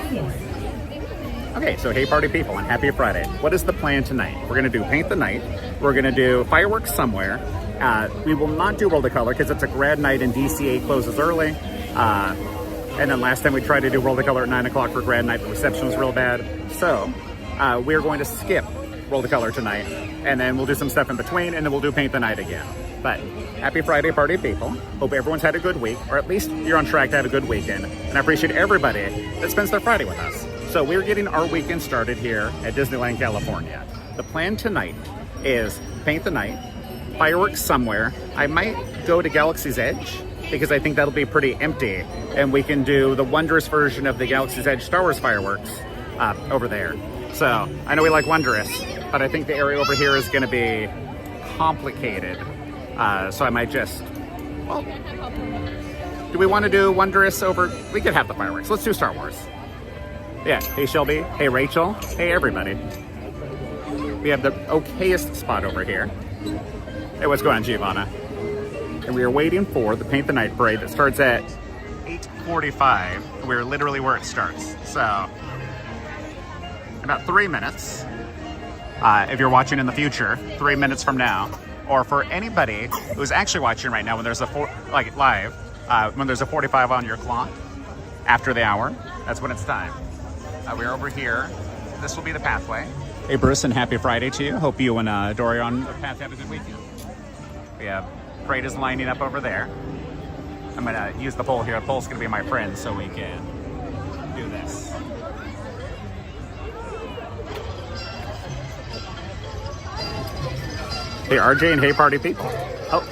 Okay, so hey party people and happy Friday. What is the plan tonight? We're gonna do Paint the Night. We're gonna do fireworks somewhere. We will not do World of Color because it's a grad night and DCA closes early. And then last time we tried to do World of Color at 9 o'clock for grad night, the reception was real bad. So we're going to skip World of Color tonight, and then we'll do some stuff in between, and then we'll do Paint the Night again. But happy Friday, party people. Hope everyone's had a good week, or at least you're on track to have a good weekend. And I appreciate everybody that spends their Friday with us. So we're getting our weekend started here at Disneyland, California. The plan tonight is Paint the Night, fireworks somewhere. I might go to Galaxy's Edge because I think that'll be pretty empty, and we can do the Wondrous version of the Galaxy's Edge Star Wars fireworks over there. So I know we like Wondrous, but I think the area over here is going to be complicated. So I might just, well, do we want to do Wondrous over? We could have the fireworks. Let's do Star Wars. Yeah. Hey Shelby. Hey Rachel. Hey everybody. We have the okayest spot over here. Hey, what's going on, Giovanna? And we are waiting for the Paint the Night parade that starts at 8:45. We're literally where it starts. So about 3 minutes. If you're watching in the future, 3 minutes from now, or for anybody who's actually watching right now, when there's a live, when there's a 45 on your clock after the hour, that's when it's time. We're over here. This will be the pathway. Hey Bruce, and happy Friday to you. Hope you and Dory on the path have a good weekend. We have parade is lining up over there. I'm gonna use the pole here. The pole's gonna be my friend, so we can do this. Hey RJ and hey party people.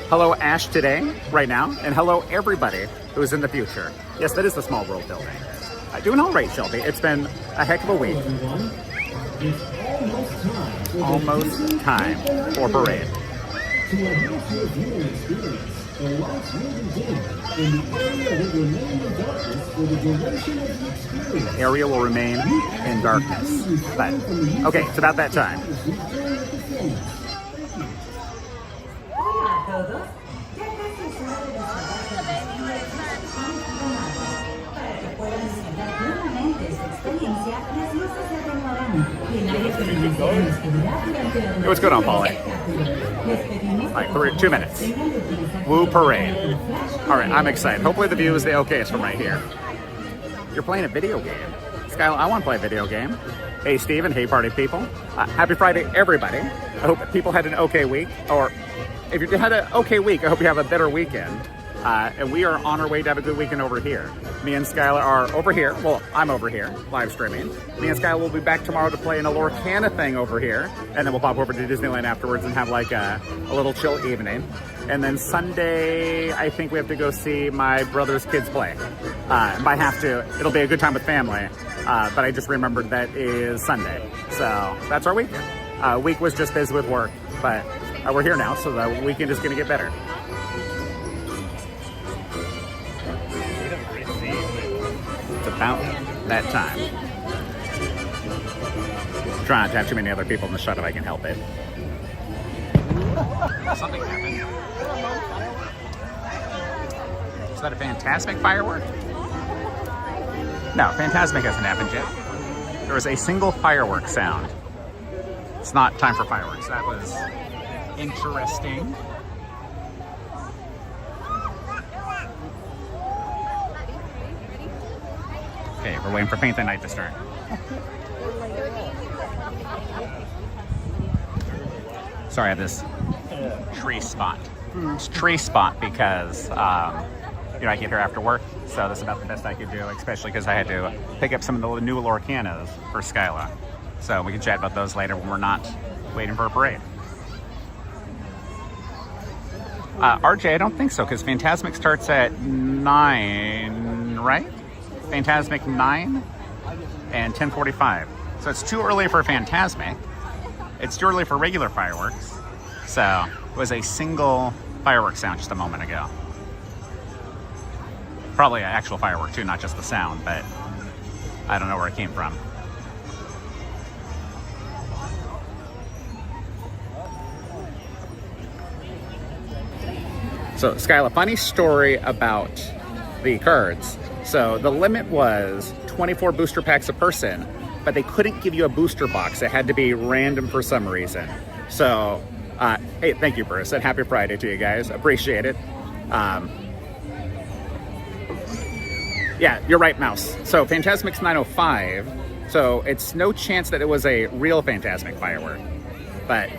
Hello Ash today, right now, and hello everybody who's in the future. Yes, that is the Small World building. Doing all right, Shelby. It's been a heck of a week. Almost time for parade. To enhance your viewing experience, the lights will be dim, and the area will remain in darkness for the duration of the experience. The area will remain in darkness. But, okay, it's about that time. Hey, what's going on, Polly? Like 2 minutes. Woo parade. All right, I'm excited. Hopefully the view is the okayest from right here. You're playing a video game. Skylar, I want to play a video game. Hey, Steven. Hey, party people. Happy Friday, everybody. I hope people had an okay week. Or if you had an okay week, I hope you have a better weekend. And we are on our way to have a good weekend over here. Me and Skylar are over here. Well, I'm over here, live streaming. Me and Skylar will be back tomorrow to play in a Lorcana thing over here. And then we'll pop over to Disneyland afterwards and have like a little chill evening. And then Sunday, I think we have to go see my brother's kids play. If I have to, it'll be a good time with family. But I just remembered that is Sunday. So that's our weekend. Week was just busy with work, but we're here now, so the weekend is gonna get better. About that time. I'm trying not to have too many other people in the shot if I can help it. Something happened. Is that a Fantasmic firework? No, Fantasmic hasn't happened yet. There was a single firework sound. It's not time for fireworks. That was interesting. Okay, we're waiting for Paint the Night to start. Sorry, I have this tree spot. It's tree spot because I get here after work, so that's about the best I could do, especially because I had to pick up some of the new Lorcanas for Skyla. So we can chat about those later when we're not waiting for a parade. RJ, I don't think so, because Fantasmic starts at 9, right? Fantasmic 9 and 10:45. So it's too early for Fantasmic. It's too early for regular fireworks. So it was a single firework sound just a moment ago. Probably an actual firework too, not just the sound, but I don't know where it came from. So Skyla, funny story about the cards. So the limit was 24 booster packs a person, but they couldn't give you a booster box. It had to be random for some reason. So, hey, thank you, Bruce, and happy Friday to you guys. Appreciate it. Yeah, you're right, Mouse. So Fantasmic's 905, so it's no chance that it was a real Fantasmic firework. But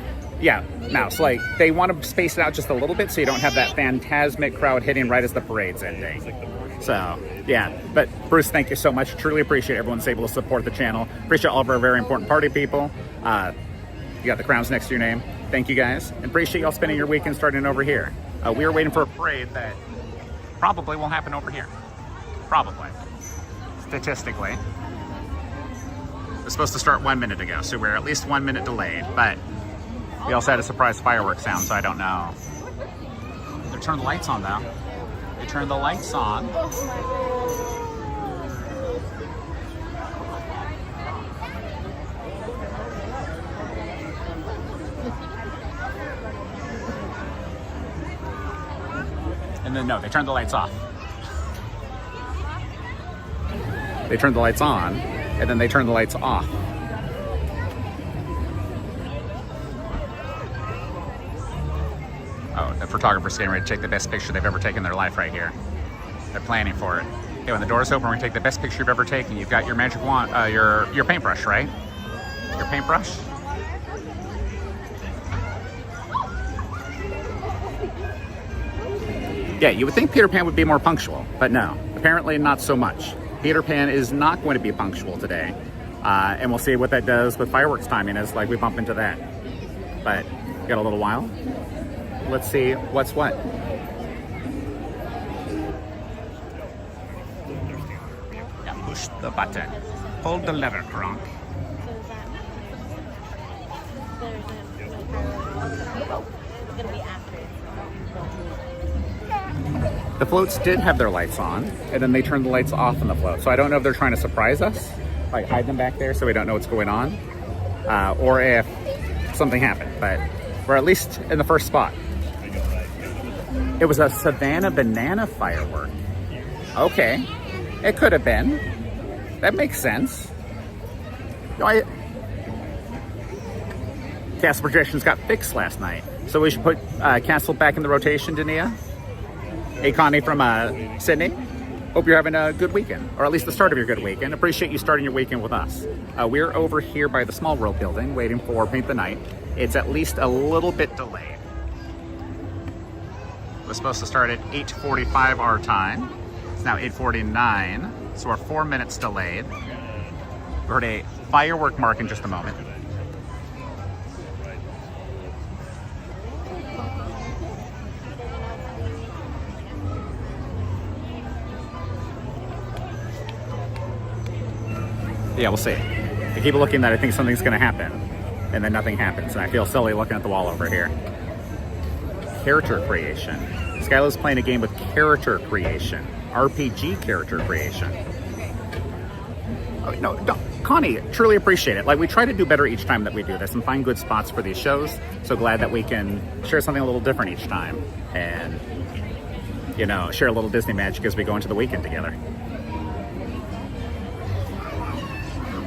yeah, Mouse, like, they want to space it out just a little bit so you don't have that Fantasmic crowd hitting right as the parade's ending. So, yeah. But Bruce, thank you so much. Truly appreciate everyone's able to support the channel. Appreciate all of our very important party people. You got the crowns next to your name. Thank you, guys. And appreciate y'all spending your weekend starting over here. We are waiting for a parade that probably will happen over here. Probably. Statistically. It was supposed to start 1 minute ago, so we're at least 1 minute delayed. But we also had a surprise fireworks sound, so I don't know. They're turning the lights on, though. They turned the lights on. And then, no, they turned the lights off. They turned the lights on, and then they turned the lights off. Oh, the photographer's getting ready to take the best picture they've ever taken in their life right here. They're planning for it. Okay, when the doors open, we're gonna take the best picture you've ever taken. You've got your magic wand, your paintbrush, right? Your paintbrush? Yeah, you would think Peter Pan would be more punctual, but no, apparently not so much. Peter Pan is not going to be punctual today, and we'll see what that does with fireworks timing as like we bump into that. But we got a little while. Let's see what's what. Yeah, push the button. Hold the lever, Kronk. The floats did have their lights on, and then they turned the lights off on the float. So I don't know if they're trying to surprise us, like hide them back there so we don't know what's going on, or if something happened, but we're at least in the first spot. It was a Savannah Banana firework. Okay, it could have been. That makes sense. Castle projections got fixed last night, so we should put Castle back in the rotation, Dania. Hey, Connie from Sydney. Hope you're having a good weekend, or at least the start of your good weekend. Appreciate you starting your weekend with us. We're over here by the Small World building waiting for Paint the Night. It's at least a little bit delayed. It was supposed to start at 8:45 our time. It's now 8:49, so we're 4 minutes delayed. We heard a firework mark in just a moment. Yeah, we'll see. I keep looking that I think something's going to happen, and then nothing happens, and I feel silly looking at the wall over here. Character creation. Skylar's playing a game with character creation. RPG character creation. Oh, no, Connie, truly appreciate it. Like, we try to do better each time that we do this and find good spots for these shows. So glad that we can share something a little different each time and, you know, share a little Disney magic as we go into the weekend together.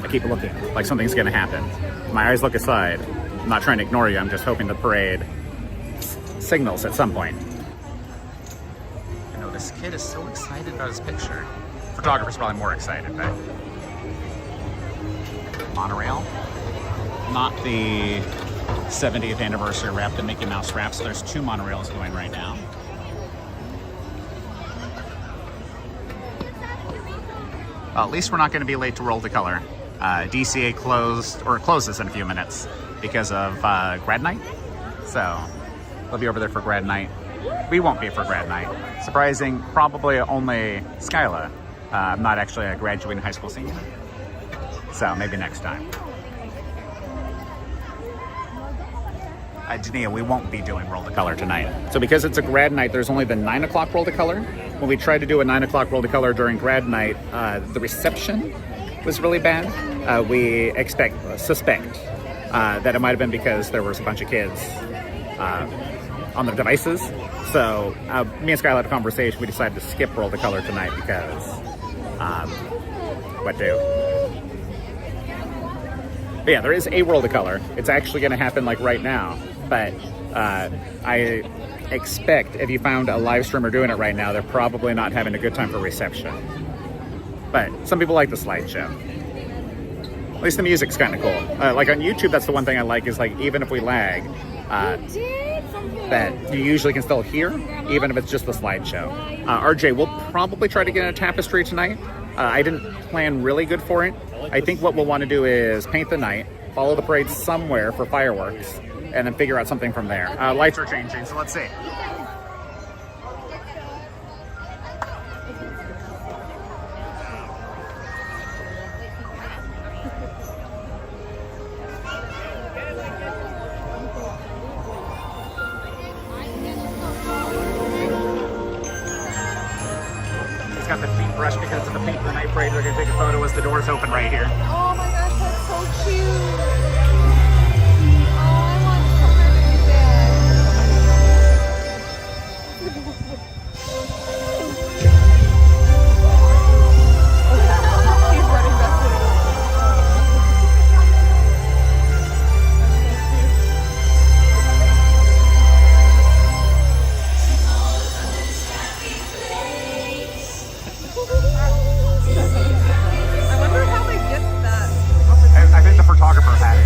Keep looking like something's gonna happen. My eyes look aside. I'm not trying to ignore you. I'm just hoping the parade signals at some point. You know, this kid is so excited about his picture. Photographer's probably more excited, but monorail. Not the 70th anniversary wrap, the Mickey Mouse wrap. So there's 2 monorails going right now. Well, at least we're not going to be late to Roll to Color. DCA closes in a few minutes because of grad night. So we'll be over there for grad night. We won't be for grad night. Surprising, probably only Skyla. I'm not actually a graduating high school senior. So maybe next time. Dania, we won't be doing Roll to Color tonight. So because it's a grad night, there's only the 9 o'clock Roll to Color. When we tried to do a 9 o'clock Roll to Color during grad night, the reception was really bad. We suspect that it might have been because there was a bunch of kids on their devices. So me and Skylar had a conversation. We decided to skip Roll to Color tonight because, what do. But yeah, there is a World of Color. It's actually going to happen like right now. But I expect if you found a live streamer doing it right now, they're probably not having a good time for reception. But some people like the slideshow. At least the music's kind of cool. Like on YouTube, that's the one thing I like is like even if we lag, that you usually can still hear, even if it's just the slideshow. RJ, we'll probably try to get a tapestry tonight. I didn't plan really good for it. I think what we'll want to do is paint the night, follow the parade somewhere for fireworks, and then figure out something from there. Lights are changing, so let's see. Got the paintbrush because of the paint the night parade. We're gonna take a photo as the doors open right here. Oh my gosh, that's so cute. Oh, I want somewhere to do that. He's running back to the I wonder how they get that. I think the photographer had it.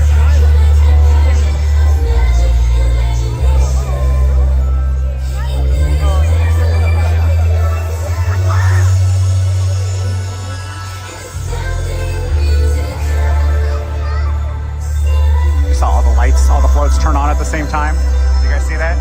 You saw all the lights, all the floats turn on at the same time. You guys see that?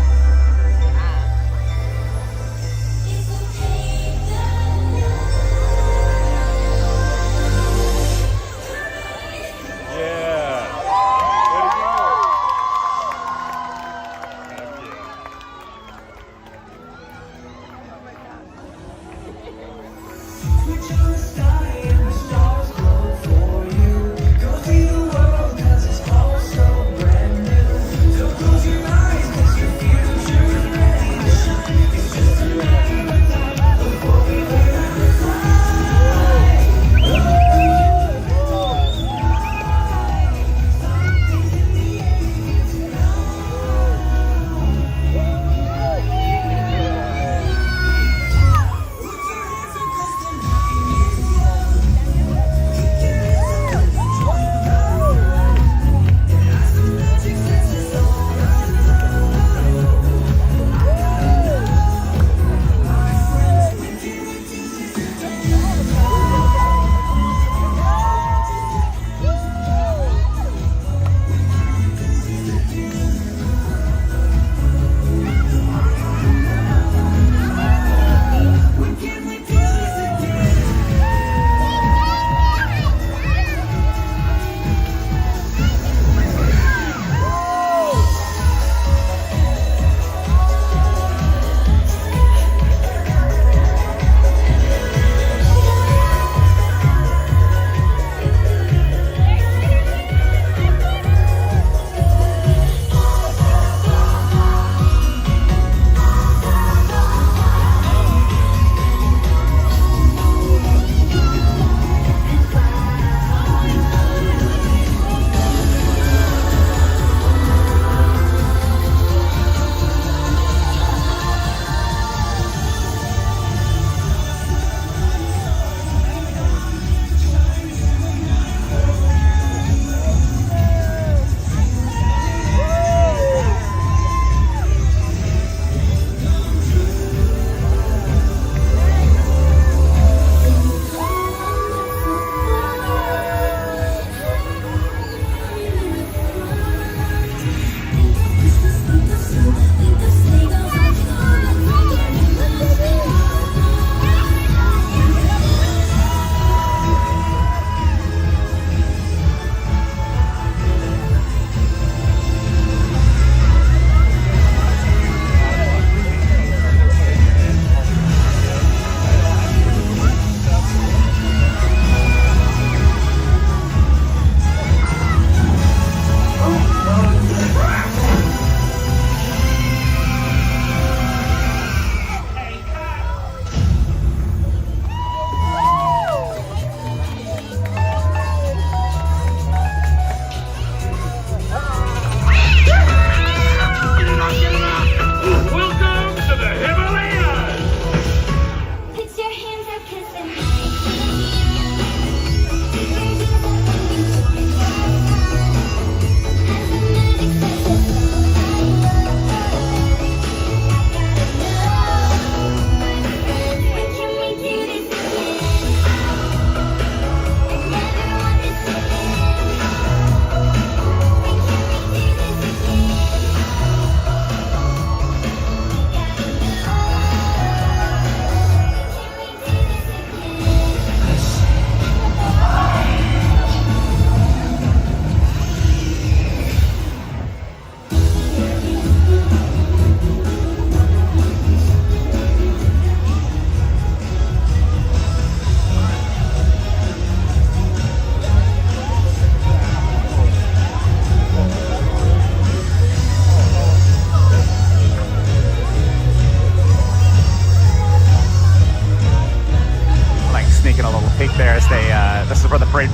Close your eyes, 'cause you feel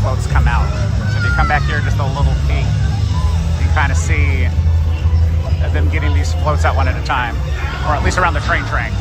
floats come out. So if you come back here just a little peek, you can kind of see them getting these floats out one at a time, or at least around the train track.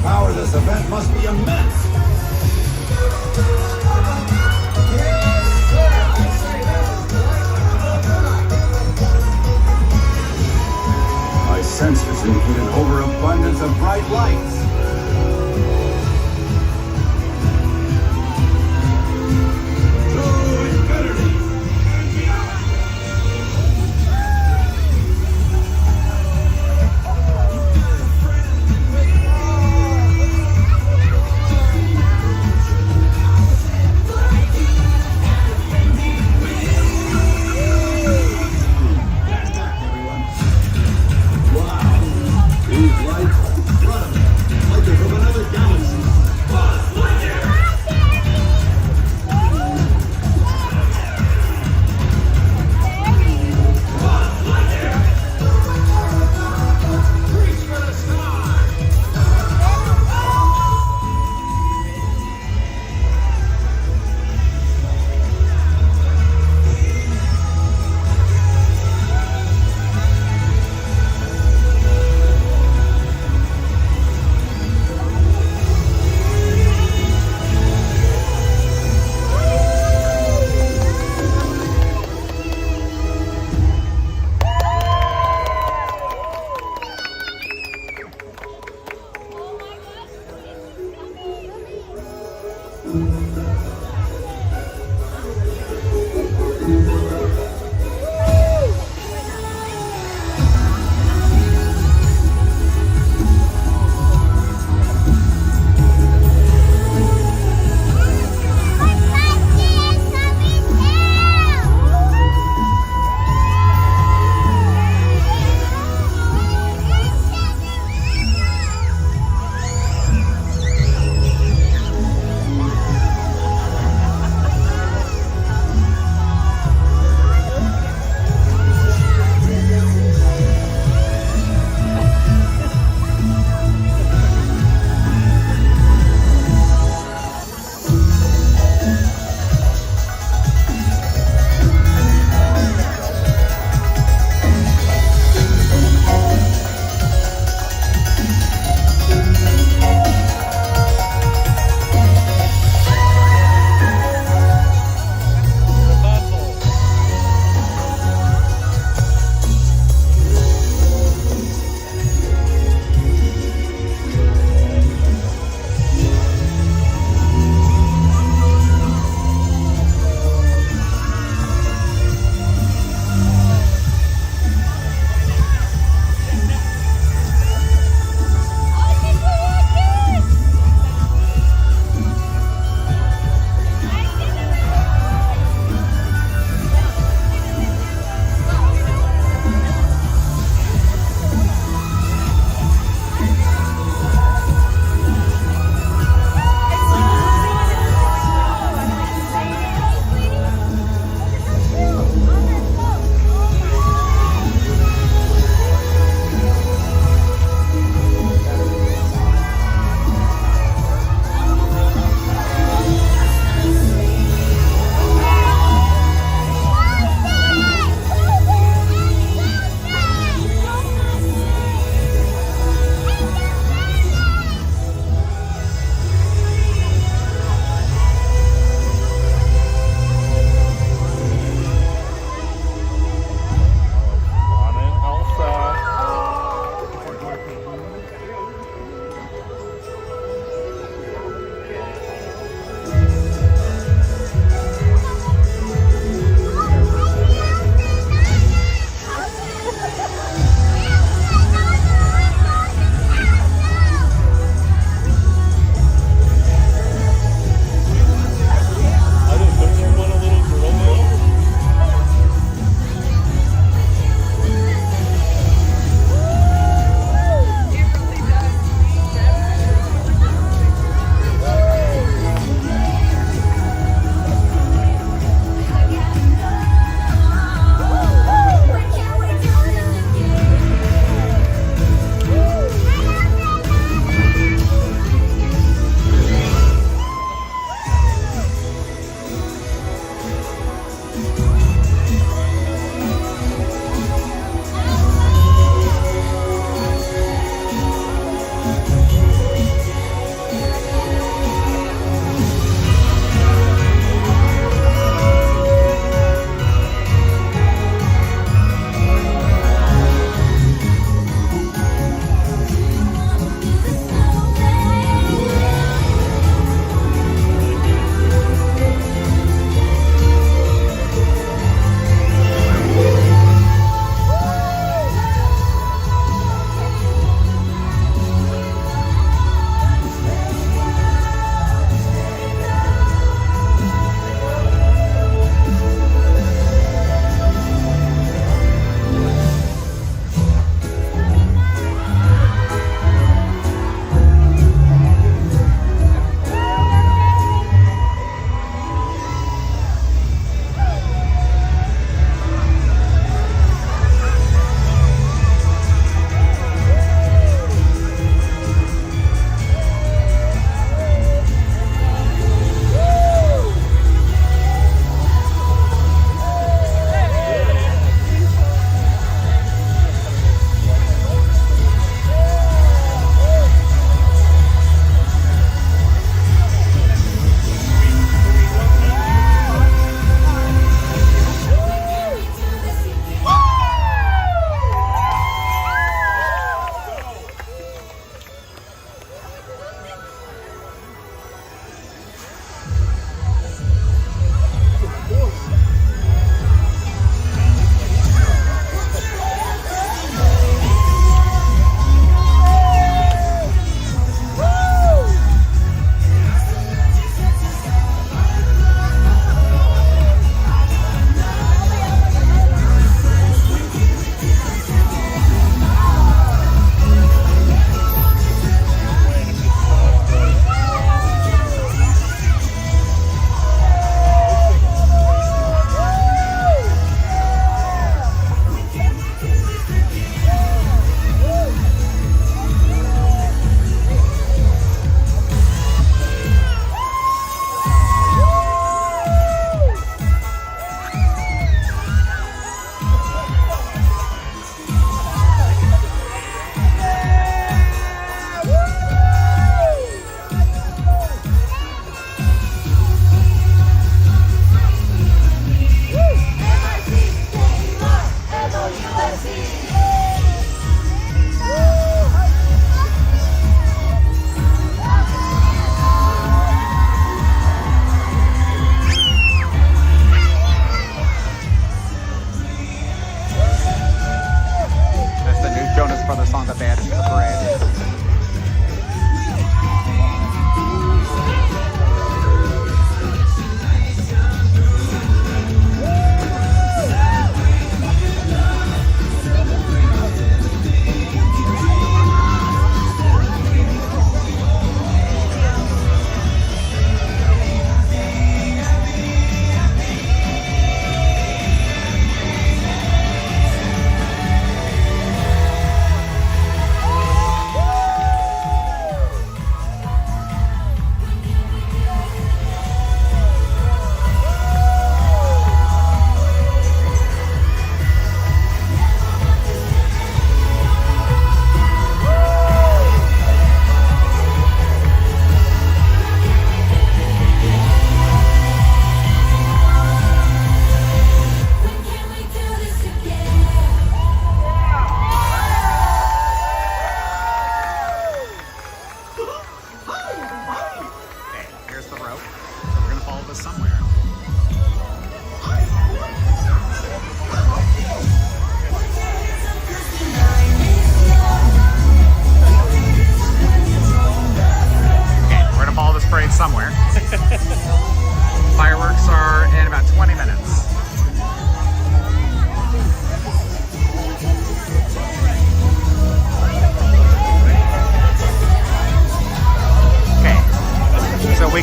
power of this event must be immense. My sensors indicate an overabundance of bright lights. These lights are incredible.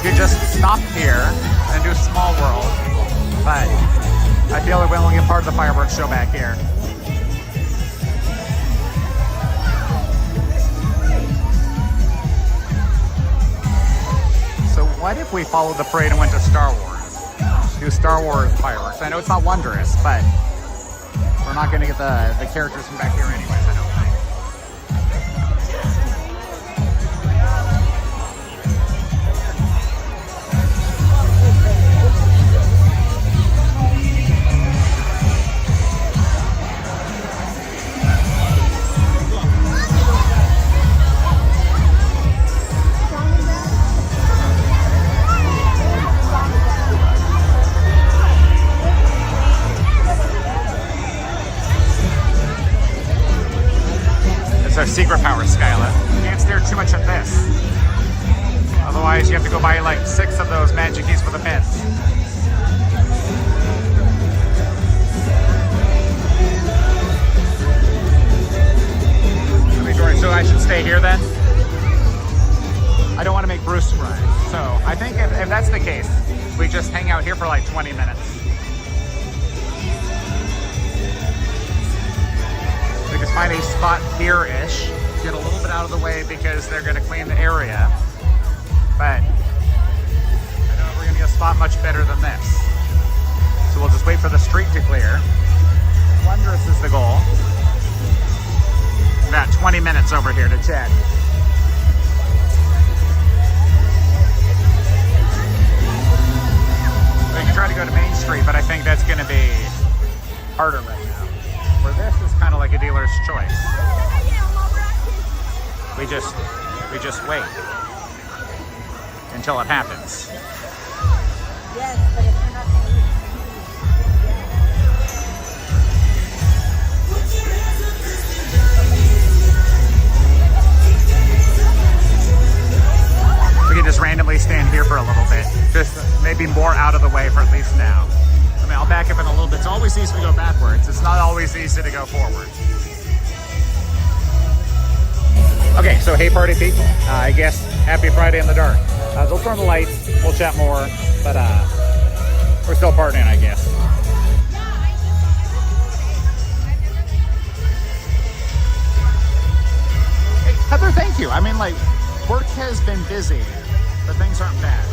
could just stop here and do Small World, but I feel like we only get part of the fireworks show back here. So what if we followed the parade and went to Star Wars? Do Star Wars fireworks. I know it's not Wondrous, but we're not going to get the characters from back here anyways, I don't think. Our secret power, Skyla. You can't stare too much at this. Otherwise, you have to go buy like 6 of those magic keys for the pins. So I should stay here then? I don't want to make Bruce cry. So I think if that's the case, we just hang out here for like 20 minutes. We can find a spot here-ish, get a little bit out of the way because they're going to clean the area. But I know we're going to get a spot much better than this. So we'll just wait for the street to clear. Wondrous is the goal. About 20 minutes over here to check. We can try to go to Main Street, but I think that's going to be harder right now. Where this is kind of like a dealer's choice. We just wait until it happens. Yes, but if you're not going We can just randomly stand here for a little bit. Just maybe more out of the way for at least now. I mean, I'll back up in a little bit. It's always easy to go backwards. It's not always easy to go forward. Okay, so hey party people. I guess happy Friday in the dark. They'll turn the lights. We'll chat more, but we're still partying, I guess. Hey, Heather, thank you. I mean, like, work has been busy, but things aren't bad.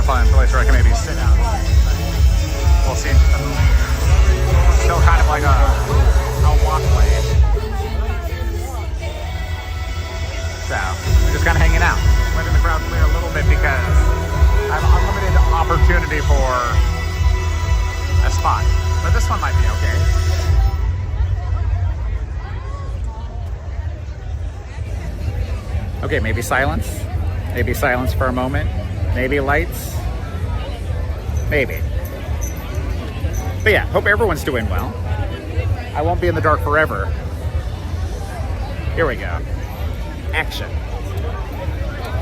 Find a place where I can maybe sit down. We'll see. Still kind of like a walkway. So, we're just kind of hanging out. Letting the crowd clear a little bit because I have unlimited opportunity for a spot. But this one might be okay. Okay, maybe silence. Maybe silence for a moment. Maybe lights. Maybe. But yeah, hope everyone's doing well. I won't be in the dark forever. Here we go. Action.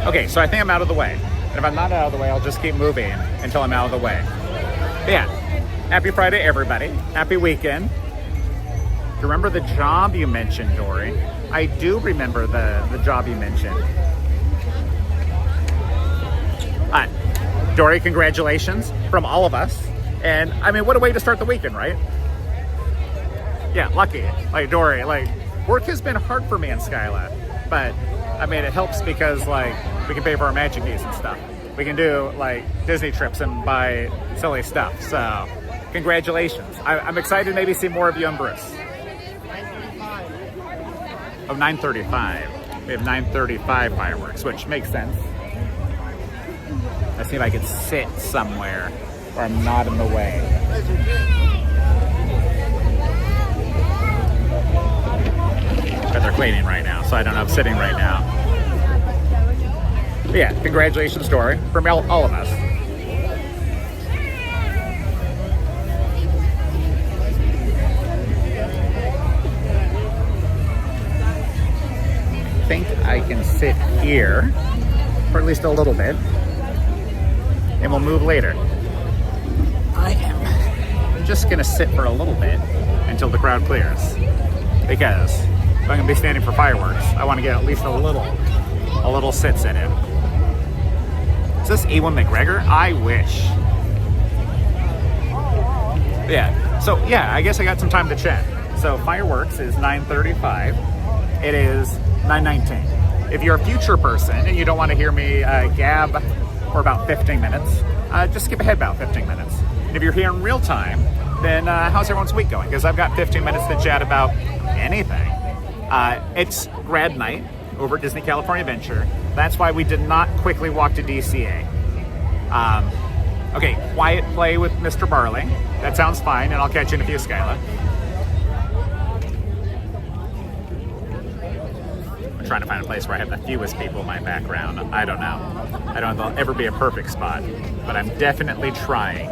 Okay, so I think I'm out of the way. And if I'm not out of the way, I'll just keep moving until I'm out of the way. But yeah, happy Friday, everybody. Happy weekend. Do you remember the job you mentioned, Dory? I do remember the job you mentioned. Dory, congratulations from all of us. And I mean, what a way to start the weekend, right? Yeah, lucky. Like, Dory, like, work has been hard for me and Skyla. But, I mean, it helps because, like, we can pay for our magic keys and stuff. We can do, like, Disney trips and buy silly stuff. So, congratulations. I'm excited to maybe see more of you and Bruce. 9:35. Oh, 9:35. We have 9:35 fireworks, which makes sense. Let's see if I can sit somewhere where I'm not in the way. But they're cleaning right now, so I don't know if I'm sitting right now. But yeah, congratulations, Dory, from all of us. think I can sit here for at least a little bit, and we'll move later. I am just gonna sit for a little bit until the crowd clears, because if I'm gonna be standing for fireworks, I want to get at least a little sits in it. Is this Ewan McGregor? I wish. Yeah. So yeah, I guess I got some time to chat. So fireworks is 9:35. It is 9:19. If you're a future person and you don't want to hear me gab for about 15 minutes, just skip ahead about 15 minutes. And if you're here in real time, then how's everyone's week going? Because I've got 15 minutes to chat about anything. It's grad night over at Disney California Adventure. That's why we did not quickly walk to DCA. Okay, quiet play with Mr. Barley. That sounds fine, and I'll catch you in a few, Skyla. I'm trying to find a place where I have the fewest people in my background. I don't know. I don't know if there'll ever be a perfect spot, but I'm definitely trying.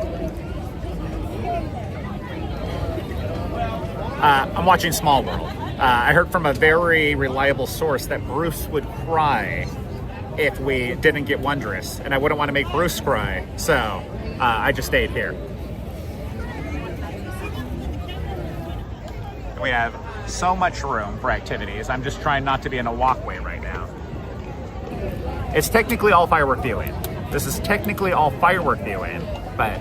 I'm watching Small World. I heard from a very reliable source that Bruce would cry if we didn't get Wondrous, and I wouldn't want to make Bruce cry, so I just stayed here. We have so much room for activities. I'm just trying not to be in a walkway right now. It's technically all firework viewing. This is technically all firework viewing, but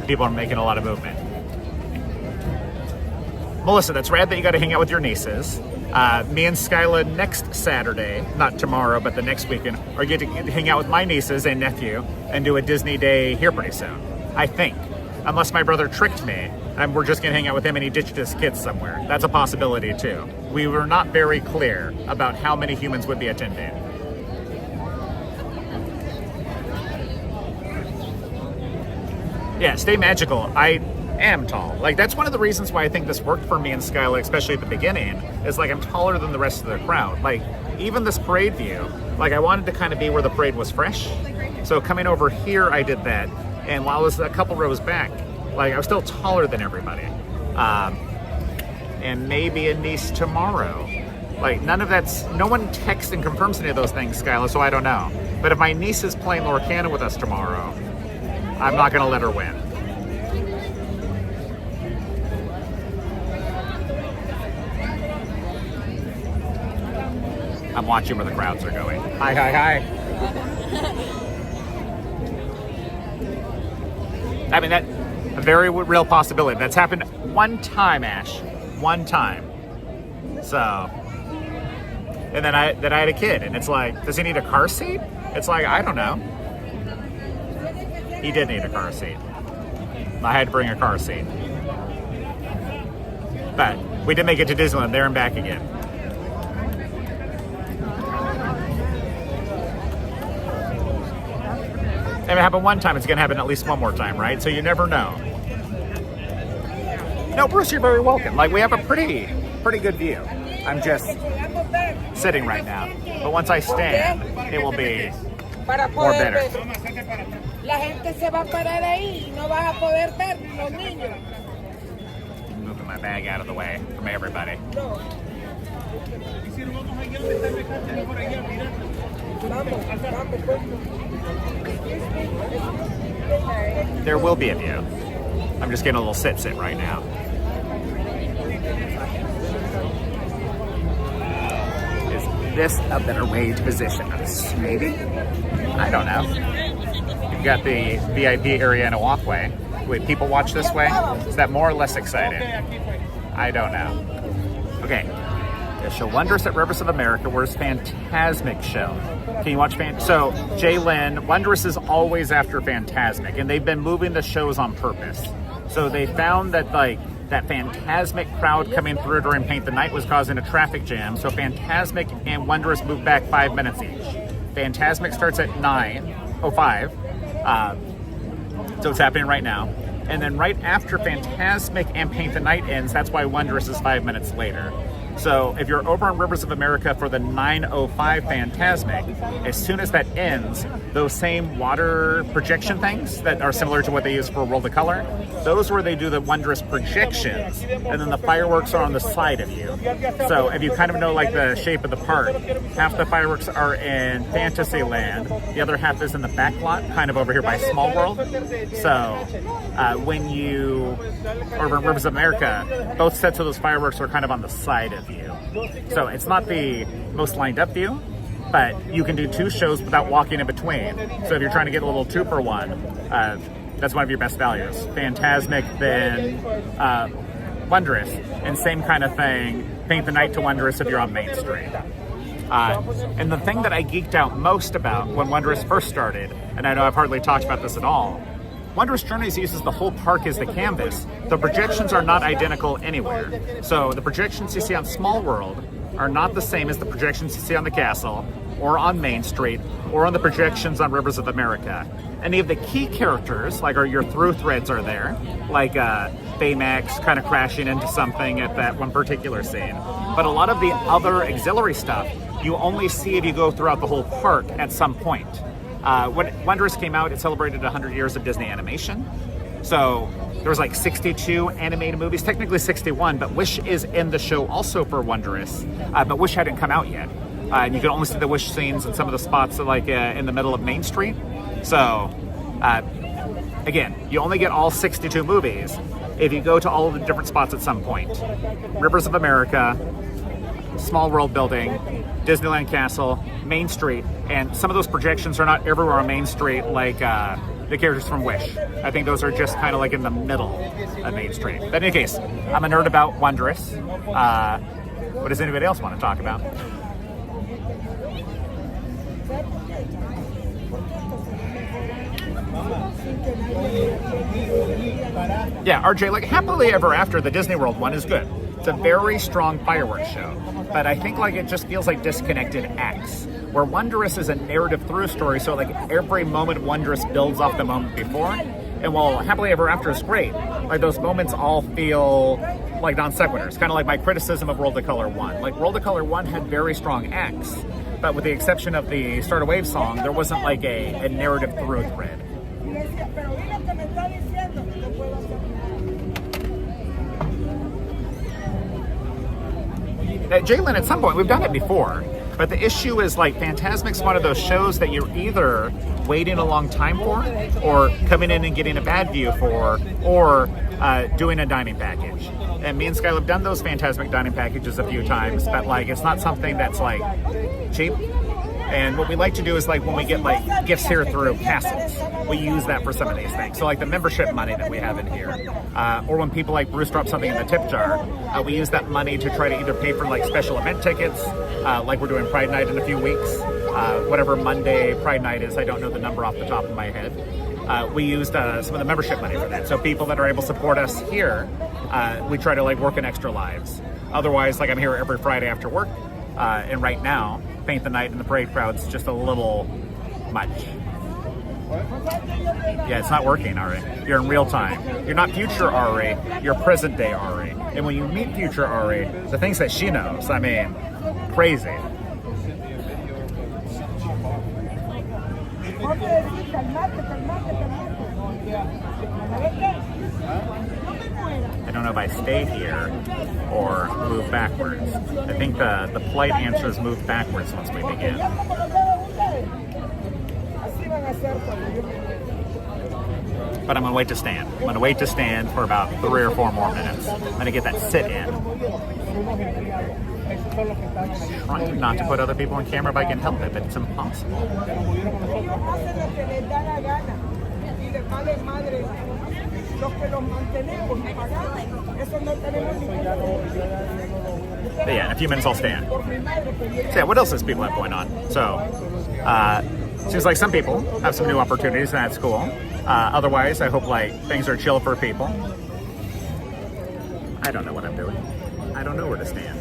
people are making a lot of movement. Melissa, that's rad that you got to hang out with your nieces. Me and Skyla next Saturday, not tomorrow, but the next weekend, are getting to hang out with my nieces and nephew and do a Disney day here pretty soon. I think. Unless my brother tricked me and we're just going to hang out with him and he ditched his kids somewhere. That's a possibility too. We were not very clear about how many humans would be attending. Yeah, stay magical. I am tall. Like, that's one of the reasons why I think this worked for me and Skyla, especially at the beginning, is like I'm taller than the rest of the crowd. Like, even this parade view, like I wanted to kind of be where the parade was fresh. So coming over here, I did that. And while I was a couple rows back, like I was still taller than everybody. And maybe a niece tomorrow. Like none of that's, no one texts and confirms any of those things, Skyla, so I don't know. But if my niece is playing Lorcana with us tomorrow, I'm not gonna let her win. I'm watching where the crowds are going. Hi, hi, hi. I mean, that's a very real possibility. That's happened one time, Ash. One time. So, and then I had a kid, and it's like, does he need a car seat? It's like, I don't know. He did need a car seat. I had to bring a car seat. But we did make it to Disneyland, there and back again. If it happened one time, it's going to happen at least one more time, right? So you never know. No, Bruce, you're very welcome. Like, we have a pretty good view. I'm just sitting right now. But once I stand, it will be more better. Moving my bag out of the way from everybody. There will be a view. I'm just getting a little sit right now. Is this a better way to position us? Maybe? I don't know. You've got the VIP area and a walkway. Would people watch this way? Is that more or less exciting? I don't know. Okay. The show Wondrous at Rivers of America. Where's Fantasmic show? Can you watch So, Jalen, Wondrous is always after Fantasmic, and they've been moving the shows on purpose. So they found that like that Fantasmic crowd coming through during Paint the Night was causing a traffic jam. So Fantasmic and Wondrous moved back 5 minutes each. Fantasmic starts at 9:05. So it's happening right now. And then right after Fantasmic and Paint the Night ends, that's why Wondrous is 5 minutes later. So if you're over on Rivers of America for the 905 Fantasmic, as soon as that ends, those same water projection things that are similar to what they use for World of Color, those where they do the Wondrous projections, and then the fireworks are on the side of you. So if you kind of know like the shape of the park, half the fireworks are in Fantasyland, the other half is in the back lot, kind of over here by Small World. So when you over in Rivers of America, both sets of those fireworks are kind of on the side of you. So it's not the most lined up view, but you can do two shows without walking in between. So if you're trying to get a little 2-for-1, that's one of your best values. Fantasmic, then Wondrous, and same kind of thing, paint the night to Wondrous if you're on Main Street. And the thing that I geeked out most about when Wondrous first started, and I know I've hardly talked about this at all, Wondrous Journeys uses the whole park as the canvas. The projections are not identical anywhere. So the projections you see on Small World are not the same as the projections you see on the castle, or on Main Street, or on the projections on Rivers of America. Any of the key characters, like your through threads are there, like Baymax kind of crashing into something at that one particular scene. But a lot of the other auxiliary stuff, you only see if you go throughout the whole park at some point. When Wondrous came out, it celebrated 100 years of Disney animation. So there was like 62 animated movies, technically 61, but Wish is in the show also for Wondrous, but Wish hadn't come out yet. And you can only see the Wish scenes in some of the spots like in the middle of Main Street. So again, you only get all 62 movies if you go to all of the different spots at some point. Rivers of America, Small World Building, Disneyland Castle, Main Street, and some of those projections are not everywhere on Main Street like the characters from Wish. I think those are just kind of like in the middle of Main Street. But in any case, I'm a nerd about Wondrous. What does anybody else want to talk about? Yeah, RJ, like Happily Ever After, the Disney World one is good. It's a very strong fireworks show, but I think like it just feels like disconnected acts. Where Wondrous is a narrative through story, so like every moment Wondrous builds off the moment before. And while Happily Ever After is great, like those moments all feel like non sequiturs. Kind of like my criticism of World of Color 1. Like World of Color 1 had very strong acts, but with the exception of the Start a Wave song, there wasn't like a narrative through thread. Jalen, at some point, we've done it before, but the issue is like Fantasmic's one of those shows that you're either waiting a long time for, or coming in and getting a bad view for, or doing a dining package. And me and Skylar have done those Fantasmic dining packages a few times, but like it's not something that's like cheap. And what we like to do is like when we get like gifts here through castles, we use that for some of these things. So like the membership money that we have in here, or when people like Bruce drop something in the tip jar, we use that money to try to either pay for like special event tickets, like we're doing Pride Night in a few weeks, whatever Monday Pride Night is, I don't know the number off the top of my head. We used some of the membership money for that. So people that are able to support us here, we try to like work in extra lives. Otherwise, like I'm here every Friday after work, and right now, Paint the Night and the parade crowd's just a little much. Yeah, it's not working, Ari. You're in real time. You're not future Ari, you're present day Ari. And when you meet future Ari, the things that she knows, I mean, crazy. I don't know if I stay here or move backwards. I think the polite answer is move backwards once we begin. But I'm gonna wait to stand. I'm gonna wait to stand for about 3 or 4 more minutes. I'm gonna get that sit in. I'm trying not to put other people on camera if I can help it, but it's impossible. But yeah, in a few minutes I'll stand. So yeah, what else does people have going on? So, seems like some people have some new opportunities, and that's cool. Otherwise, I hope like things are chill for people. I don't know what I'm doing. I don't know where to stand.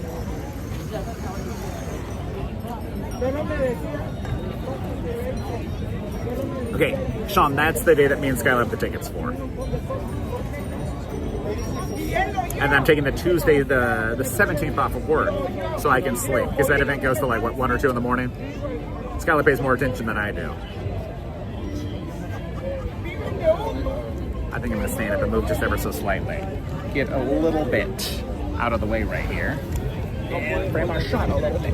Okay, Sean, that's the day that me and Skylar have the tickets for. And then I'm taking the Tuesday, the 17th off of work so I can sleep. Because that event goes to like, what, 1 or 2 in the morning? Skylar pays more attention than I do. I think I'm going to stand up and move just ever so slightly. Get a little bit out of the way right here. And frame our shot a little bit.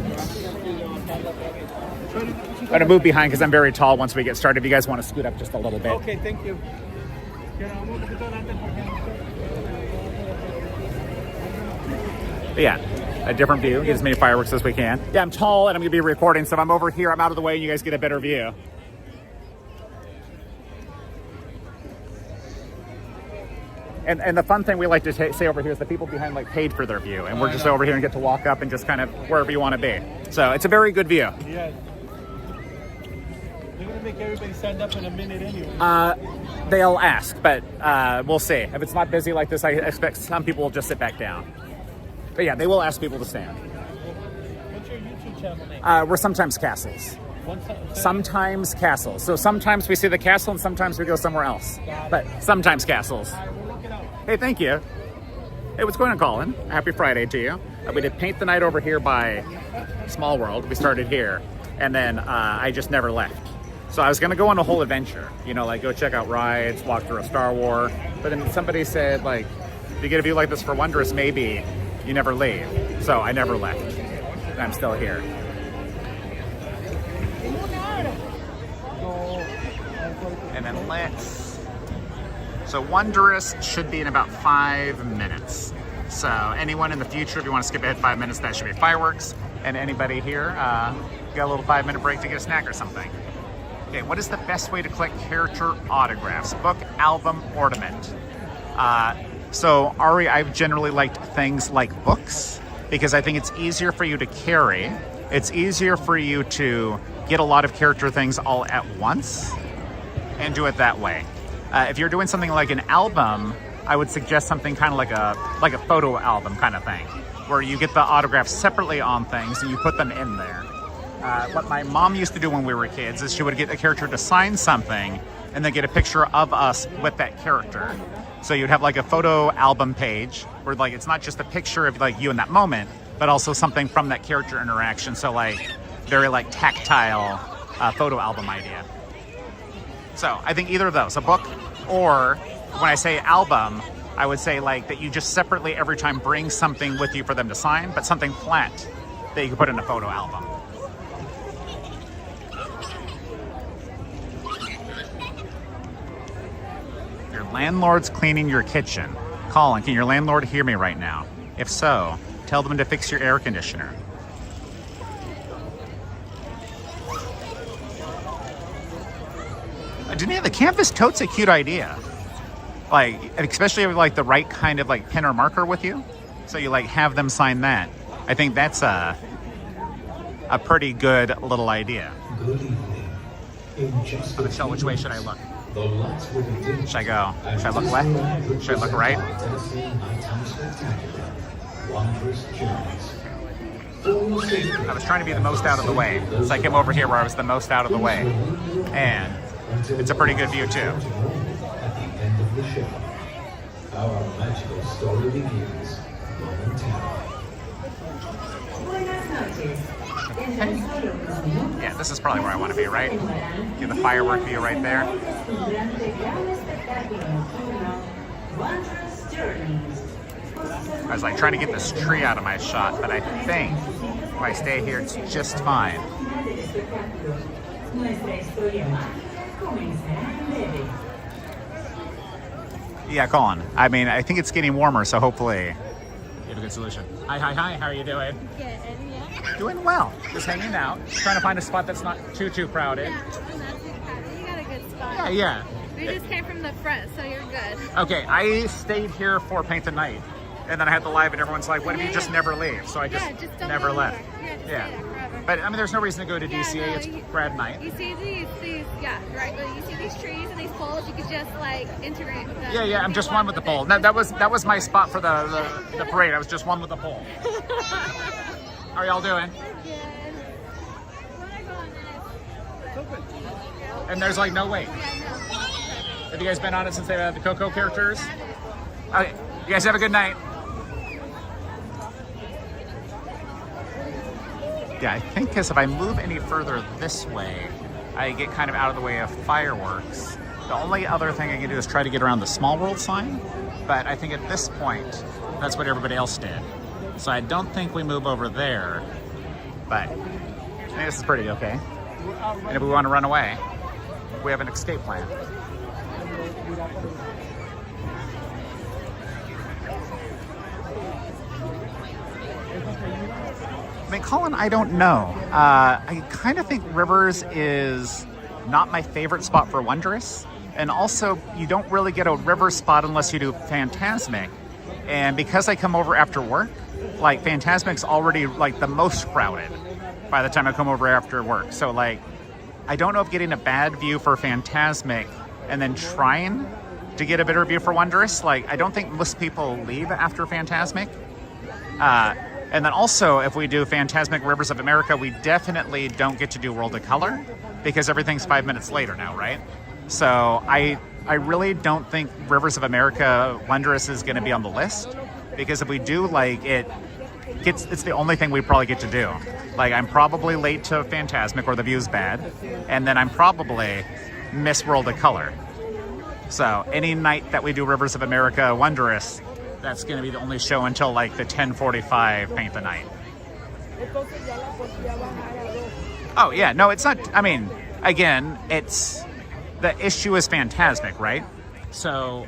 I'm going to move behind because I'm very tall once we get started. If you guys want to scoot up just a little bit. Okay, thank you. But yeah, a different view. Get as many fireworks as we can. Yeah, I'm tall and I'm going to be recording, so if I'm over here, I'm out of the way and you guys get a better view. And the fun thing we like to say over here is the people behind like paid for their view, and we're just over here and get to walk up and just kind of wherever you want to be. So it's a very good view. Yeah. They're gonna make everybody stand up in a minute anyway. They'll ask, but we'll see. If it's not busy like this, I expect some people will just sit back down. But yeah, they will ask people to stand. What's your YouTube channel name? We're sometimes castles. Sometimes castles. So sometimes we see the castle and sometimes we go somewhere else. But sometimes castles. Hey, thank you. Hey, what's going on, Colin? Happy Friday to you. We did paint the night over here by Small World. We started here, and then I just never left. So I was gonna go on a whole adventure, you know, like go check out rides, walk through a Star Wars. But then somebody said, like, if you get a view like this for Wondrous, maybe you never leave. So I never left, and I'm still here. And then so Wondrous should be in about 5 minutes. So anyone in the future, if you want to skip ahead 5 minutes, that should be fireworks. And anybody here, got a little 5-minute break to get a snack or something. Okay, what is the best way to collect character autographs? Book, album, ornament. So Ari, I've generally liked things like books because I think it's easier for you to carry. It's easier for you to get a lot of character things all at once and do it that way. If you're doing something like an album, I would suggest something kind of like a photo album kind of thing, where you get the autographs separately on things and you put them in there. What my mom used to do when we were kids is she would get a character to sign something and then get a picture of us with that character. So you'd have like a photo album page where like it's not just a picture of like you in that moment, but also something from that character interaction. So like very like tactile photo album idea. So I think either of those, a book, or when I say album, I would say like that you just separately every time bring something with you for them to sign, but something flat that you can put in a photo album. Your landlord's cleaning your kitchen. Colin, can your landlord hear me right now? If so, tell them to fix your air conditioner. The canvas tote's a cute idea. Like, especially with like the right kind of like pen or marker with you. So you like have them sign that. I think that's a pretty good little idea. Good evening. In just I'm gonna tell which way should I look. the lights will be dim. Should I go? Should I look left? Should I look right? Tennessee Nighttime Spectacular. Wondrous Journeys. Full safety. I was trying to be the most out of the way. So I came over here where I was the most out of the way. And it's a pretty good view too. At the end of the show, our magical story begins momentarily. Yeah, this is probably where I want to be, right? Get the firework view right there. I was like trying to get this tree out of my shot, but I think if I stay here, it's just fine. Yeah, Colin. I mean, I think it's getting warmer, so hopefully you have a good solution. Hi, how are you doing? Good, and yeah. Doing well. Just hanging out. Trying to find a spot that's not too crowded. Yeah, I'm not too crowded. You got a good spot. Yeah. We just came from the front, so you're good. Okay, I stayed here for Paint the Night, and then I had the live, and everyone's like, "What if you just never leave?" So I just, don't never go left. anywhere. Yeah, just Yeah. stay there forever. But I mean, there's no reason to go to Yeah, DCA. no, It's you- grad night. You see these, yeah, right. But you see these trees and these poles. You could just like integrate with them. Yeah. I'm just one with the pole. It. That was my spot for the parade. I was just one with the pole. How are y'all doing? Good. Wanna go on this? And there's like no wait. Yeah, no. Have you guys been on it since they had the Coco characters? Okay. You guys have a good night. Yeah, I think because if I move any further this way, I get kind of out of the way of fireworks. The only other thing I can do is try to get around the Small World sign, but I think at this point, that's what everybody else did. So I don't think we move over there, but I think this is pretty okay. And if we want to run away, we have an escape plan. I mean, Colin, I don't know. I kind of think Rivers is not my favorite spot for Wondrous. And also, you don't really get a Rivers spot unless you do Phantasmic. And because I come over after work, like Phantasmic's already like the most crowded by the time I come over after work. So like, I don't know if getting a bad view for Phantasmic and then trying to get a better view for Wondrous, like I don't think most people leave after Phantasmic. And then also, if we do Phantasmic Rivers of America, we definitely don't get to do World of Color because everything's 5 minutes later now, right? So I really don't think Rivers of America Wondrous is going to be on the list because if we do, like, it's the only thing we probably get to do. Like, I'm probably late to Phantasmic or the view's bad, and then I'm probably miss World of Color. So any night that we do Rivers of America Wondrous, that's going to be the only show until like the 10:45 Paint the Night. Oh yeah, no, it's not. I mean, again, it's the issue is Phantasmic, right? So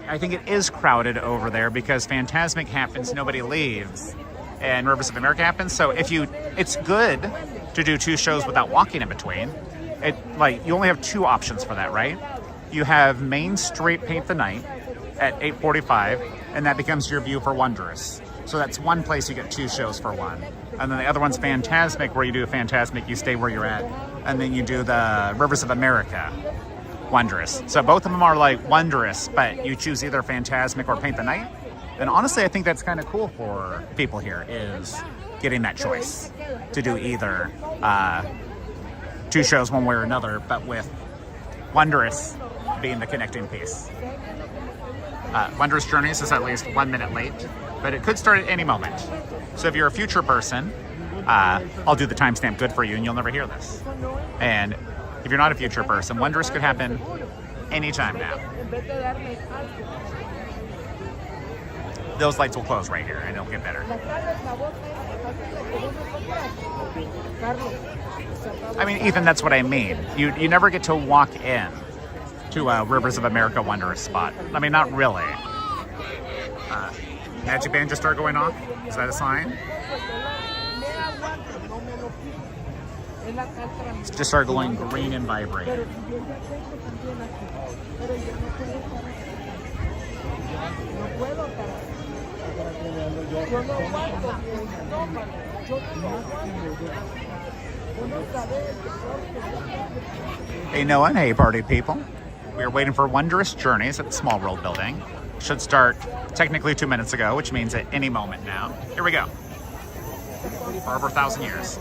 I think it is crowded over there because Phantasmic happens, nobody leaves, and Rivers of America happens. So it's good to do two shows without walking in between. You only have two options for that, right? You have Main Street Paint the Night at 8:45, and that becomes your view for Wondrous. So that's one place you get two shows for one. And then the other one's Phantasmic, where you do Phantasmic, you stay where you're at, and then you do the Rivers of America Wondrous. So both of them are like Wondrous, but you choose either Phantasmic or Paint the Night. And honestly, I think that's kind of cool for people here, is getting that choice to do either two shows one way or another, but with Wondrous being the connecting piece. Wondrous Journeys is at least 1 minute late, but it could start at any moment. So if you're a future person, I'll do the timestamp good for you and you'll never hear this. And if you're not a future person, Wondrous could happen anytime now. Those lights will close right here and it'll get better. I mean, Ethan, that's what I mean. You never get to walk in to a Rivers of America Wondrous spot. I mean, not really. Magic Band just started going off. Is that a sign? It's just started going green and vibrating. Hey Noah, and hey party people. We are waiting for Wondrous Journeys at the Small World building. Should start technically 2 minutes ago, which means at any moment now. Here we go. For over 1,000 years.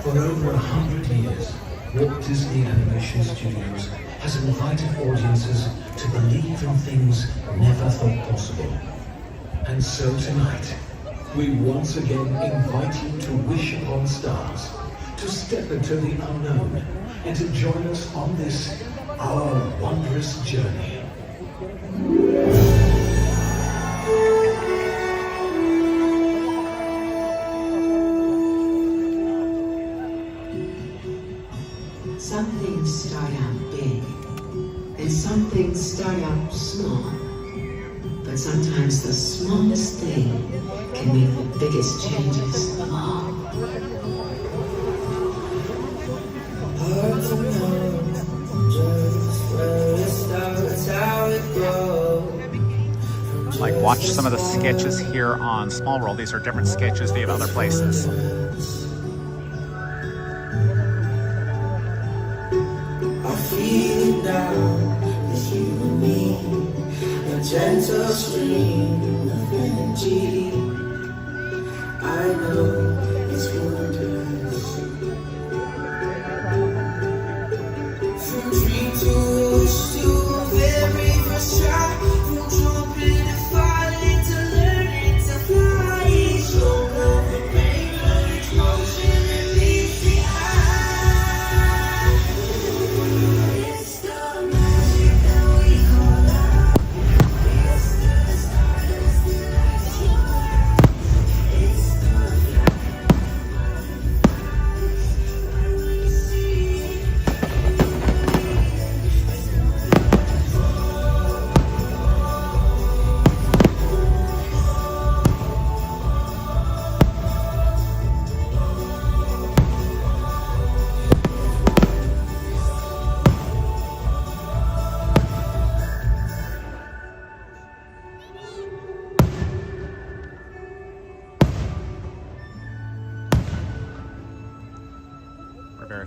For over 100 years, Walt Disney Animation Studios has invited audiences to believe in things never thought possible. And so tonight, we once again invite you to wish upon stars, to step into the unknown, and to join us on this, our wondrous journey. Some things start out big, and some things start out small. But sometimes the smallest thing can make the biggest changes of all. Like, watch some of the sketches here on Small World. These are different sketches via other places. Gentle stream of energy, I know it's wondrous. From dream to wish to very first try, from trumpet to falling to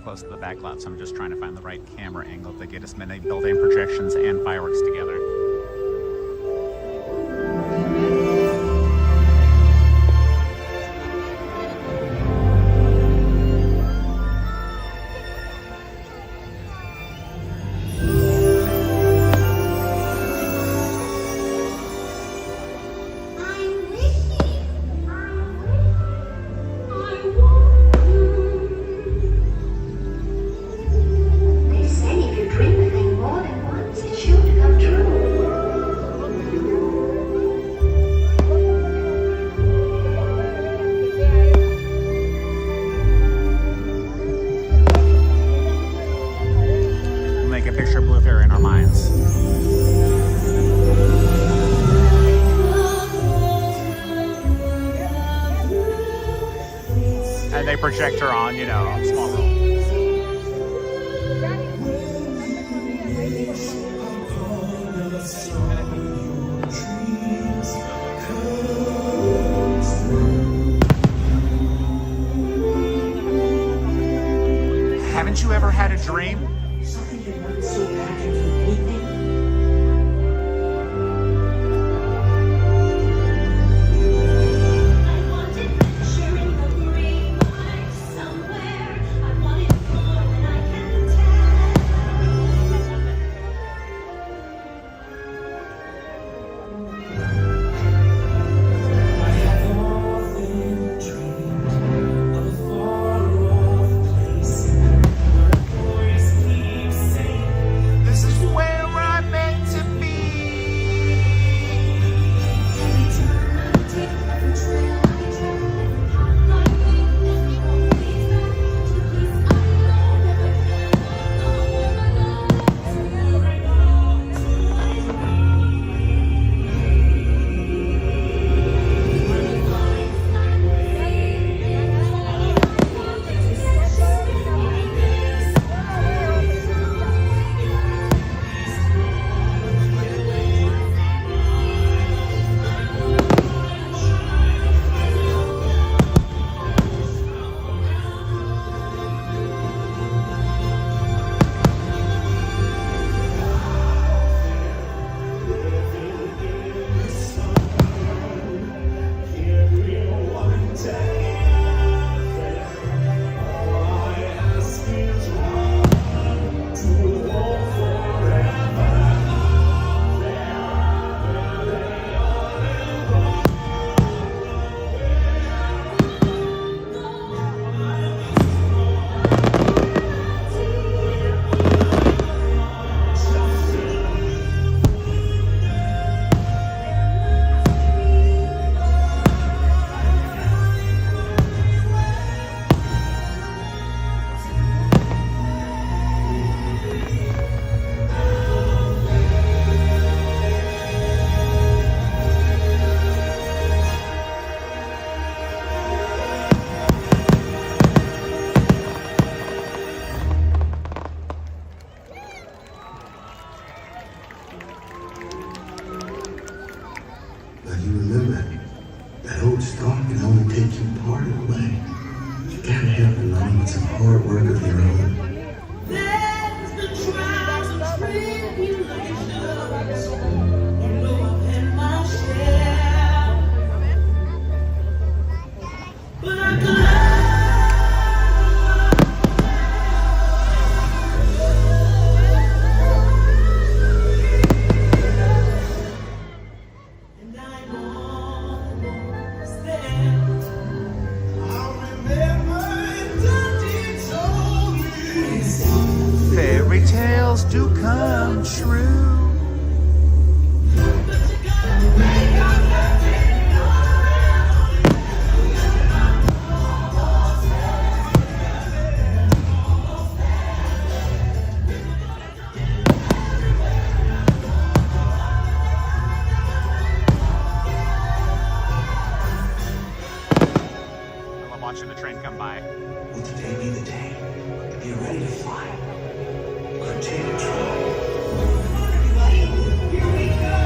close to the back lot, so I'm just trying to find the right camera angle to get as many built-in projections and fireworks together. And they project her on, you know, a small room. Haven't you ever had a dream? Something you want so bad you can hate me. Do come true. I love watching the train come by. Will today be the day? Are you ready to fly? Take a try. Everybody, here we go!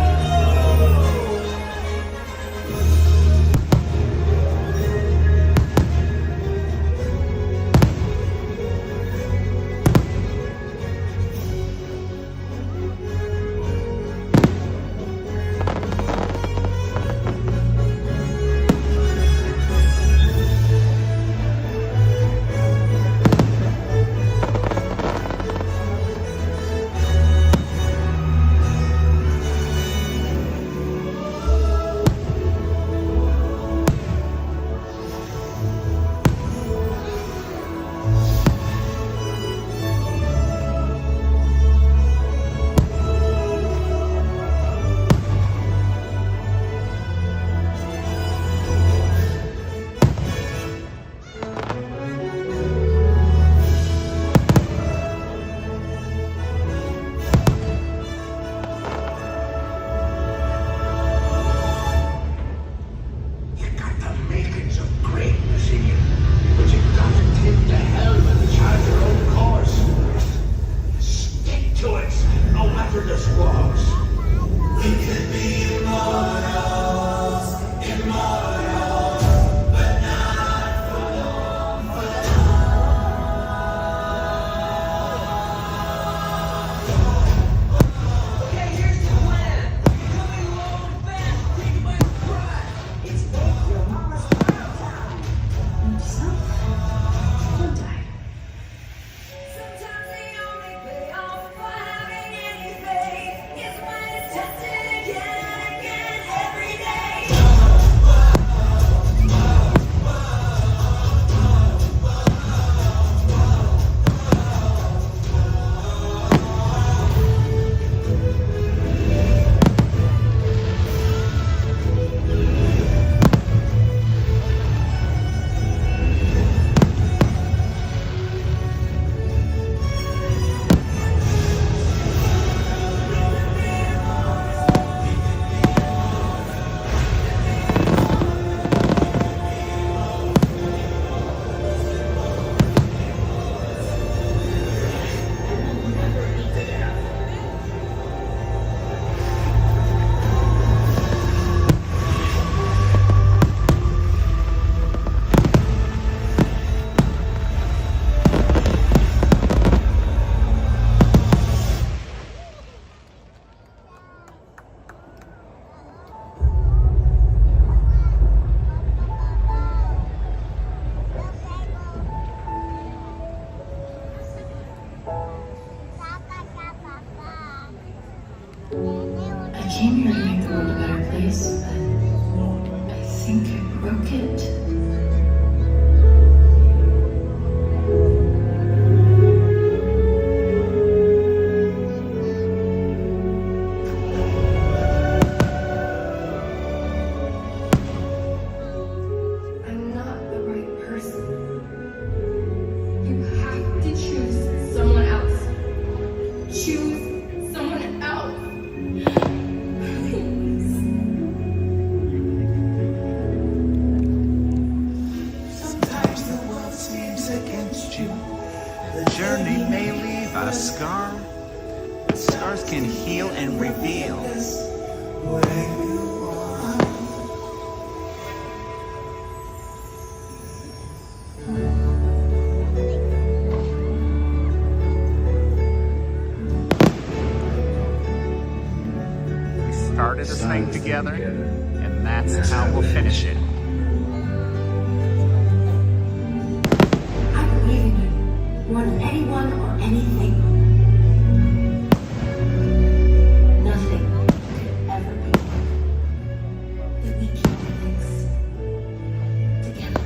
hint. I'm not the right person. You have to choose someone else. Choose someone else. Sometimes the world seems against you. The journey may leave a scar, but scars can heal and reveal where you are. We started this thing together, and that's how we'll finish it. I believe in you more than anyone or anything. Nothing could ever be that we keep things together.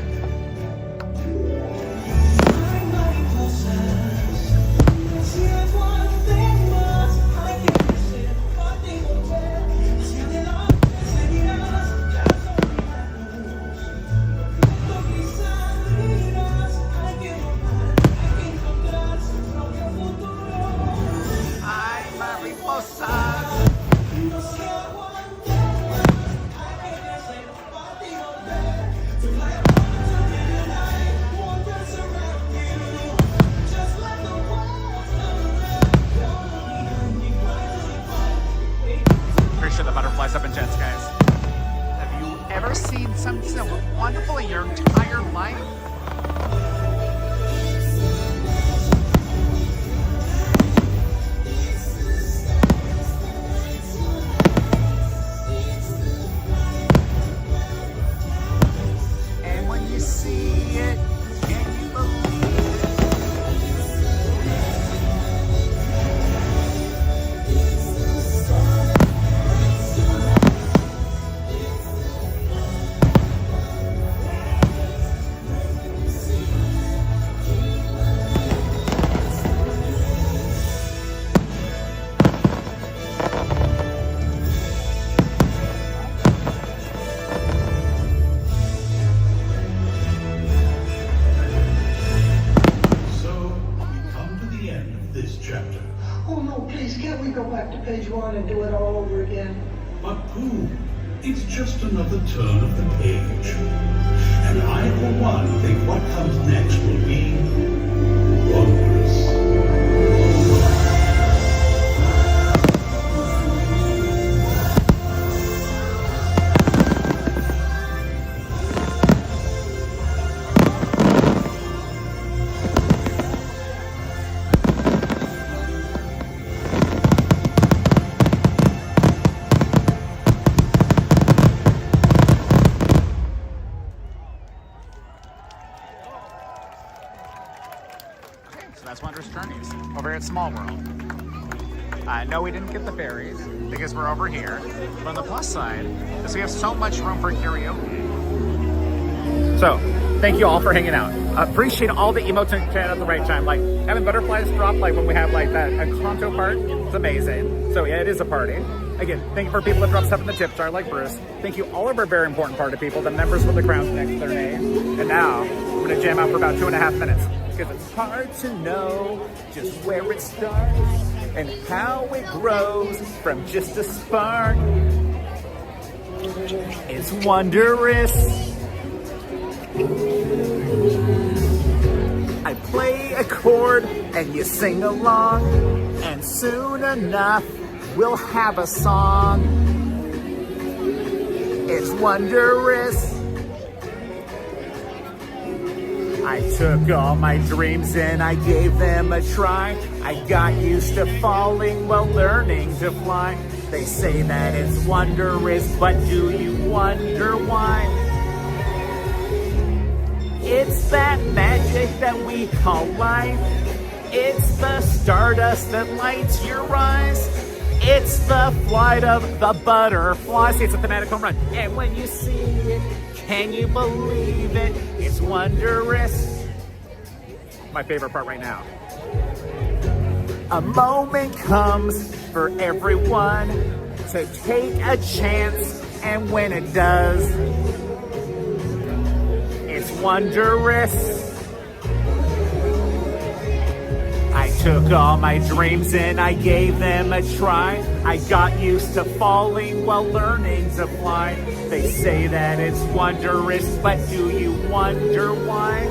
Appreciate the butterflies up in jets, guys. Have you ever seen something so wonderful in your entire life? And when you see it, can you believe it? So, we come to the end of this chapter. Oh no, please, can't we go back to page 1 and do it all over again? But Pooh, it's just another turn of the page. And I, for one, think what comes next will be wondrous. So that's Wondrous Journeys over here at Small World. No, we didn't get the ferries because we're over here. But on the plus side is we have so much room for karaoke. So, thank you all for hanging out. Appreciate all the emotes in chat at the right time. Like, having butterflies drop, like when we have like that Encanto part, it's amazing. So yeah, it is a party. Again, thank you for people that drop stuff in the tip jar, like Bruce. Thank you all of our very important party people, the members with the crowns next to their name. And now, we're gonna jam out for about 2.5 minutes. Because it's hard to know just where it starts and how it grows from just a spark. It's wondrous. I play a chord and you sing along, and soon enough we'll have a song. It's wondrous. I took all my dreams and I gave them a try. I got used to falling while learning to fly. They say that it's wondrous, but do you wonder why? It's that magic that we call life. It's the stardust that lights your eyes. It's the flight of the butterflies. It's a thematic home run. And when you see it, Can you believe it? It's wondrous. My favorite part right now. A moment comes for everyone to take a chance, and when it does, it's wondrous. I took all my dreams and I gave them a try. I got used to falling while learning to fly. They say that it's wondrous, but do you wonder why?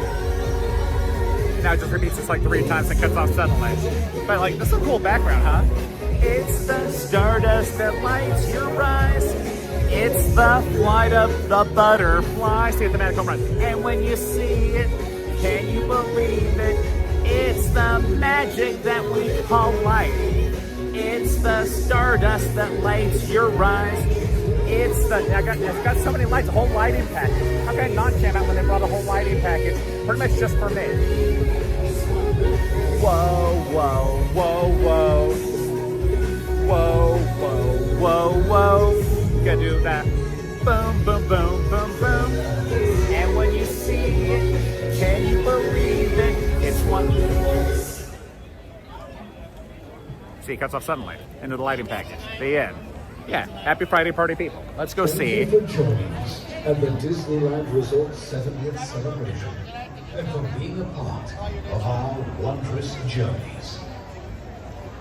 Now it just repeats this like 3 times and cuts off suddenly. But like, this is a cool background, huh? It's the stardust that lights your eyes. It's the flight of the butterfly. See, the magical run. And when you see it, can you believe it? It's the magic that we call light. It's the stardust that lights your eyes. It's got so many lights, a whole lighting package. How can I not jam out when they brought a whole lighting package? Pretty much just for me. Whoa, whoa, whoa, whoa. Whoa, whoa, whoa, whoa. Gotta do that. Boom, boom, boom, boom, boom. And when you see it, can you believe it? It's wondrous. See, it cuts off suddenly into the lighting package. The end. Yeah, happy Friday, party people. Let's go see. Thank you for joining us at the Disneyland Resort 70th celebration and for being a part of our wondrous journeys.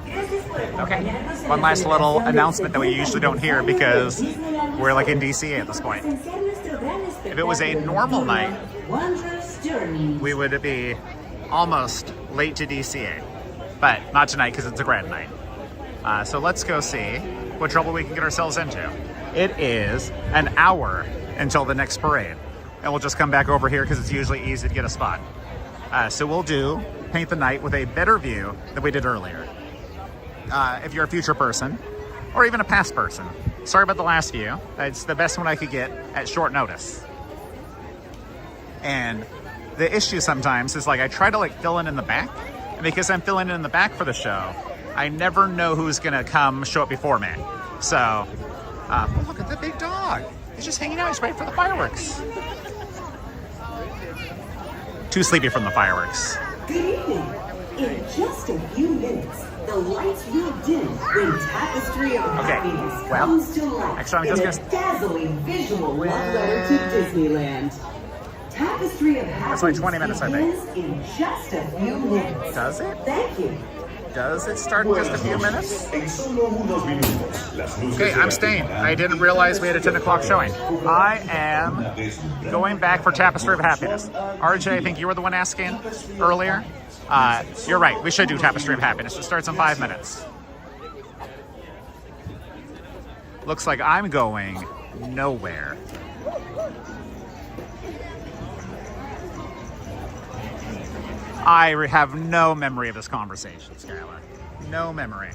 Okay, one last little announcement that we usually don't hear because we're like in DCA at this point. If it was a normal night, we would be almost late to DCA, but not tonight because it's a grand night. So let's go see what trouble we can get ourselves into. It is an hour until the next parade, and we'll just come back over here because it's usually easy to get a spot. So we'll do Paint the Night with a better view than we did earlier. If you're a future person, or even a past person, sorry about the last view. It's the best one I could get at short notice. And the issue sometimes is like I try to like fill in the back, and because I'm filling in the back for the show, I never know who's gonna come show up before me. So, look at the big dog. He's just hanging out, he's waiting for the fireworks. Too sleepy from the fireworks. Good evening. In just a few minutes, the lights will dim when Tapestry of Happiness comes to life in a dazzling visual love letter to Disneyland. Tapestry of Happiness like 20 minutes, I think. In just a few minutes. Does it? Thank you. Does it start in just a few minutes? Okay, I'm staying. I didn't realize we had a 10 o'clock showing. I am going back for Tapestry of Happiness. RJ, I think you were the one asking earlier. You're right, we should do Tapestry of Happiness. It starts in 5 minutes. Looks like I'm going nowhere. I have no memory of this conversation, Skylar. No memory.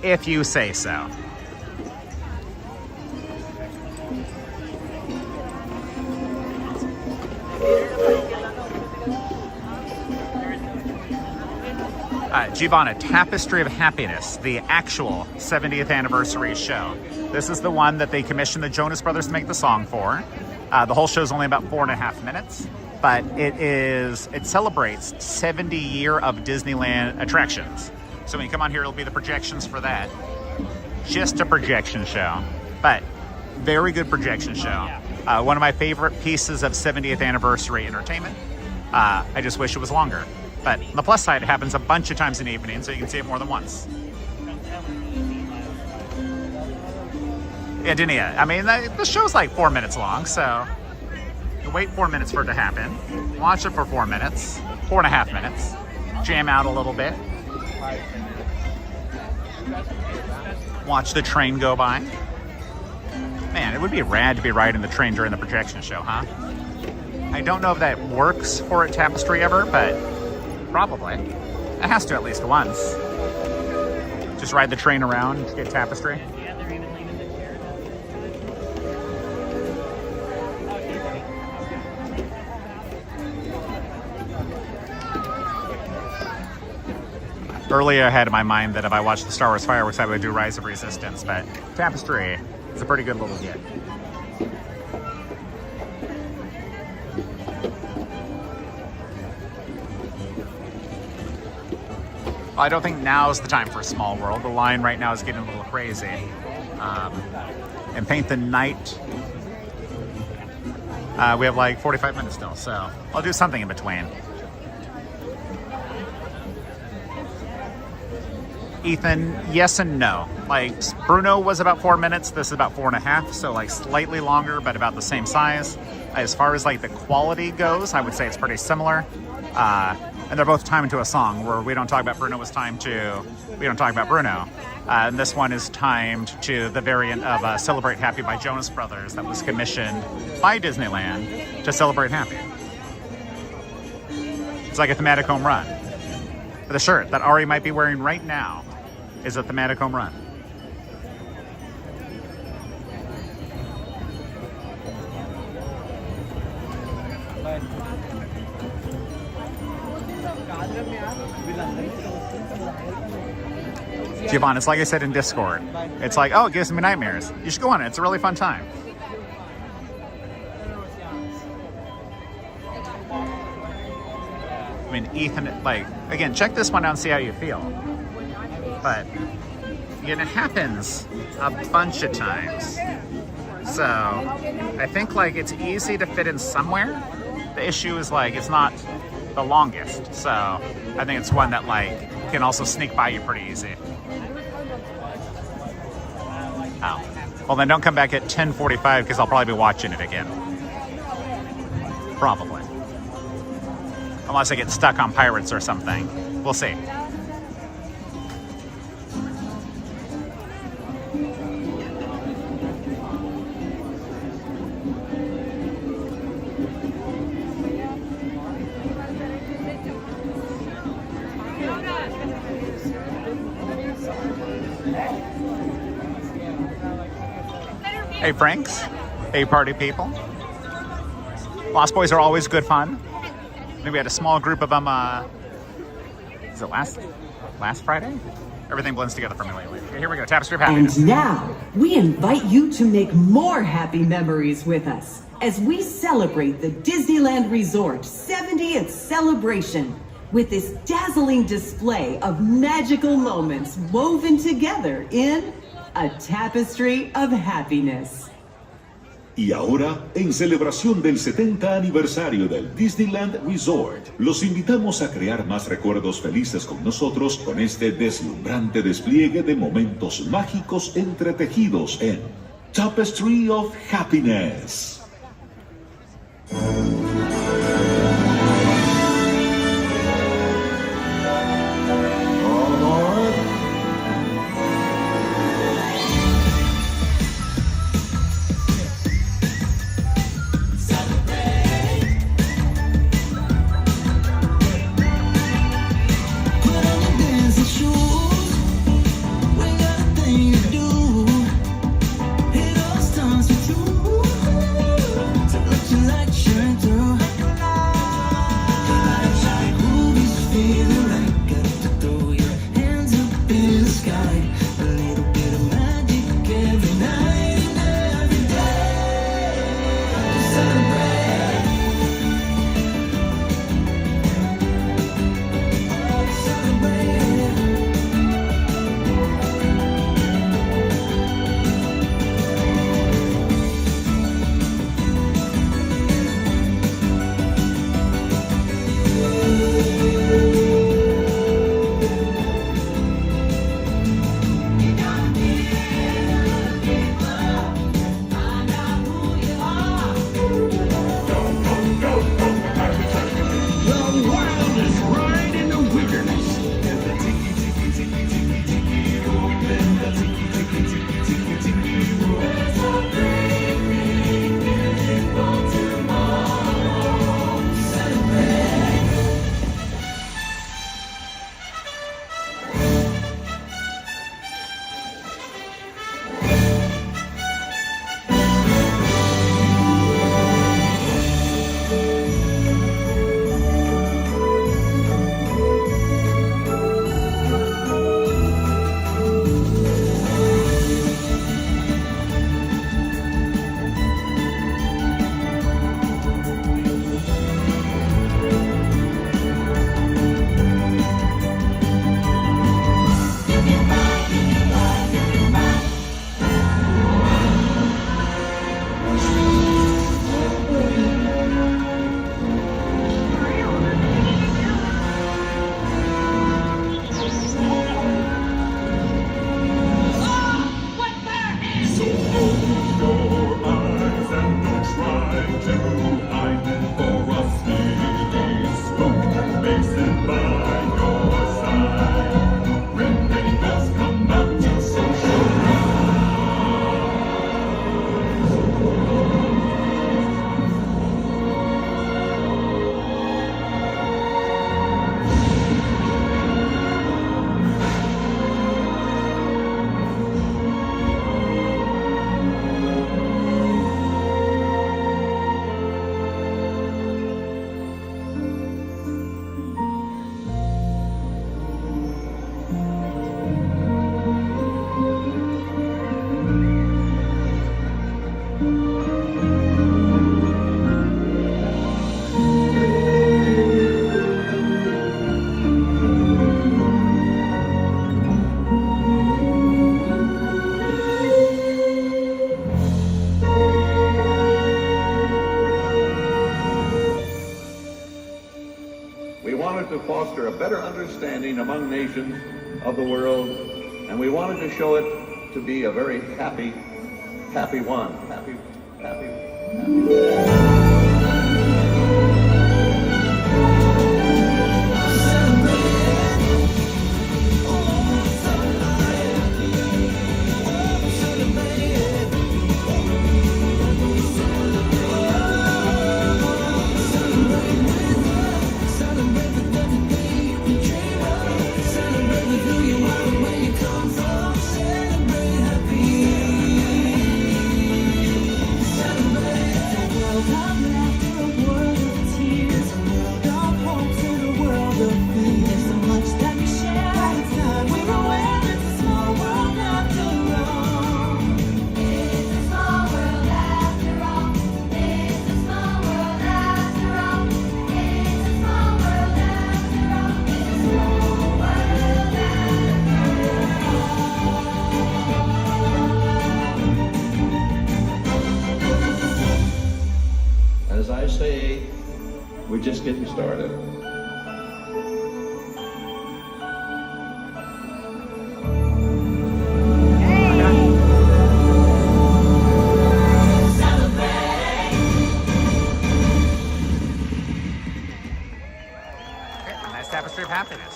If you say so. Giovanna, Tapestry of Happiness, the actual 70th anniversary show. This is the one that they commissioned the Jonas Brothers to make the song for. The whole show is only about 4.5 minutes. But it celebrates 70 years of Disneyland attractions. So when you come on here, it'll be the projections for that. Just a projection show, but very good projection show. One of my favorite pieces of 70th anniversary entertainment. I just wish it was longer. But on the plus side, it happens a bunch of times in the evening, so you can see it more than once. Yeah, Dinia. I mean, the show's like 4 minutes long, so you wait 4 minutes for it to happen. Watch it for 4 minutes, 4.5 minutes. Jam out a little bit. Watch the train go by. Man, it would be rad to be riding the train during the projection show, huh? I don't know if that works for a Tapestry ever, but probably. It has to at least once. Just ride the train around to get Tapestry. Earlier I had in my mind that if I watched the Star Wars fireworks, I would do Rise of Resistance, but Tapestry is a pretty good little get. I don't think now's the time for a small world. The line right now is getting a little crazy. And Paint the Night, we have like 45 minutes still, so I'll do something in between. Ethan, yes and no. Like, Bruno was about 4 minutes, this is about 4.5, so like slightly longer, but about the same size. As far as like the quality goes, I would say it's pretty similar. And they're both timed to a song, where We Don't Talk About Bruno was timed to We Don't Talk About Bruno. And this one is timed to the variant of Celebrate Happy by Jonas Brothers that was commissioned by Disneyland to celebrate happy. It's like a thematic home run. The shirt that Ari might be wearing right now is a thematic home run. Giovanni, it's like I said in Discord. It's like, oh, it gives me nightmares. You should go on it. It's a really fun time. I mean, Ethan, like, again, check this one out and see how you feel. But, again, it happens a bunch of times. So, I think, like, it's easy to fit in somewhere. The issue is, like, it's not the longest. So, I think it's one that, like, can also sneak by you pretty easy. Oh. Well, then don't come back at 10:45 because I'll probably be watching it again. Probably. Unless I get stuck on Pirates or something. We'll see. Hey, Franks. Hey, party people. Lost Boys are always good fun. Maybe we had a small group of them, is it last Friday? Everything blends together for me lately. Okay, here we go, Tapestry of Happiness. And now, we invite you to make more happy memories with us as we celebrate the Disneyland Resort 70th celebration with this dazzling display of magical moments woven together in a tapestry of happiness. Y ahora, en celebración del 70 aniversario del Disneyland Resort, los invitamos a crear más recuerdos felices con nosotros con este deslumbrante despliegue de momentos mágicos entretejidos en Tapestry of Happiness. Turn foster a better understanding among nations of the world, and we wanted to show it to be a very happy one. Happy. As I say, we're just getting started. Nice Tapestry of Happiness.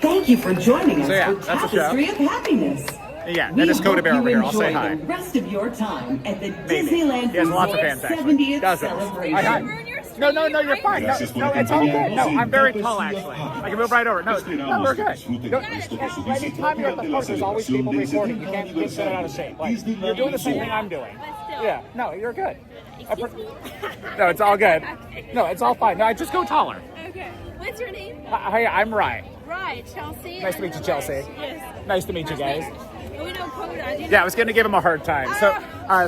Thank you for joining us So, yeah, for that's a show. Tapestry of Happiness. Yeah, We that is hope Coda Bear you over here. I'll say enjoy hi. the rest of your time at the Maybe. Disneyland He has lots of Resort fans, actually. 70th Dozens. celebration. Hi. No, you're fine. No, it's all good. No, I'm very tall, actually. I can move right over. No, we're good. Anytime you're at the park, there's always people recording. You can't get set out of shape. Like, you're doing the same thing I'm doing. Yeah, no, you're good. No, it's all good. No, it's all fine. No, I just go taller. Okay. What's your name? Hi, I'm Ryan. Right, Chelsea. Nice to meet you, Chelsea. Yes. Nice to meet you guys. We know Coda. Do you Yeah, I was going to give him a hard time.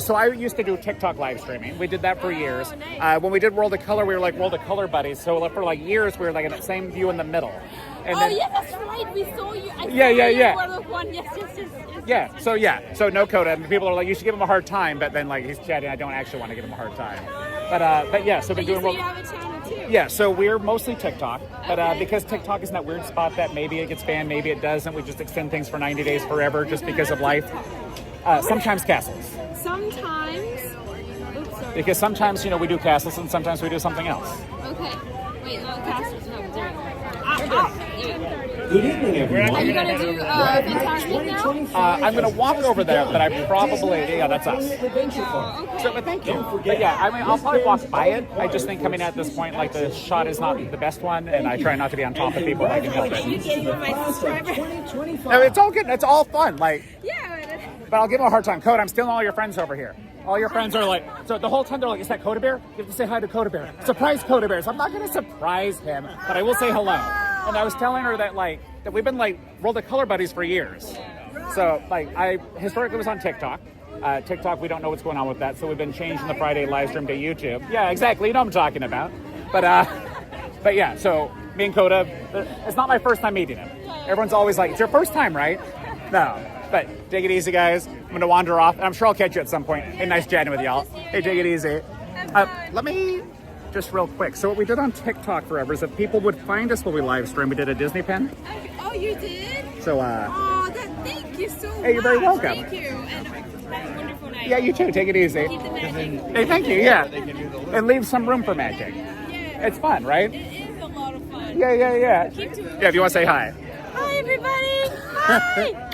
So I used to do TikTok live streaming. We did that for years. When we did World of Color, we were like World of Color buddies. So for like years, we were like in the same view in the middle. And then, yeah, that's right. We saw you. Yeah. World of One. Yes. So no Coda. And people are like, you should give him a hard time. But then like he's chatting, I don't actually want to give him a hard time. But yeah, so we've been doing. You have a channel too. Yeah, so we're mostly TikTok, but because TikTok is in that weird spot that maybe it gets banned, maybe it doesn't. We just extend things for 90 days forever just because of life. Sometimes castles. Sometimes. Oops, sorry. Because sometimes, we do castles and sometimes we do something else. Okay. Wait, no, castles. No, there. Good evening, everyone. Are you gonna do Fantastic now? I'm going to walk over there, but I probably, that's us. So, but thank you. But yeah, I'll probably walk by it. I just think coming at this point, like the shot is not the best one, and I try not to be on top of people if I can help it. You gave me my subscriber. No, it's all good. It's all fun. Like, Yeah. but I'll give him a hard time. Code, I'm stealing all your friends over here. All your friends are like, so the whole time they're like, is that Coda Bear? You have to say hi to Coda Bear. Surprise Coda Bear. So I'm not going to surprise him, but I will say hello. And I was telling her that that we've been World of Color buddies for years. So I historically was on TikTok. TikTok, we don't know what's going on with that. So we've been changing the Friday live stream to YouTube. Yeah, exactly. You know what I'm talking about. But yeah, so me and Coda, it's not my first time meeting him. Everyone's always like, it's your first time, right? No. But take it easy, guys. I'm going to wander off. I'm sure I'll catch you at some point. Hey, nice chatting with y'all. Hey, take it easy. Let me just real quick. So what we did on TikTok forever is if people would find us while we live stream, we did a Disney pen. Oh, you did? So, thank you so much. Hey, you're very welcome. Thank you. And have a wonderful night. Yeah, you too. Take it easy. Keep the magic. Hey, thank you. Yeah. And leave some room for magic. Yeah. It's fun, right? It is a lot of fun. Yeah. Keep doing it. Yeah, if you want to say hi. Hi, everybody. Hi.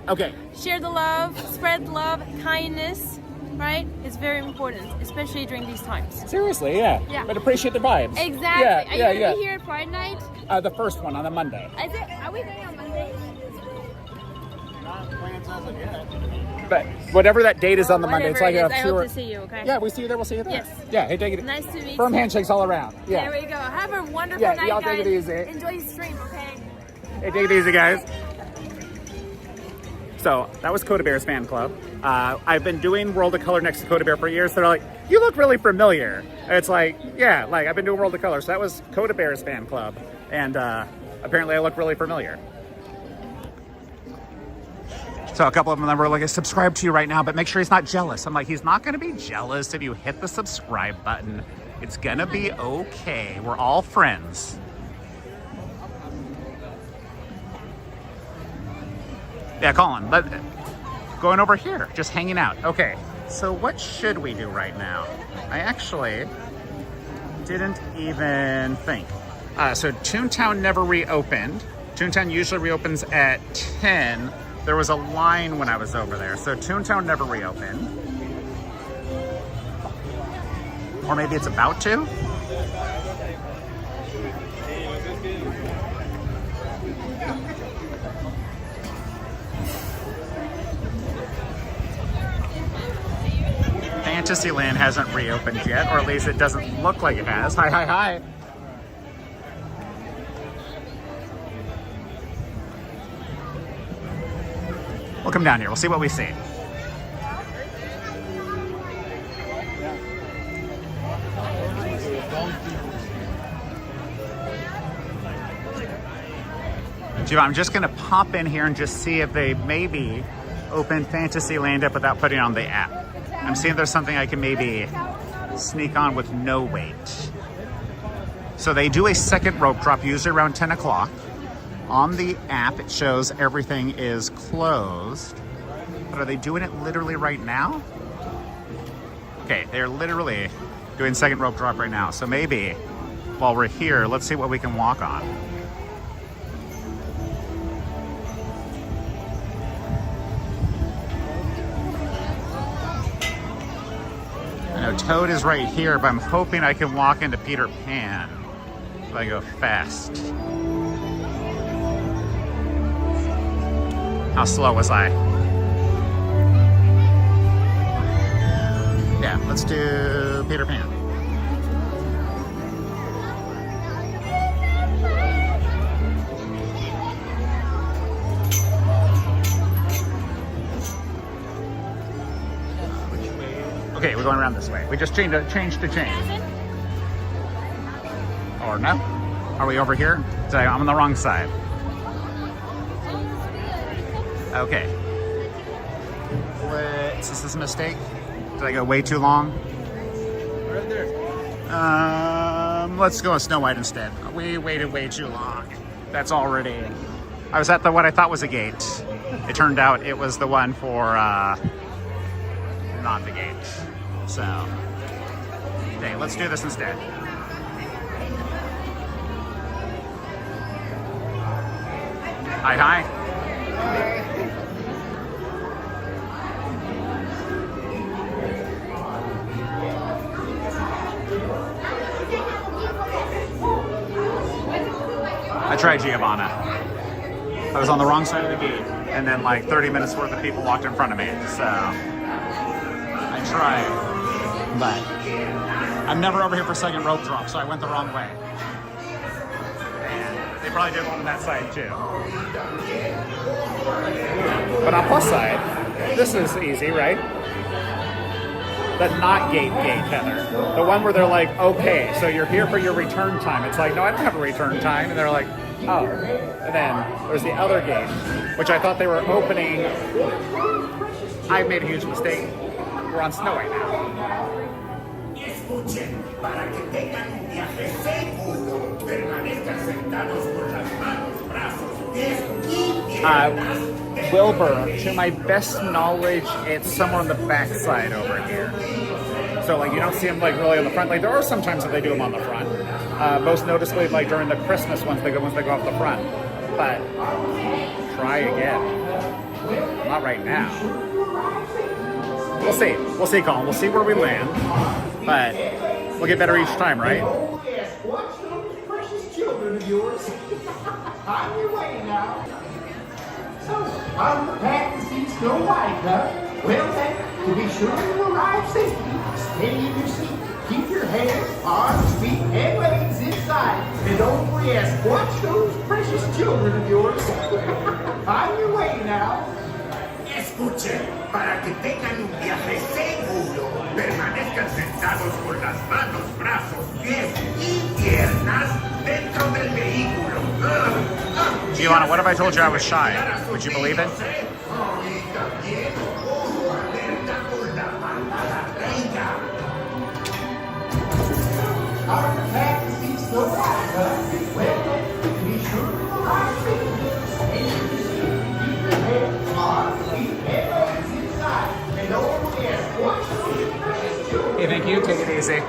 Okay. Share the love, spread love, kindness, right? It's very important, especially during these times. Seriously, yeah. But appreciate the vibes. Exactly. Yeah, Are you going to be here at Pride Night? The first one on a Monday. Is it? Are we going on Monday? But whatever that date is on the Monday, it's like a I pure... hope to see you, okay? Yeah, we see you there, we'll see you there. Yes. Yeah, hey, take it. Nice to meet Firm you. handshakes all around. Yeah. There we go. Have a wonderful Yeah, night, y'all guys. take it easy. Enjoy your stream, okay? Hey, take it easy, guys. So that was Coda Bear's fan club. I've been doing World of Color next to Coda Bear for years. So they're like, you look really familiar. And it's like, yeah, I've been doing World of Color. So that was Coda Bear's fan club. And apparently I look really familiar. So a couple of them were like, I subscribe to you right now, but make sure he's not jealous. I'm like, he's not going to be jealous if you hit the subscribe button. It's going to be okay. We're all friends. Yeah, Colin, going over here, just hanging out. Okay, so what should we do right now? I actually didn't even think. So Toontown never reopened. Toontown usually reopens at 10. There was a line when I was over there, so Toontown never reopened. Or maybe it's about to? Fantasyland hasn't reopened yet, or at least it doesn't look like it has. Hi, hi, hi. We'll come down here. We'll see what we see. I'm just going to pop in here and just see if they maybe open Fantasyland up without putting on the app. I'm seeing if there's something I can maybe sneak on with no wait. So they do a second rope drop usually around 10 o'clock. On the app, it shows everything is closed. But are they doing it literally right now? Okay, they're literally doing second rope drop right now. So maybe while we're here, let's see what we can walk on. I know Toad is right here, but I'm hoping I can walk into Peter Pan if I go fast. How slow was I? Yeah, let's do Peter Pan. Okay, we're going around this way. We just changed the chain. Or no? Are we over here? I'm on the wrong side. Okay. Is this a mistake? Did I go way too long? Right there. Let's go with Snow White instead. We waited way too long. That's already... I was at what I thought was a gate. It turned out it was the one for, not the gate. So, okay, let's do this instead. Hi, hi. I tried Giovanna. I was on the wrong side of the gate, and then like 30 minutes worth of people walked in front of me, so I tried, but I'm never over here for second rope drop, so I went the wrong way. And they probably did one on that side too. But on plus side, this is easy, right? The not gate, Heather. The one where they're like, okay, so you're here for your return time. It's like, no, I don't have a return time. And they're like, oh. And then there's the other gate, which I thought they were opening. I made a huge mistake. We're on Snow White now. Wilbur, to my best knowledge, it's somewhere on the back side over here. So like you don't see them like really on the front. Like there are sometimes that they do them on the front. Most noticeably like during the Christmas ones they go off the front. But try again. Not right now. We'll see. We'll see, Colin. We'll see where we land. But we'll get better each time, right? Oh yes, watch those precious children of yours. On your way now. So, on the path to see Snow White, huh? Well then, to be sure you arrive safely, stay in your seat. Keep your hands, arms, feet, and legs inside. And don't forget, watch those precious children of yours. On your way now. Escuchen, para que tengan un viaje seguro, permanezcan sentados con las manos, brazos, pies y piernas dentro del vehículo. Giovanna, what if I told you I was shy? Would you believe it? Hey, thank you. Take it easy.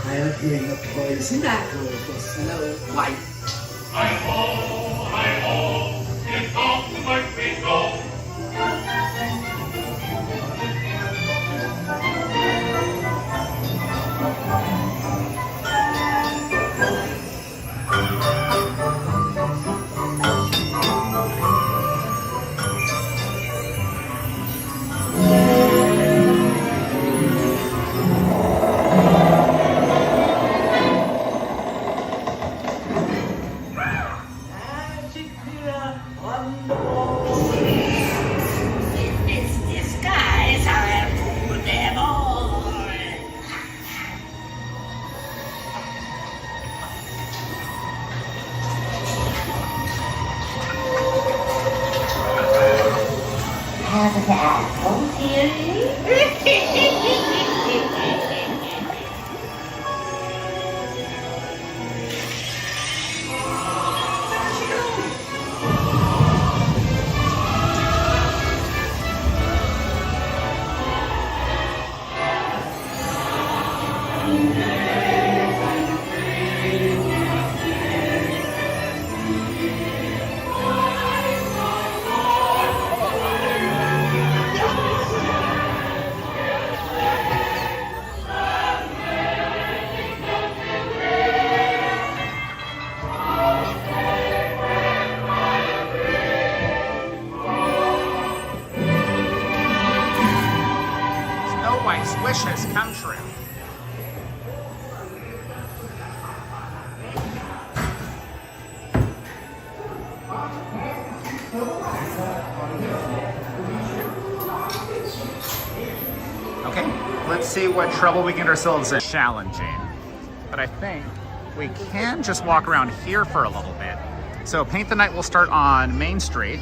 I am hearing a poison apple for Snow White. It's off to make me go. Have an apple, dearie? Wishes come true. Okay, let's see what trouble we get ourselves in. Challenging, but I think we can just walk around here for a little bit. So Paint the Night will start on Main Street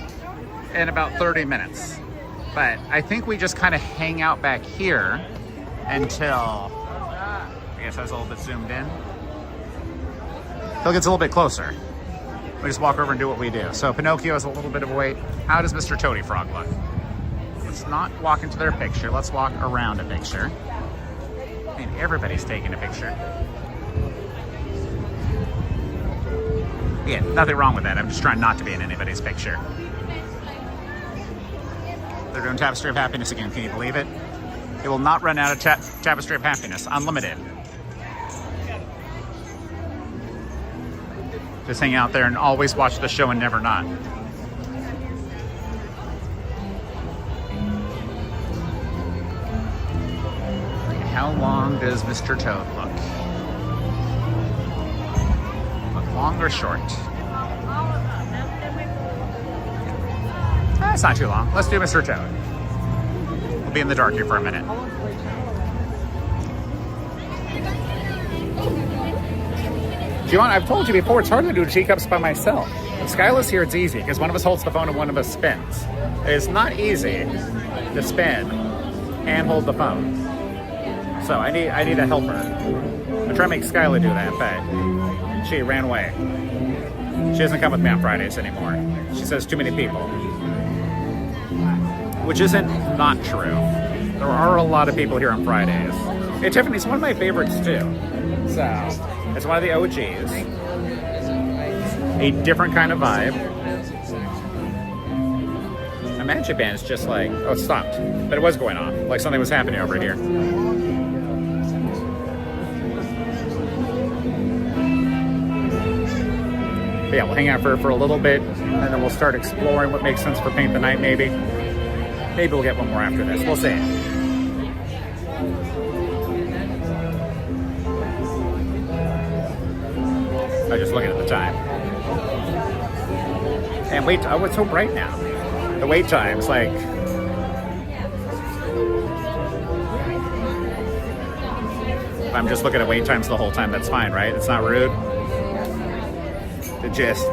in about 30 minutes. But I think we just kind of hang out back here until, I guess I was a little bit zoomed in. Until it gets a little bit closer. We just walk over and do what we do. So Pinocchio has a little bit of a wait. How does Mr. Toady Frog look? Let's not walk into their picture. Let's walk around a picture. I mean, everybody's taking a picture. Yeah, nothing wrong with that. I'm just trying not to be in anybody's picture. They're doing Tapestry of Happiness again. Can you believe it? It will not run out of Tapestry of Happiness. Unlimited. Just hang out there and always watch the show and never not. How long does Mr. Toad look? Look long or short? It's not too long. Let's do Mr. Toad. We'll be in the dark here for a minute. Do you want? I've told you before, it's hard to do G-Cups by myself. With Skyla's here, it's easy, because one of us holds the phone and one of us spins. It's not easy to spin and hold the phone. So I need a helper. I try to make Skyla do that, but she ran away. She doesn't come with me on Fridays anymore. She says too many people. Which isn't not true. There are a lot of people here on Fridays. Hey, Tiffany's one of my favorites too. So, it's one of the OGs. A different kind of vibe. A Magic Band is just like, oh, it stopped. But it was going on. Like something was happening over here. But yeah, we'll hang out for a little bit, and then we'll start exploring what makes sense for Paint the Night, maybe. Maybe we'll get one more after this. We'll see. I'm just looking at the time. And wait, oh, it's so bright now. The wait time's like... If I'm just looking at wait times the whole time, that's fine, right? It's not rude. The gist.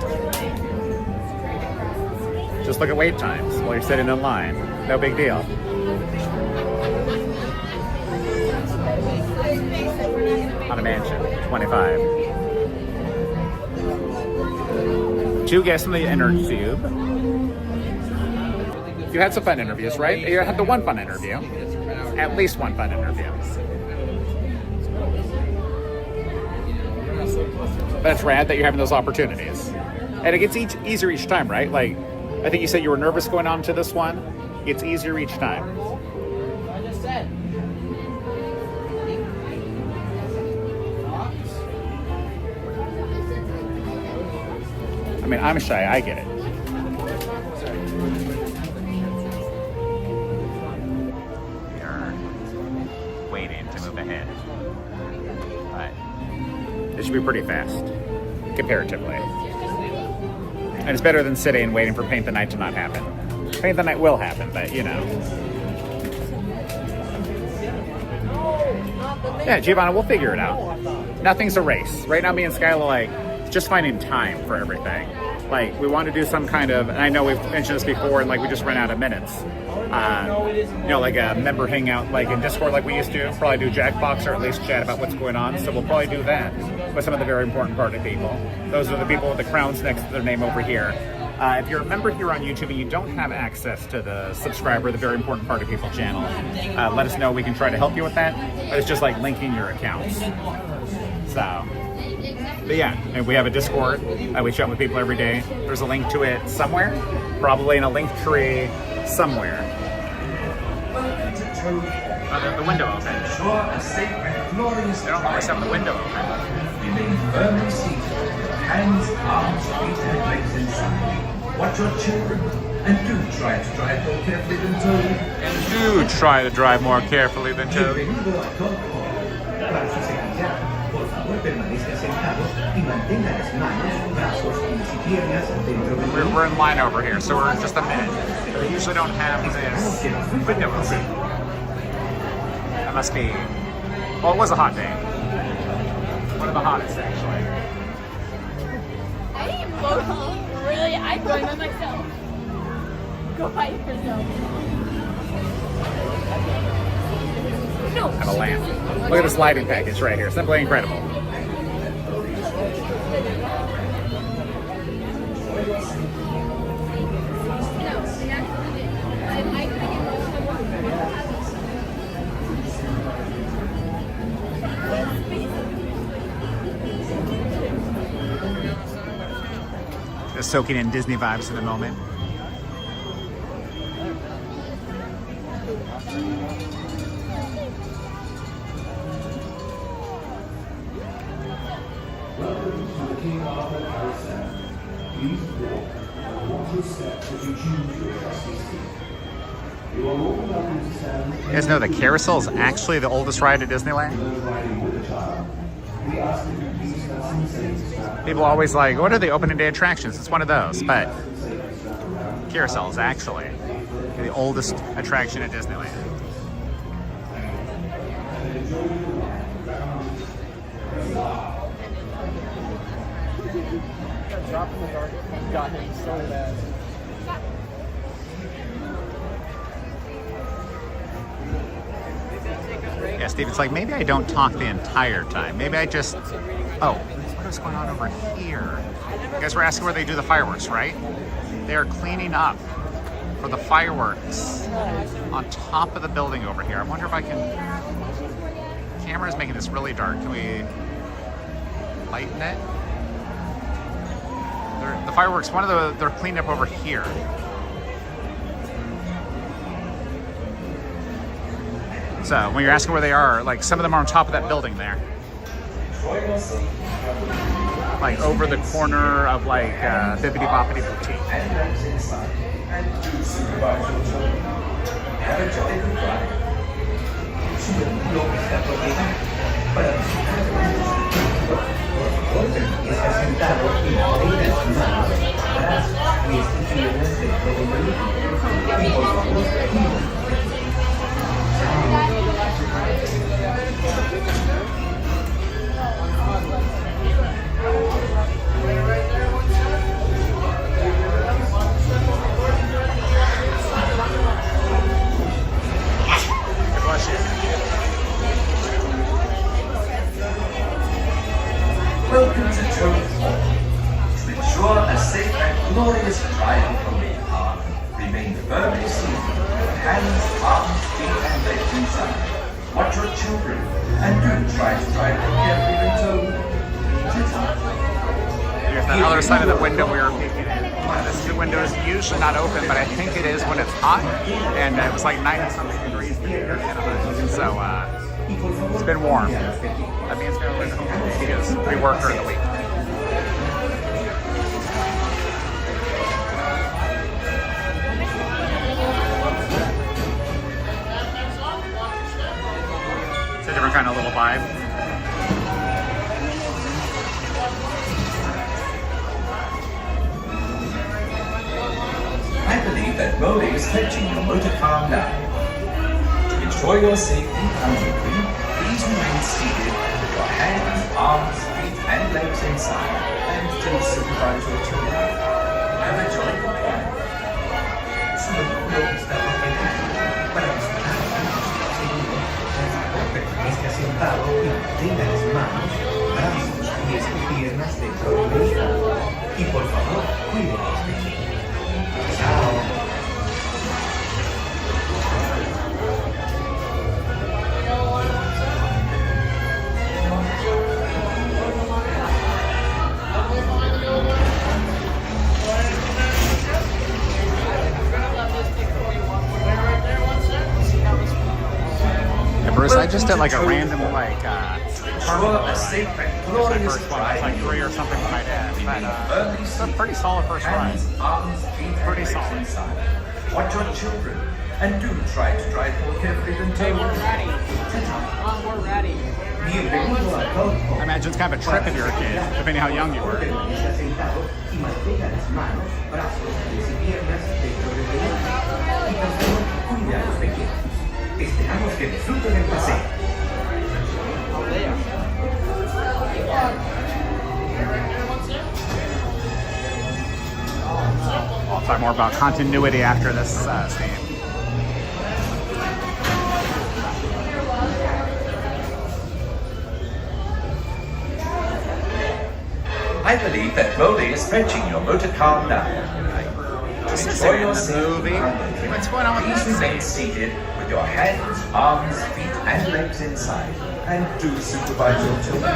Just look at wait times while you're sitting in line. No big deal. On a mansion, 25. 2 guests in the inner tube. You had some fun interviews, right? You had the one fun interview. At least one fun interview. But it's rad that you're having those opportunities. And it gets easier each time, right? Like, I think you said you were nervous going on to this one. It's easier each time. I mean, I'm shy, I get it. We are waiting to move ahead. But it should be pretty fast, comparatively. And it's better than sitting and waiting for Paint the Night to not happen. Paint the Night will happen, but you know. Yeah, Giovanna, we'll figure it out. Nothing's a race. Right now, me and Skyla, like, just finding time for everything. Like, we want to do some kind of, and I know we've mentioned this before, and like we just ran out of minutes. You know, like a member hangout, like in Discord, like we used to. Probably do Jackbox or at least chat about what's going on. So we'll probably do that with some of the very important party people. Those are the people with the crowns next to their name over here. If you're a member here on YouTube and you don't have access to the subscriber, the very important party people channel, let us know. We can try to help you with that. But it's just like linking your accounts. So. But yeah, and we have a Discord. We chat with people every day. There's a link to it somewhere, probably in a link tree somewhere. The window open. They don't always have the window open. Remain firmly seated, hands, arms, feet, and legs inside. Watch your children, and do try to drive more carefully than Toad. We're in line over here, so we're in just a minute. They usually don't have this window open. That must be... Well, it was a hot day. One of the hottest, actually. I am emotional. Really, I blame on myself. Go fight yourself. No. And a lamp. Look at this lighting package right here. Simply incredible. Just soaking in Disney vibes in the moment. You guys know the carousel is actually the oldest ride at Disneyland? People are always like, what are the opening day attractions? It's one of those, but carousel is actually the oldest attraction at Disneyland. Got him so bad. Yeah, Steve, it's like maybe I don't talk the entire time. Maybe I just... Oh, what is going on over here? You guys were asking where they do the fireworks, right? They are cleaning up for the fireworks on top of the building over here. I wonder if I can... The camera is making this really dark. Can we lighten it? The fireworks, they're cleaning up over here. So when you're asking where they are, like some of them are on top of that building there. Like over the corner of like Bibbidi Boppidi Boutique. Welcome to Toon. To ensure a safe and glorious ride from the park, remain firmly seated, hands, arms, feet, and legs inside. Watch your children, and do try to drive them carefully and Toon. Here's the other side of the window we were peeking in. This window is usually not open, but I think it is when it's hot, and it was like 90-something degrees here in Anaheim, so it's been warm. That means we're going to home because we work during the week. It's a different kind of little vibe. I believe that Molly is fetching your motor car now. To ensure your safety and safety, please remain seated with your hands, arms, feet, and legs inside, and to supervise your children. Have a jolly good ride. Para disfrutar esté sentado y mantenga las manos, brazos, pies y piernas dentro del vehículo. Y por favor, cuide a los pequeños. Chao. Bruce, I just did like a random like safe and glorious ride. Like 3 or something with my dad. But it's a pretty solid first ride. Pretty solid. Watch your children and do try to drive more carefully than Hey, we're ready. We're ready. I imagine it's kind of a trip if you're a kid, depending how young you were. Esperamos que disfruten el paseo. I'll talk more about continuity after this scene. I believe that Molly is fetching your motor car now. To enjoy your movie. What's going on with this? Please remain seated with your hands, arms, feet, and legs inside, and do supervise your children.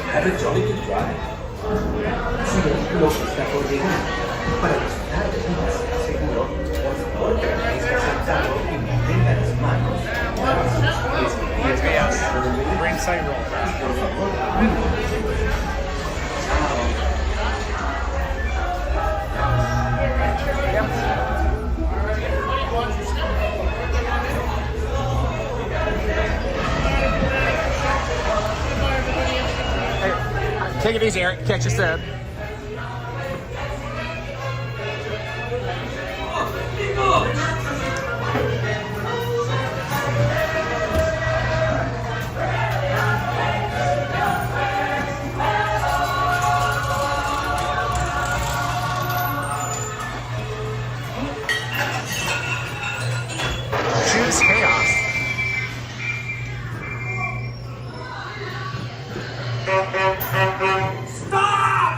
Have a jolly good ride. Si el vehículo está por llegar, para disfrutar de un paseo seguro, por favor permanezca sentado y mantenga las manos, brazos, pies y piernas dentro del vehículo. Por favor, cuide a los pequeños. Take it easy, Eric. Catch your step. Choose chaos. Stop!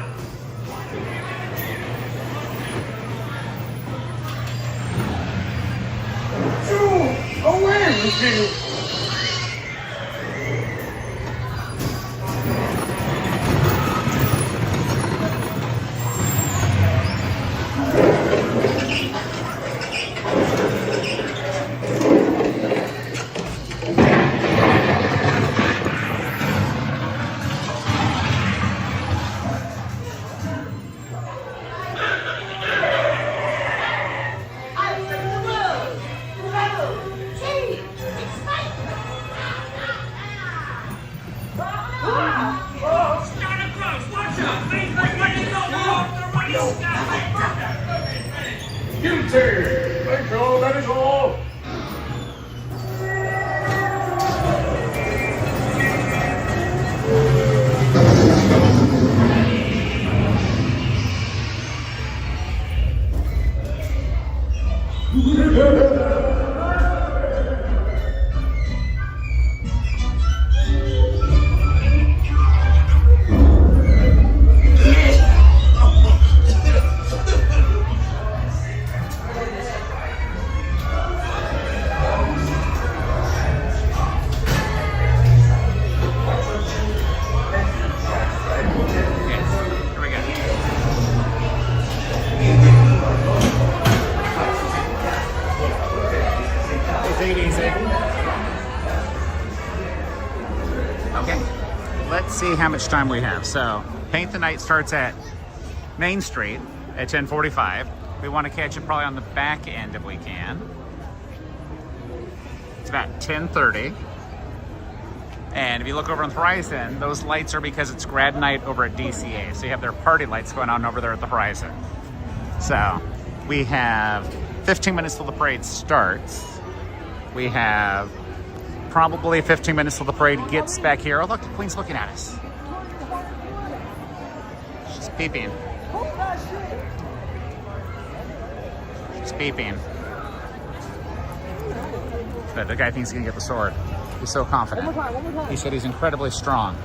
Toon, away with you! Guilty! Thank you, that is all! see how much time we have. So, Paint the Night starts at Main Street at 10:45. We want to catch it probably on the back end if we can. It's about 10:30. And if you look over on the horizon, those lights are because it's grad night over at DCA. So you have their party lights going on over there at the horizon. So we have 15 minutes till the parade starts. We have probably 15 minutes till the parade gets back here. Oh, look, the Queen's looking at us. She's peeping. She's peeping. But the guy thinks he's gonna get the sword. He's so confident. He said he's incredibly strong.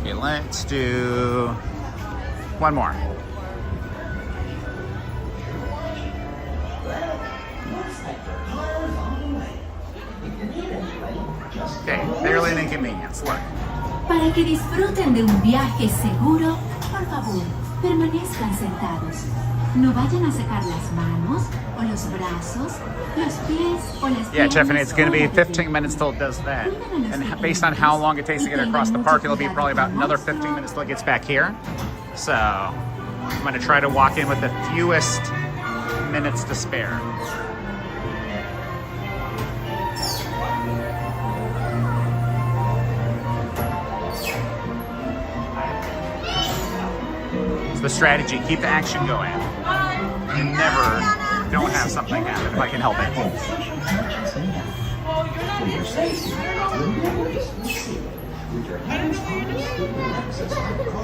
Okay, let's do one more. Okay, barely an inconvenience. Look. Para que disfruten de un viaje seguro, por favor, permanezcan sentados. No vayan a sacar las manos, o los brazos, los pies, o las piernas. Yeah, Tiffany, it's going to be 15 minutes till it does that. And based on how long it takes to get across the park, it'll be probably about another 15 minutes till it gets back here. So I'm going to try to walk in with the fewest minutes to spare. The strategy, keep the action going. You never don't have something happen if I can help it.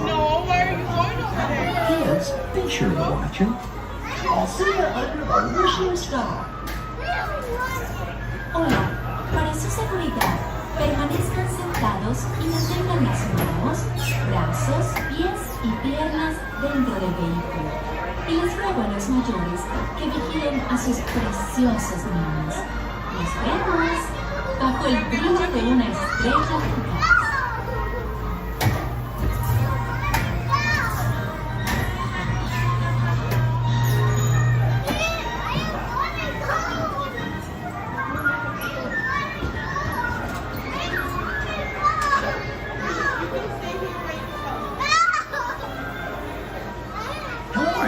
No, where are you going over there? Kids, be sure to watch him. I'll see you under the wishing star. Hola, para su seguridad, permanezcan sentados y mantengan las manos, brazos, pies y piernas dentro del vehículo. Y les ruego a los mayores que vigilen a sus preciosos niños. Nos vemos bajo el brillo de una estrella fugaz.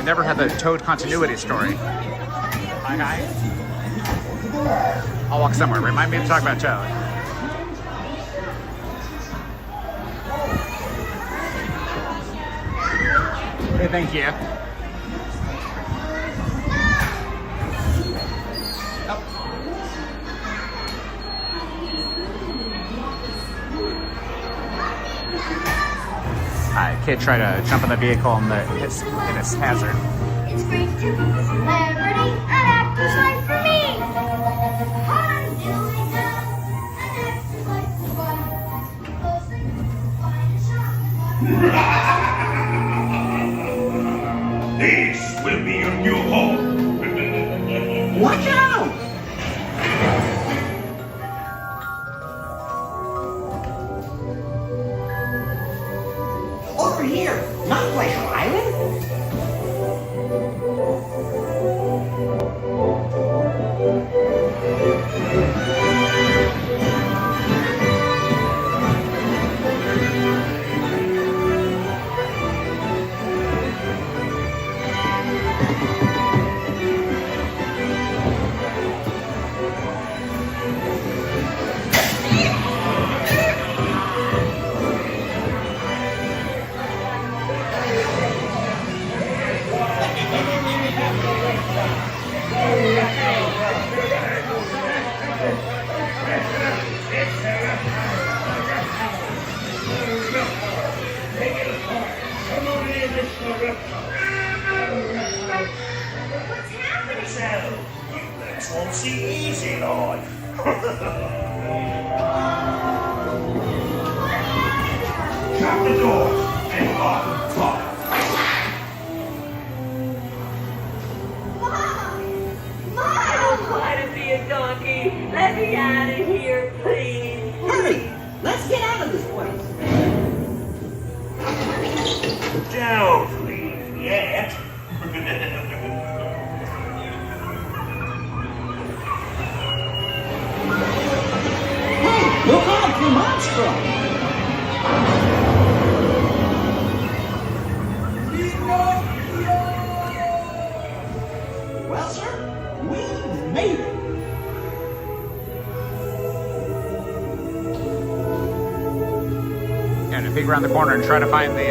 Never had the Toad continuity story. Hi. I'll walk somewhere. Remind me to talk about Toad. Hey, thank you. Kid tried to jump in the vehicle and it's hazard. It's great to be a celebrity and actors like for me. I'm doing that and actors like for fun. Those things will find a shop. This will be your new home. Watch out! Over here, not Pleasure Island. What's happening? So, you won't see easy life. Shut the door and lock the top. I don't want to be a donkey. Let me out of here, please. Hurry! Let's get out of this place. Don't leave yet. Well, sir, we made it. Gonna peek around the corner and try to find the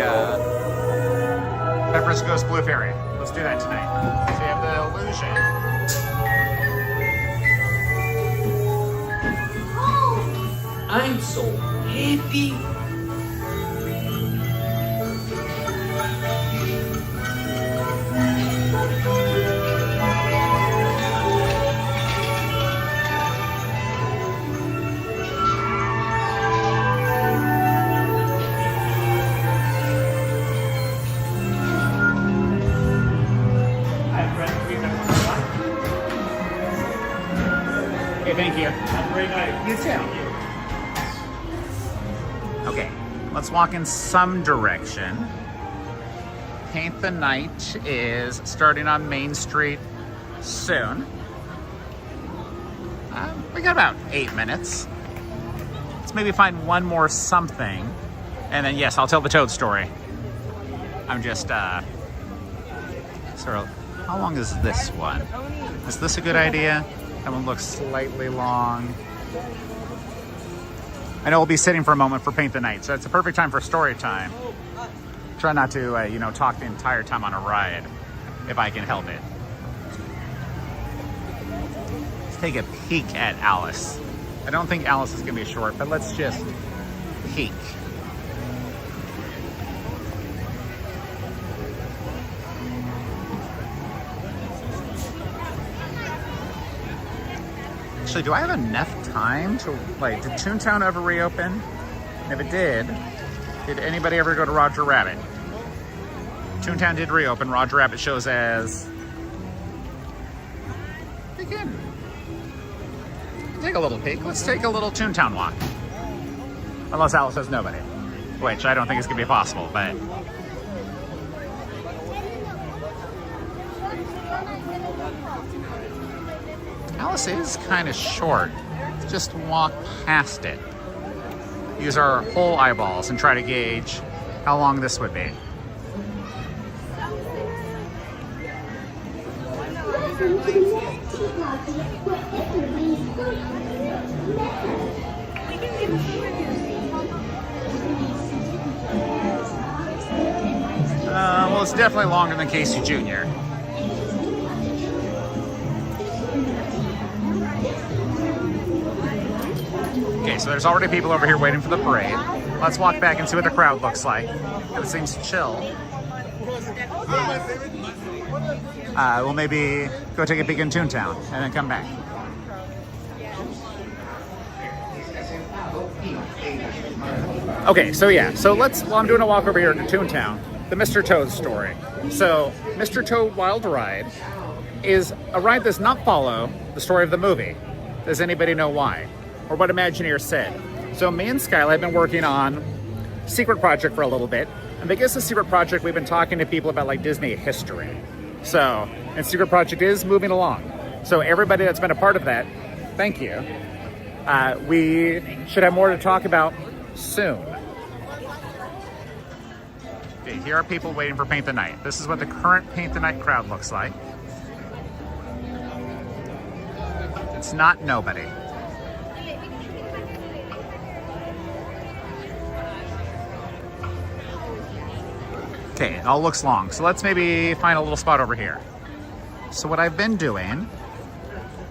Pepper's Ghost Blue Fairy. Let's do that tonight. So you have the illusion. I'm so happy. Okay, thank you. Have a great night. You too. Okay, let's walk in some direction. Paint the Night is starting on Main Street soon. We got about 8 minutes. Let's maybe find one more something. And then, yes, I'll tell the Toad story. I'm just, sort of, how long is this one? Is this a good idea? That one looks slightly long. I know we'll be sitting for a moment for Paint the Night, so it's a perfect time for story time. Try not to, you know, talk the entire time on a ride, if I can help it. Let's take a peek at Alice. I don't think Alice is gonna be short, but let's just peek. Actually, do I have enough time to, like, did Toontown ever reopen? If it did anybody ever go to Roger Rabbit? Toontown did reopen. Roger Rabbit shows as... Again, take a little peek. Let's take a little Toontown walk. Unless Alice has nobody, which I don't think is gonna be possible, but... Alice is kind of short. Just walk past it. Use our whole eyeballs and try to gauge how long this would be. Well, it's definitely longer than Casey Jr. Okay, so there's already people over here waiting for the parade. Let's walk back and see what the crowd looks like. It seems chill. We'll maybe go take a peek in Toontown and then come back. Okay, so yeah, while I'm doing a walk over here to Toontown, the Mr. Toad story. So, Mr. Toad Wild Ride is a ride that does not follow the story of the movie. Does anybody know why? Or what Imagineers said? So me and Skyla have been working on Secret Project for a little bit. And because the Secret Project, we've been talking to people about like Disney history. So, and Secret Project is moving along. So everybody that's been a part of that, thank you. We should have more to talk about soon. Okay, here are people waiting for Paint the Night. This is what the current Paint the Night crowd looks like. It's not nobody. Okay, it all looks long. So let's maybe find a little spot over here. So what I've been doing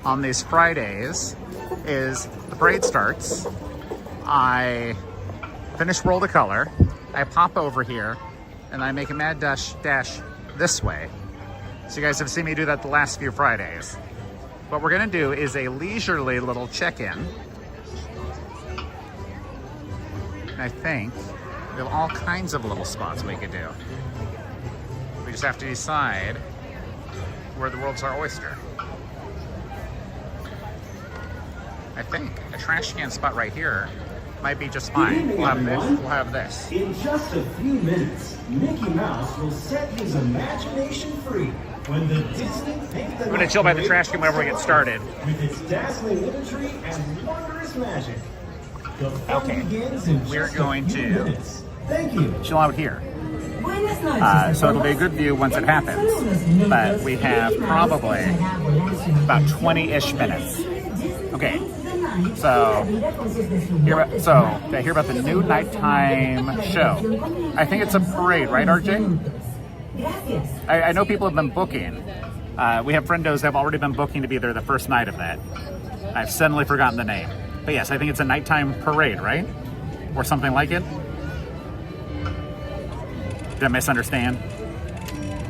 on these Fridays is the parade starts. I finish World of Color. I pop over here and I make a mad dash this way. So you guys have seen me do that the last few Fridays. What we're gonna do is a leisurely little check-in. And I think we have all kinds of little spots we could do. We just have to decide where the world's our oyster. I think a trash can spot right here might be just fine. We'll have this. In just a few minutes, Mickey Mouse will set his imagination free when the Disney Paint the I'm gonna chill by the trash can whenever we get started. With its dazzling imagery and wondrous magic. The fun begins in we're just going a few to minutes. Thank you. chill out here. So it'll be a good view once it happens, but we have probably about 20-ish minutes. Okay, so hear about the new nighttime show. I think it's a parade, right, RJ? I know people have been booking. We have friendos that have already been booking to be there the first night of that. I've suddenly forgotten the name. But yes, I think it's a nighttime parade, right? Or something like it. Did I misunderstand?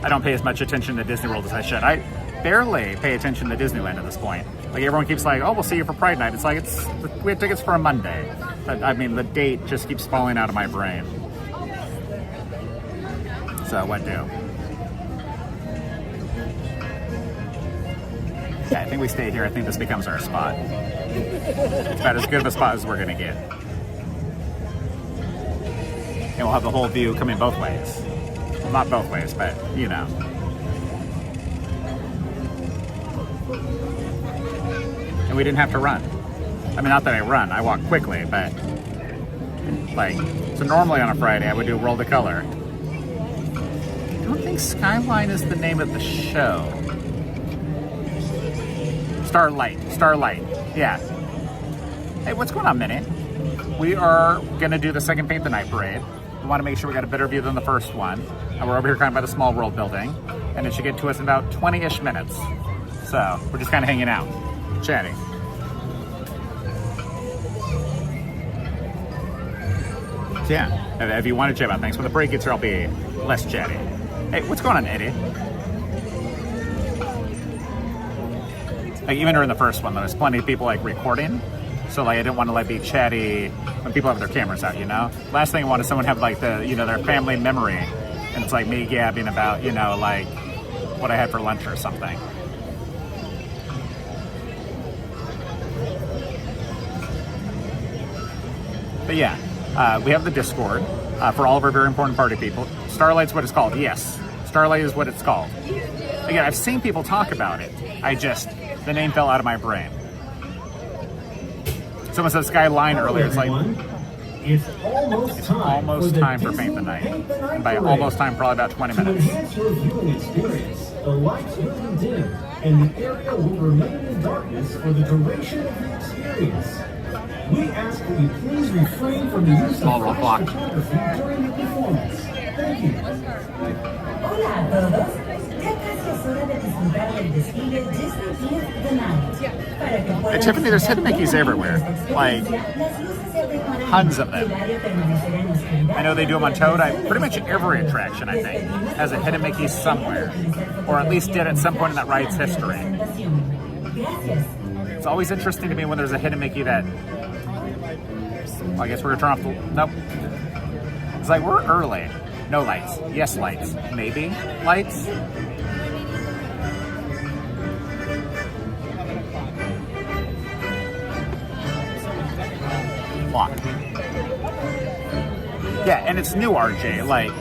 I don't pay as much attention to Disney World as I should. I barely pay attention to Disneyland at this point. Like everyone keeps like, oh, we'll see you for Pride Night. It's like, we have tickets for a Monday. But I mean, the date just keeps falling out of my brain. So what do? Yeah, I think we stay here. I think this becomes our spot. It's about as good of a spot as we're gonna get. And we'll have the whole view coming both ways. Well, not both ways, but you know. And we didn't have to run. I mean, not that I run, I walk quickly, but like, so normally on a Friday I would do World of Color. I don't think Skyline is the name of the show. Starlight, yeah. Hey, what's going on, Minnie? We are gonna do the second Paint the Night parade. We want to make sure we got a better view than the first one. And we're over here kind of by the Small World building. And it should get to us in about 20-ish minutes. So we're just kind of hanging out, chatting. So yeah, if you want to chat about things, when the parade gets here, I'll be less chatty. Hey, what's going on, Eddie? Like, even during the first one, there was plenty of people like recording. So like I didn't want to like be chatty when people have their cameras out, you know? Last thing I want is someone to have like the, you know, their family memory. And it's like me gabbing about, you know, like what I had for lunch or something. But yeah, we have the Discord for all of our very important party people. Starlight's what it's called, yes. Starlight is what it's called. Again, I've seen people talk about it. The name fell out of my brain. Someone said Skyline earlier. It's like, it's almost time for Paint the Night. And by almost time, probably about 20 minutes. To enhance your viewing experience, the lights will be dim, and the area will remain in darkness for the duration of the experience. We ask that you please refrain from the use of flash photography during the performance. Thank you. Hola a todos. Ya casi es hora de disfrutar del desfile Disney of the Night. At Tiffany, there's hidden Mickeys everywhere. Like, tons of them. I know they do them on Toad. Pretty much every attraction, I think, has a hidden Mickey somewhere. Or at least did at some point in that ride's history. It's always interesting to me when there's a hidden Mickey that... Well, I guess we're gonna turn off the... Nope. It's like, we're early. No lights. Yes, lights. Maybe lights. Lock. Yeah, and it's new, RJ. Like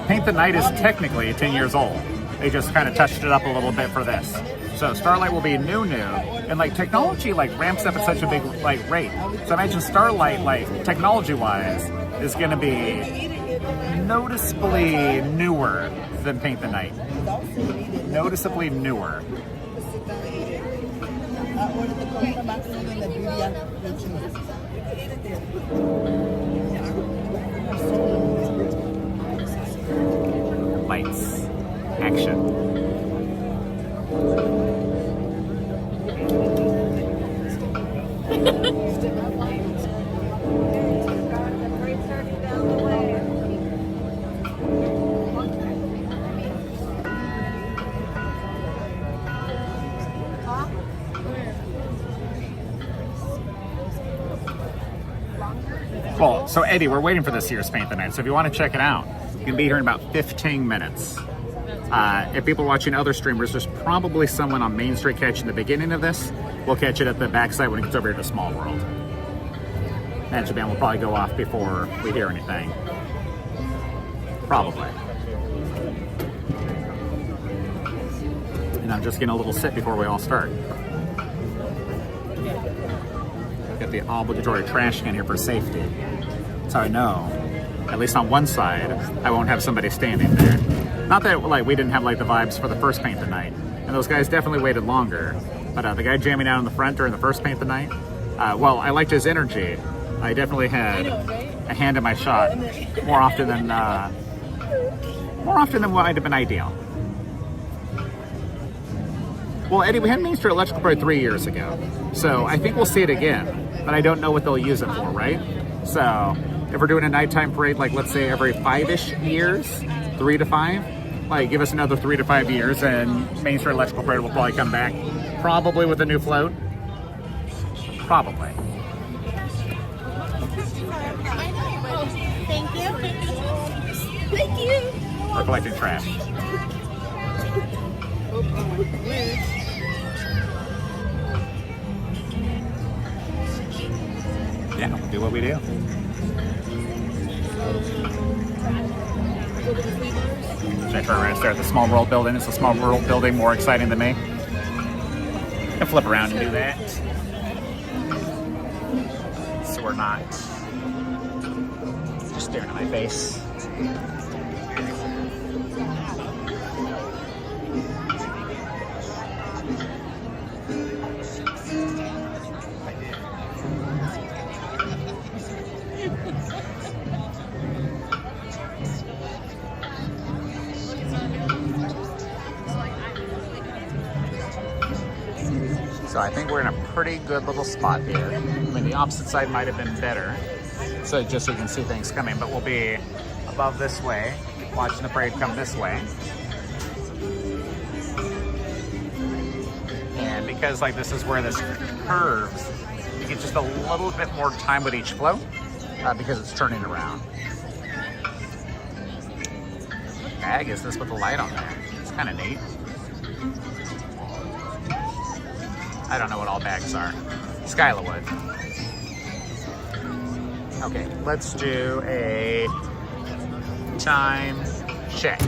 Paint the Night is technically 10 years old. They just kind of touched it up a little bit for this. So Starlight will be new, and like technology like ramps up at such a big like rate. So imagine Starlight like technology-wise is going to be noticeably newer than Paint the Night. Noticeably newer. Lights. Action. Well, so Eddie, we're waiting for this year's Paint the Night, so if you want to check it out, you can be here in about 15 minutes. If people are watching other streamers, there's probably someone on Main Street catching the beginning of this. We'll catch it at the backside when it gets over here to Small World. Magic Band will probably go off before we hear anything. Probably. And I'm just getting a little sip before we all start. Got the obligatory trash can here for safety. That's how I know, at least on one side, I won't have somebody standing there. Not that like we didn't have like the vibes for the first paint the night, and those guys definitely waited longer. But the guy jamming out in the front during the first paint the night, well, I liked his energy. I definitely had a hand in my shot more often than what might have been ideal. Well, Eddie, we had Main Street Electrical Parade 3 years ago, so I think we'll see it again, but I don't know what they'll use it for, right? So if we're doing a nighttime parade, like let's say every 5-ish years, 3 to 5, like give us another 3 to 5 years and Main Street Electrical Parade will probably come back, probably with a new float. Probably. Thank you. Thank you. We're collecting trash. Yeah, we'll do what we do. Should I turn around and stare at the Small World building? Is the Small World building more exciting than me? I can flip around and do that. So we're not just staring at my face. So I think we're in a pretty good little spot here. I mean, the opposite side might have been better, so just so you can see things coming, but we'll be above this way, watching the parade come this way. And because like this is where this curves, you get just a little bit more time with each float because it's turning around. What bag is this with the light on there? It's kind of neat. I don't know what all bags are. Skyla would. Okay, let's do a time check.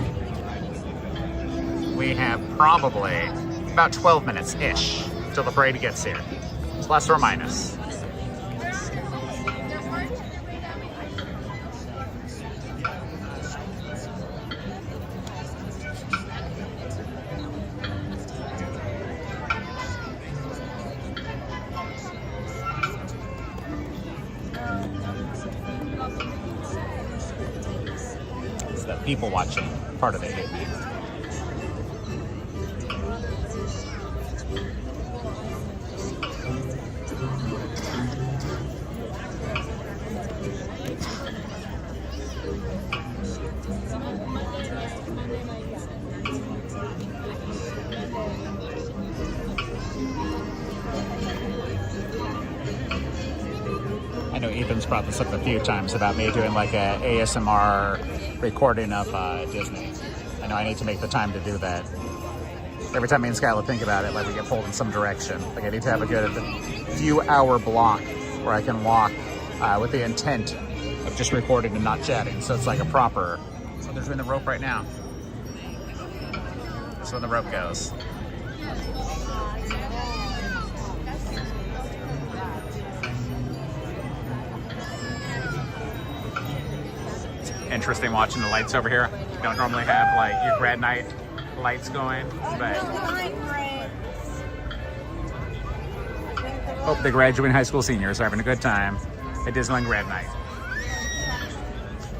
We have probably about 12 minutes-ish till the parade gets here. Plus or minus. People watching part of it hit me. I know Ethan's brought this up a few times about me doing like a ASMR recording of Disney. I know I need to make the time to do that. Every time me and Skyla think about it, like we get pulled in some direction. Like I need to have a good few-hour block where I can walk with the intent of just recording and not chatting. So it's like a proper. So they're doing the rope right now. That's where the rope goes. Interesting watching the lights over here. You don't normally have like your grad night lights going, but hope the graduating high school seniors are having a good time at Disneyland grad night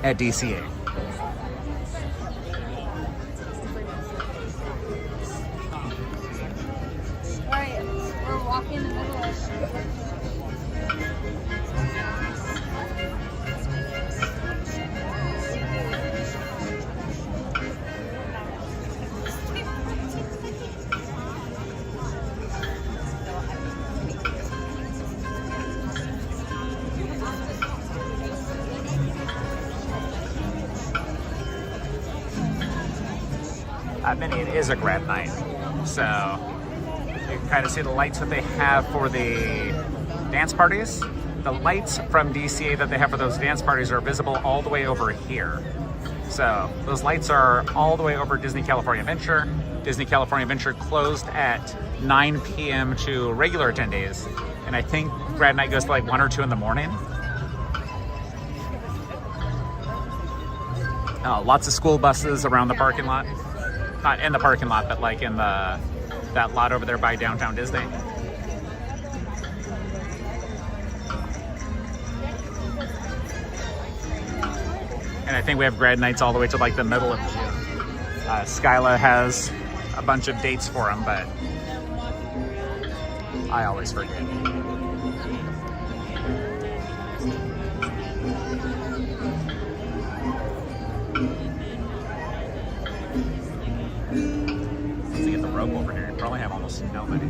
at DCA. All right, we're walking in the middle of Minnie, it is a grad night, so you can kind of see the lights that they have for the dance parties. The lights from DCA that they have for those dance parties are visible all the way over here. So those lights are all the way over Disney California Adventure. Disney California Adventure closed at 9 p.m. to regular attendees. And I think Grad Night goes to like 1 or 2 in the morning. Lots of school buses around the parking lot. Not in the parking lot, but like in that lot over there by downtown Disney. And I think we have Grad Nights all the way to like the middle of June. Skyla has a bunch of dates for them, but I always forget. Let's get the rope over here. You probably have almost nobody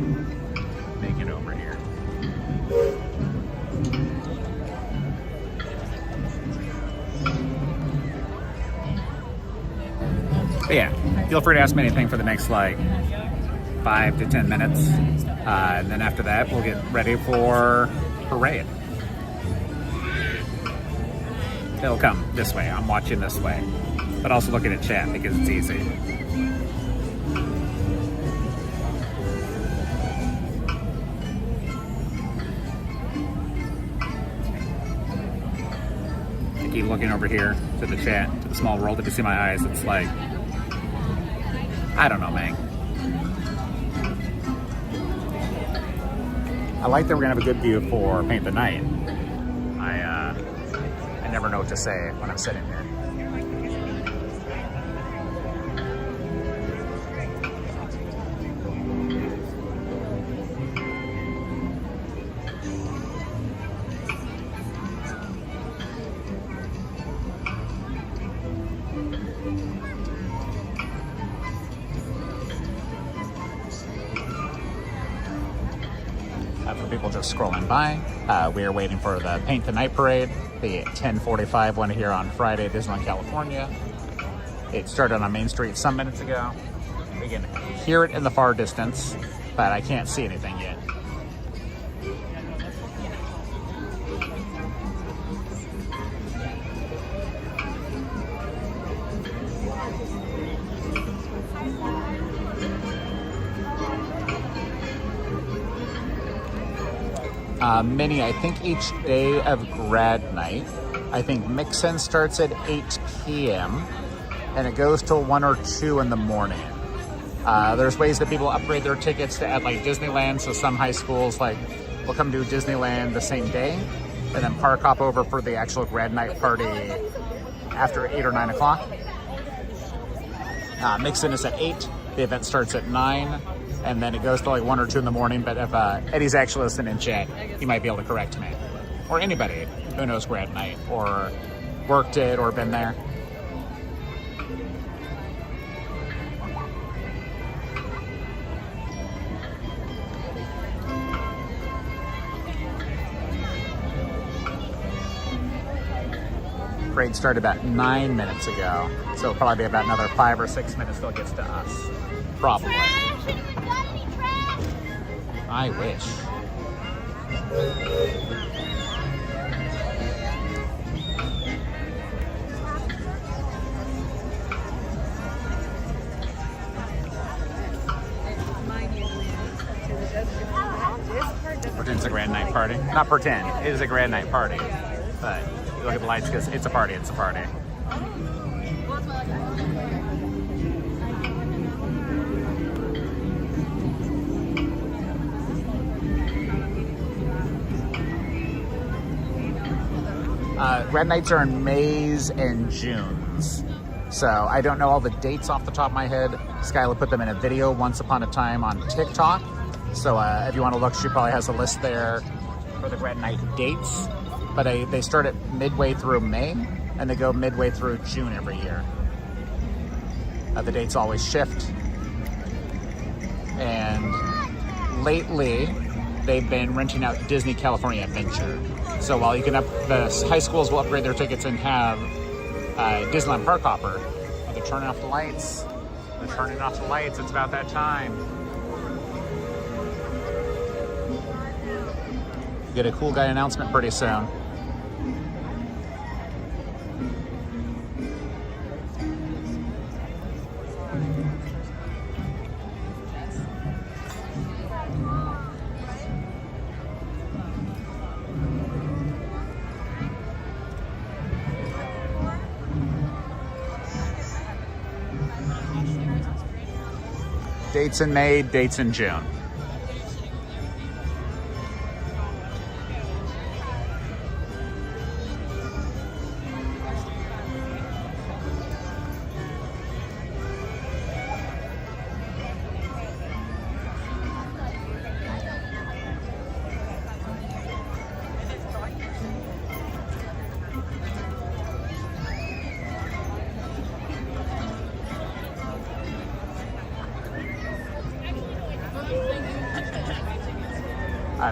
make it over here. But yeah, feel free to ask me anything for the next like 5 to 10 minutes. And then after that, we'll get ready for parade. It'll come this way. I'm watching this way. But also looking at chat because it's easy. I keep looking over here to the chat, to the small world. If you see my eyes, it's like, I don't know, man. I like that we're gonna have a good view for Paint the Night. I never know what to say when I'm sitting here. For people just scrolling by, we are waiting for the Paint the Night parade, the 10:45 one here on Friday, Disneyland, California. It started on Main Street some minutes ago. We can hear it in the far distance, but I can't see anything yet. Mini, I think each day of Grad Night, I think Mix-In starts at 8 p.m. and it goes till 1 or 2 in the morning. There's ways that people upgrade their tickets to add like Disneyland, so some high schools like will come do Disneyland the same day and then park hop over for the actual Grad Night party after 8 or 9 o'clock. Mix-In is at 8, the event starts at 9. And then it goes to like 1 or 2 in the morning. But if Eddie's actually listening in chat, he might be able to correct me. Or anybody who knows Grad Night or worked it or been there. Parade started about 9 minutes ago. So it'll probably be about another 5 or 6 minutes till it gets to us. Probably. I wish. Pretend's a Grad Night party. Not pretend, it is a Grad Night party. But you look at the lights because it's a party, it's a party. Grad Nights are in Mays and Junes. So I don't know all the dates off the top of my head. Skyla put them in a video once upon a time on TikTok. So if you want to look, she probably has a list there for the Grad Night dates. But they start at midway through May and they go midway through June every year. The dates always shift. And lately, they've been renting out Disney California Adventure. So while you can the high schools will upgrade their tickets and have Disneyland Park Hopper, they're turning off the lights. They're turning off the lights. It's about that time. Get a cool guy announcement pretty soon. Dates in May, dates in June.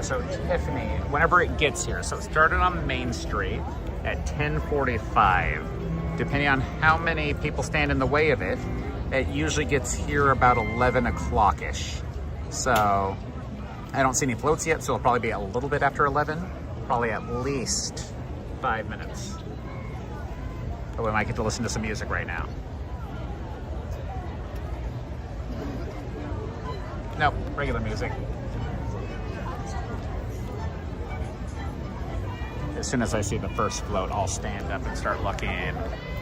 So Tiffany, whenever it gets here, so it started on Main Street at 10:45. Depending on how many people stand in the way of it, it usually gets here about 11 o'clock-ish. So I don't see any floats yet, so it'll probably be a little bit after 11, probably at least 5 minutes. But we might get to listen to some music right now. Nope, regular music. As soon as I see the first float, I'll stand up and start looking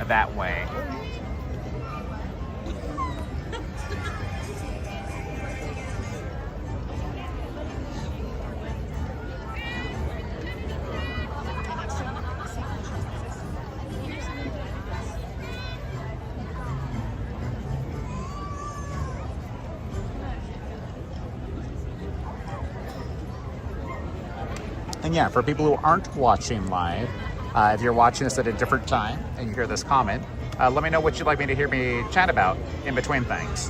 that way. And yeah, for people who aren't watching live, if you're watching this at a different time and you hear this comment, let me know what you'd like me to hear me chat about in between things.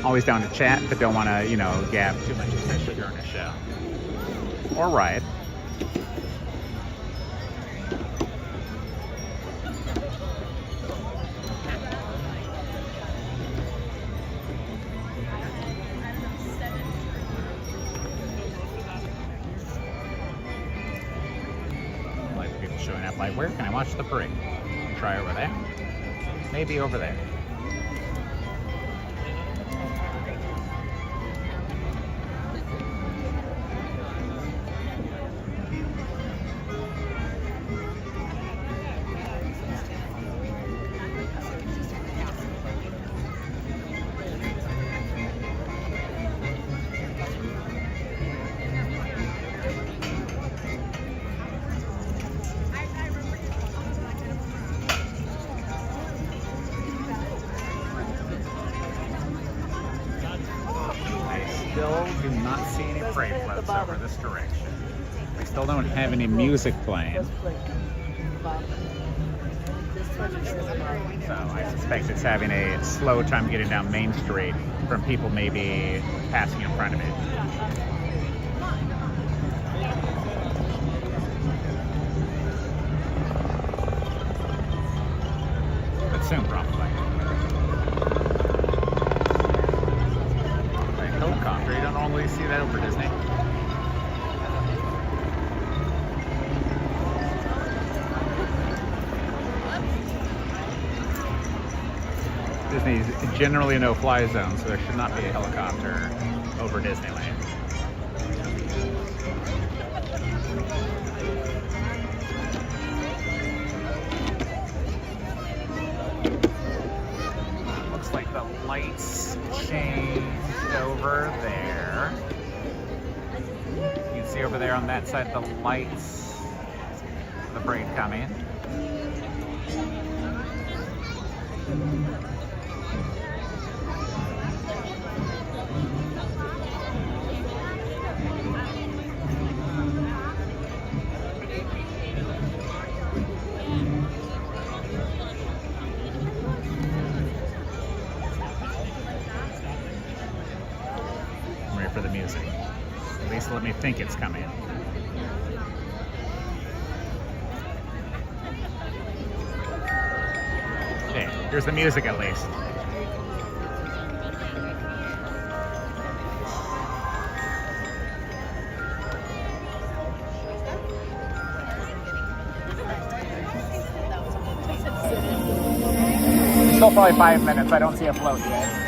Always down to chat, but don't want to, you know, gab too much, especially during a show. Or ride. Like people showing up, like, where can I watch the parade? Try over there. Maybe over there. Still do not see any parade floats over this direction. We still don't have any music playing. So I suspect it's having a slow time getting down Main Street from people maybe passing in front of it. But soon, probably. You don't normally see that over Disney. Disney's generally a no-fly zone, so there should not be a helicopter over Disneyland. Looks like the lights changed over there. You can see over there on that side the lights of the parade coming. For the music. At least let me think it's coming. Okay, here's the music at least. Still probably 5 minutes. I don't see a float yet.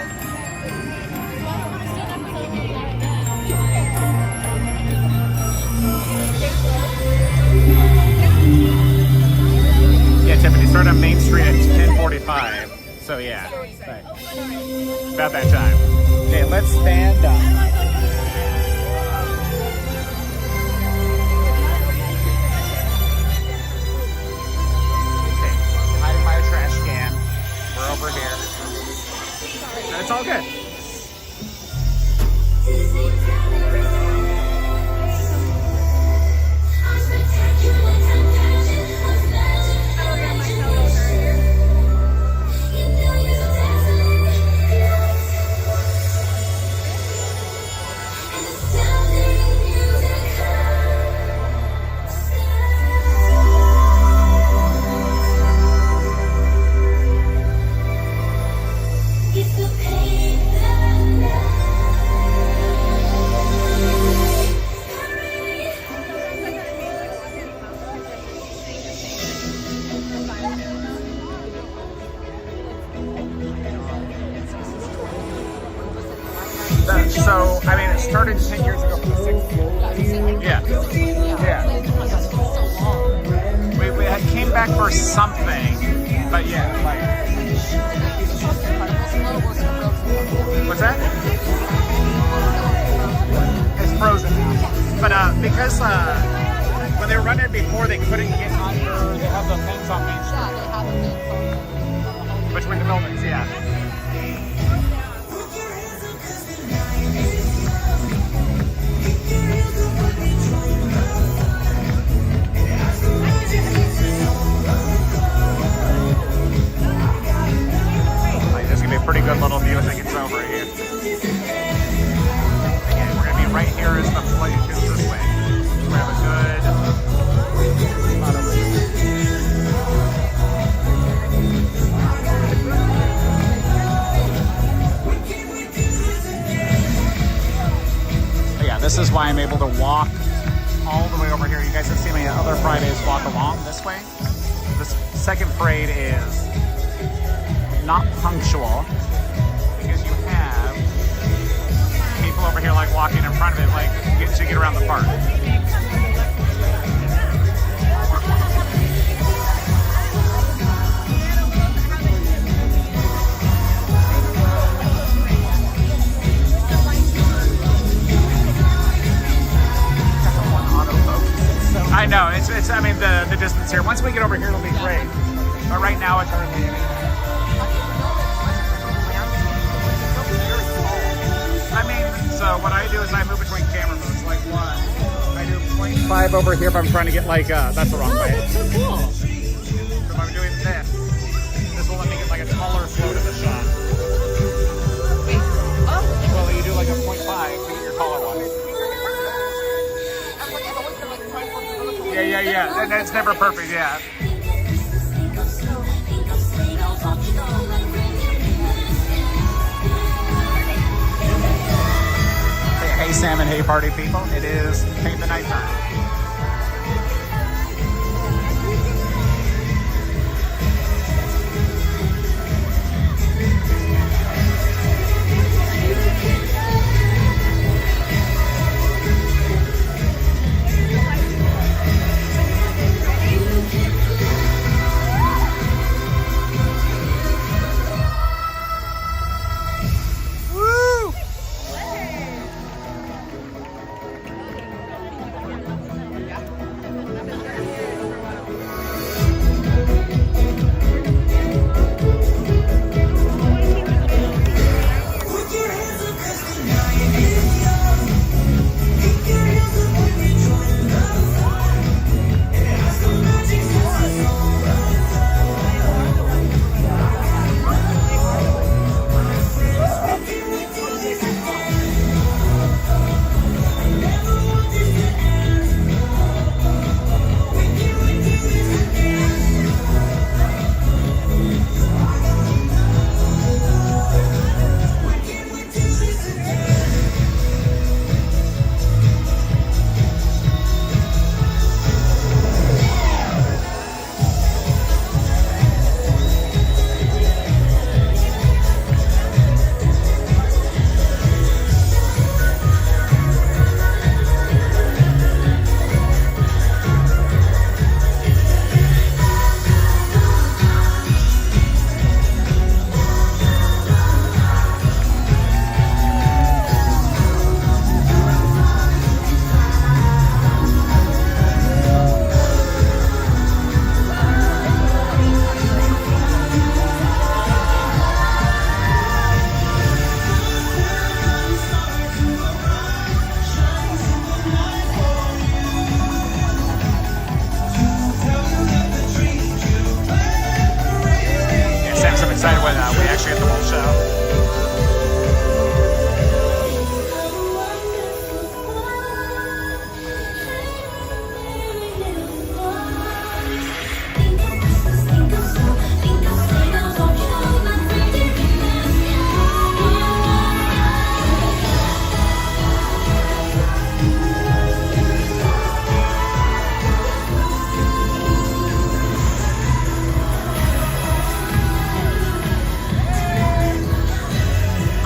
nativity. Started on Main Street at 10:45. So yeah, about that time. Okay, let's stand up. Okay, hiding by a trash can. We're over here. It's all good. So, I mean, it started 10 years ago for the 60s. Yeah. We came back for something, but yeah, like... What's that? It's frozen now. But because when they were running it before, they couldn't get under, they have the things on Main Street. Between the buildings, yeah. Pretty good little view as it gets over here. Again, we're going to be right here as the flight goes this way. We have a good spot over here. But yeah, this is why I'm able to walk all the way over here. You guys have seen me other Fridays walk along this way. This second parade is not punctual because you have people over here like walking in front of it, like to get around the park. I know it's. I mean the distance here. Once we get over here, it'll be great. But right now it's hardly anything. I mean, so what I do is I move between camera modes, like one. I do 0.5 over here if I'm trying to get like, that's the wrong way. So if I'm doing this will let me get like a taller flow to the shot. Well, you do like a 0.5 to get your taller one. Yeah. And it's never perfect, yeah. Hey Sam and hey party people, it is Paint the Night time.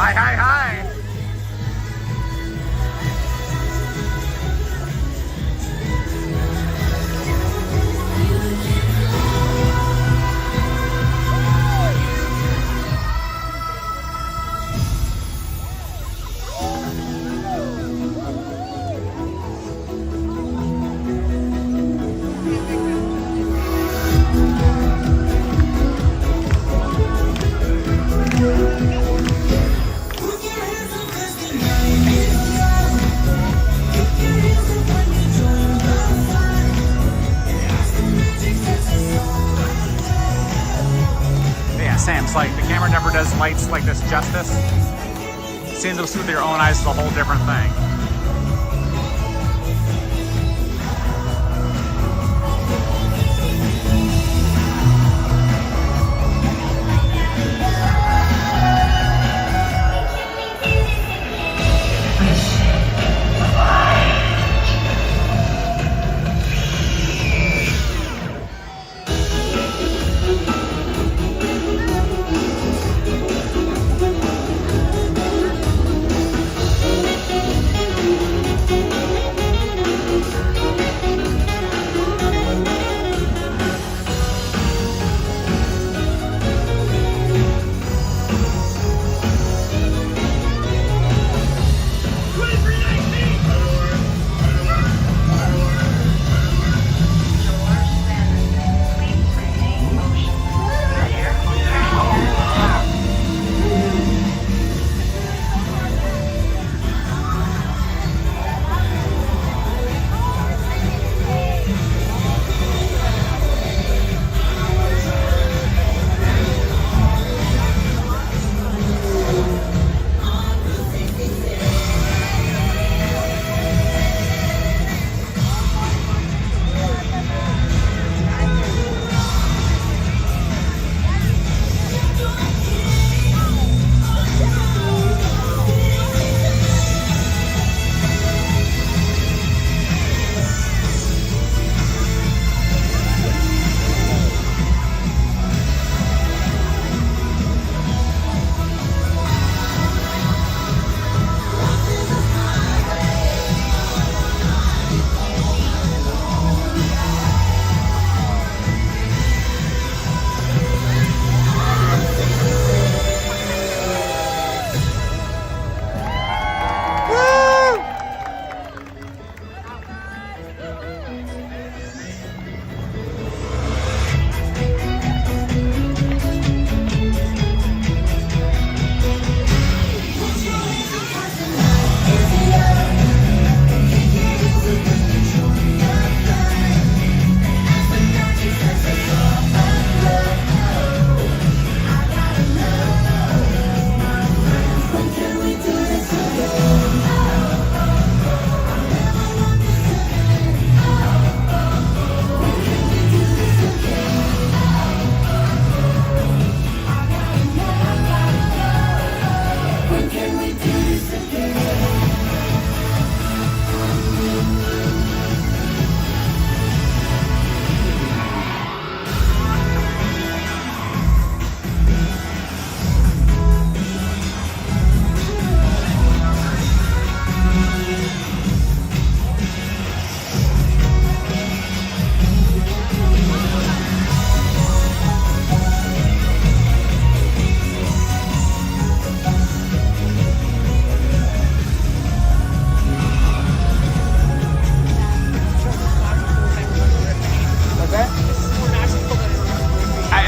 Hi, hi, hi. Sam's like, the camera never does lights like this justice. Seeing this with your own eyes is a whole different thing.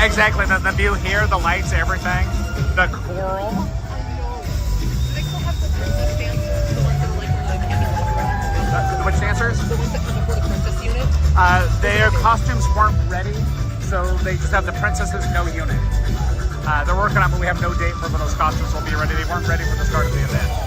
Exactly, the view here, the lights, everything, the coral. Which dancers? The ones that come before the princess unit. Their costumes weren't ready, so they just have the princesses, no unit. They're working on it, but we have no date for when those costumes will be ready. They weren't ready for the start of the event.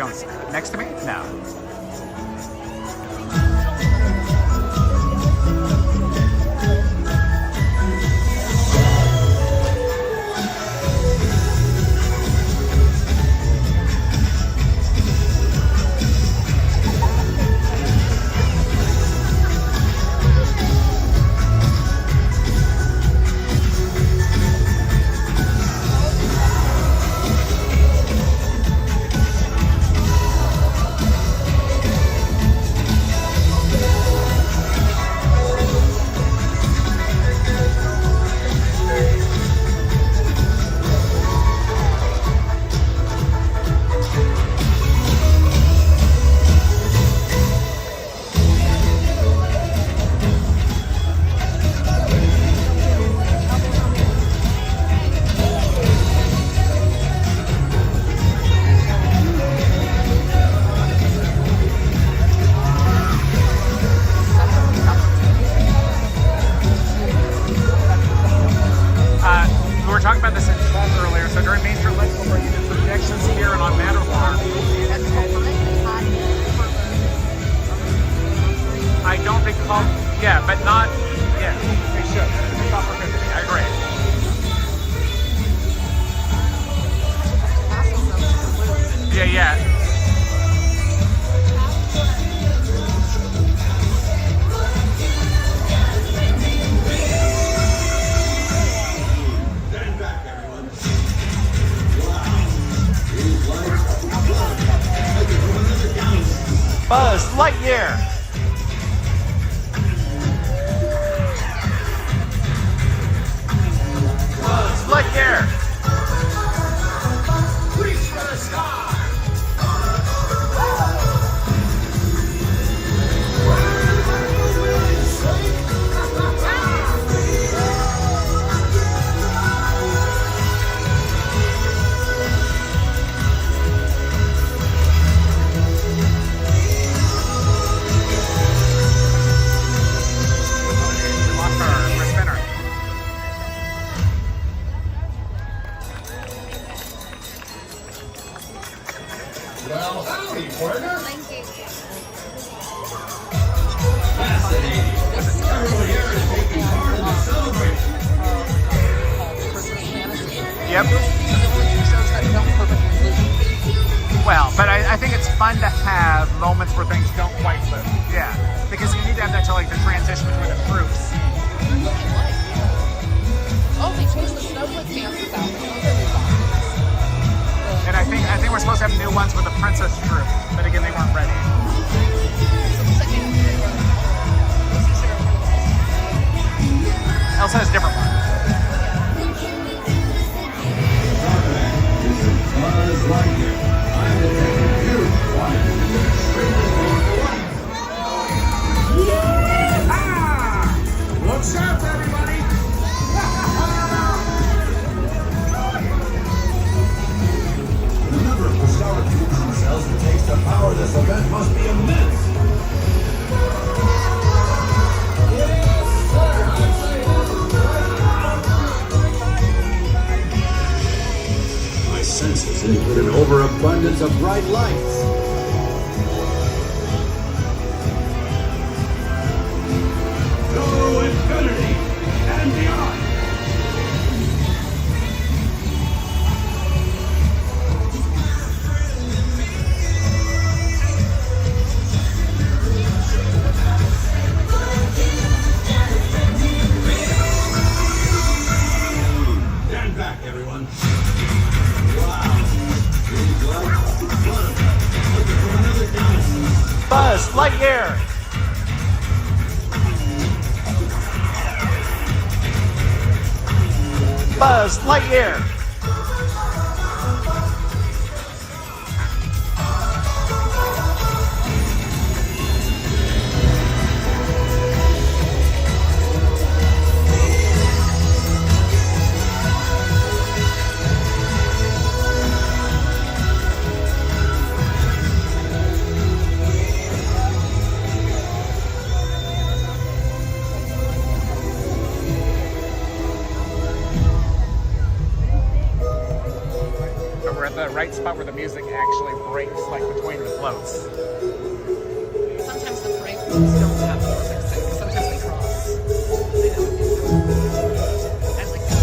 going next to me? No. Buzz Lightyear. Buzz Lightyear. Reach for the sky. Well, howdy, partner. Thank you. Fascinating. Everyone here is taking part in the celebration. Yep. Well, but I think it's fun to have moments where things don't quite live. Yeah, because you need to have that to like the transition between the groups. Oh, they changed the snowflake dances out. And I think we're supposed to have new ones with the princess troop, but again, they weren't ready. Elsa has a different one. Buzz Lightyear. I'm detecting you. What's up, everybody? The number of persona Toon cells it takes to power this event must be immense. My senses include an overabundance of bright lights. To infinity and beyond. Stand back, everyone. Buzz Lightyear. Buzz Lightyear. at the right spot where the music actually breaks, like between the floats. Sometimes the break floats don't have the perfect sync. Sometimes they cross. I like that.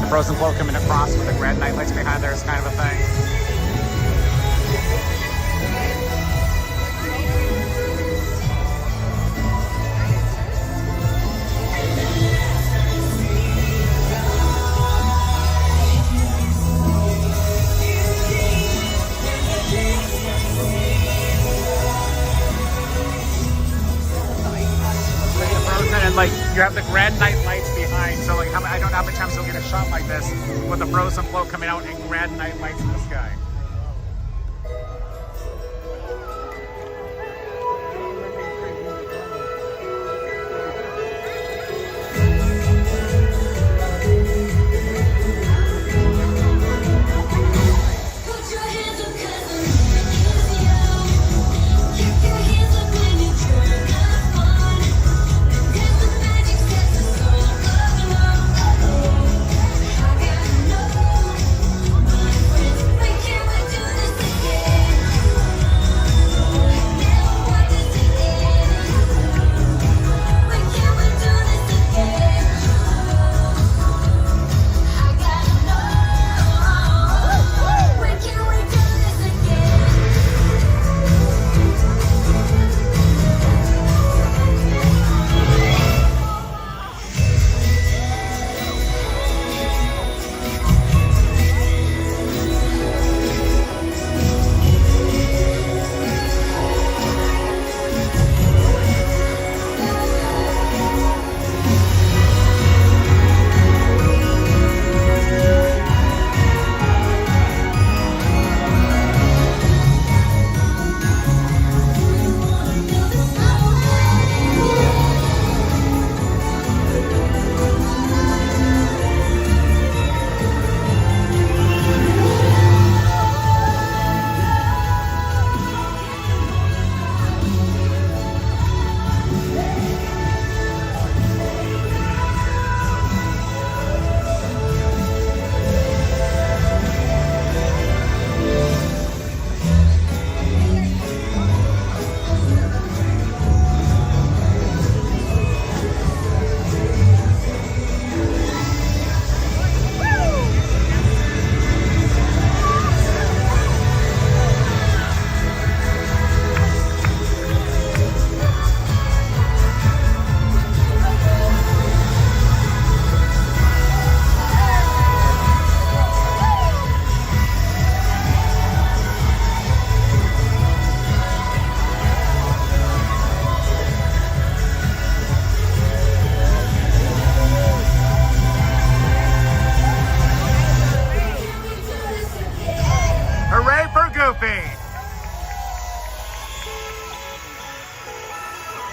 Frozen float coming across with the red night lights behind there is kind of a thing. And like you have the grand night lights behind, so like I don't know how many times you'll get a shot like this with the frozen float coming out and grand night lights in the sky.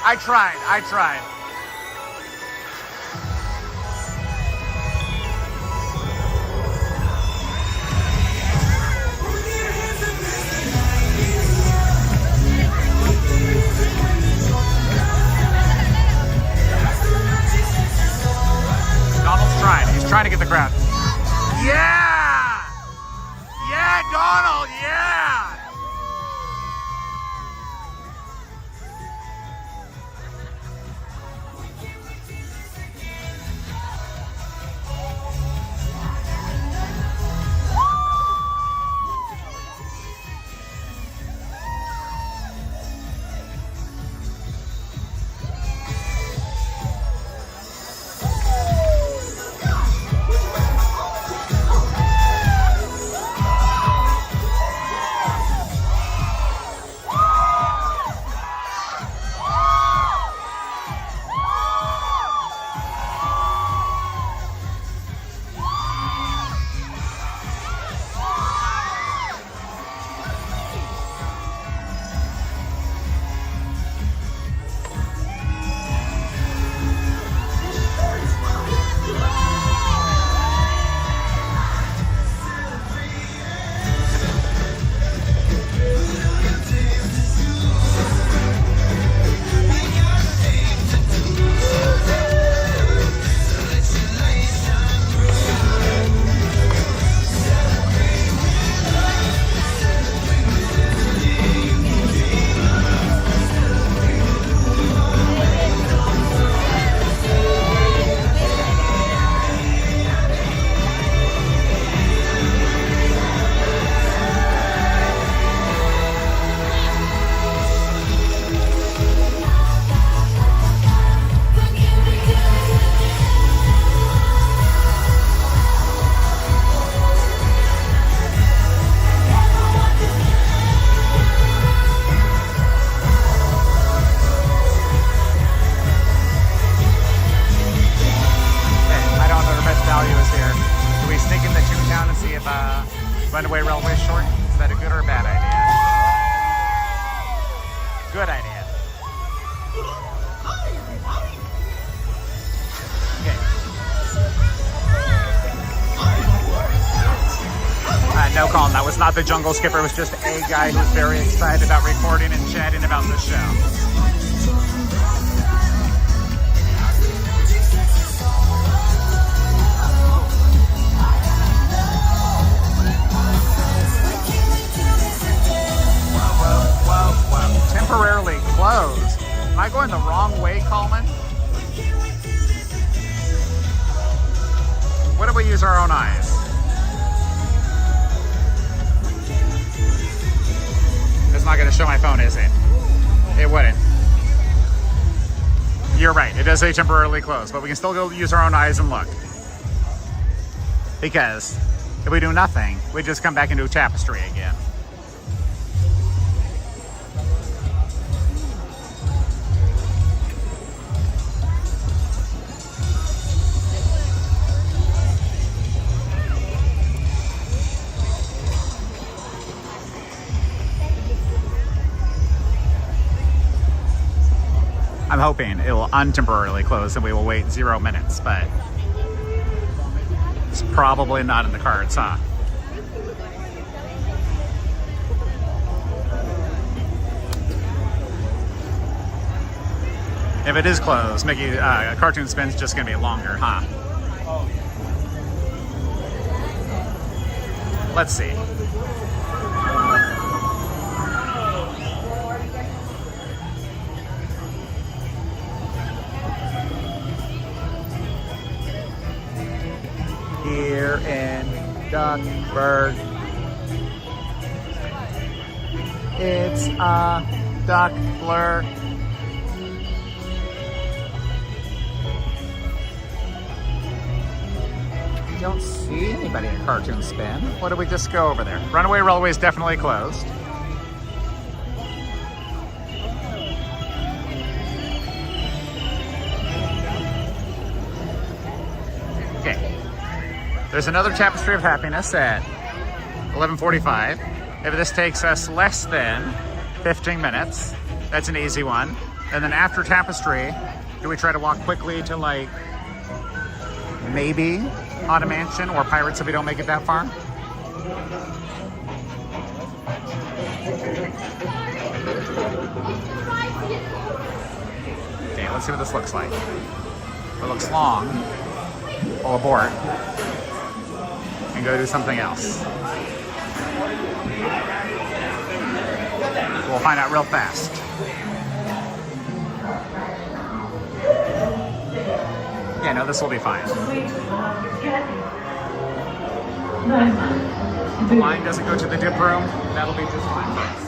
I tried. Donald's trying. He's trying to get the crowd. Yeah! Yeah, Donald, yeah! Runaway Railway short? Is that a good or a bad idea? Good idea. Okay. No, Colin, that was not the Jungle Skipper. It was just a guy who was very excited about recording and chatting about the show. Temporarily closed. Am I going the wrong way, Coleman? What if we use our own eyes? It's not going to show my phone, is it? It wouldn't. You're right. It does say temporarily closed, but we can still go use our own eyes and look. Because if we do nothing, we just come back into Tapestry again. I'm hoping it will untemporarily close and we will wait 0 minutes, but it's probably not in the cards, huh? If it is closed, Mickey, Cartoon Spin's just gonna be longer, huh? Let's see. Here in Duckburg, it's a duck blur. Don't see anybody in Cartoon Spin. What did we just go over there? Runaway Railway is definitely closed. There's another Tapestry of Happiness at 11:45. If this takes us less than 15 minutes, that's an easy one. And then after Tapestry, do we try to walk quickly to like maybe Haunted Mansion or Pirates if we don't make it that far? Okay, let's see what this looks like. If it looks long, we'll abort and go do something else. We'll find out real fast. Yeah, no, this will be fine. The line doesn't go to the dip room. That'll be just fine for us.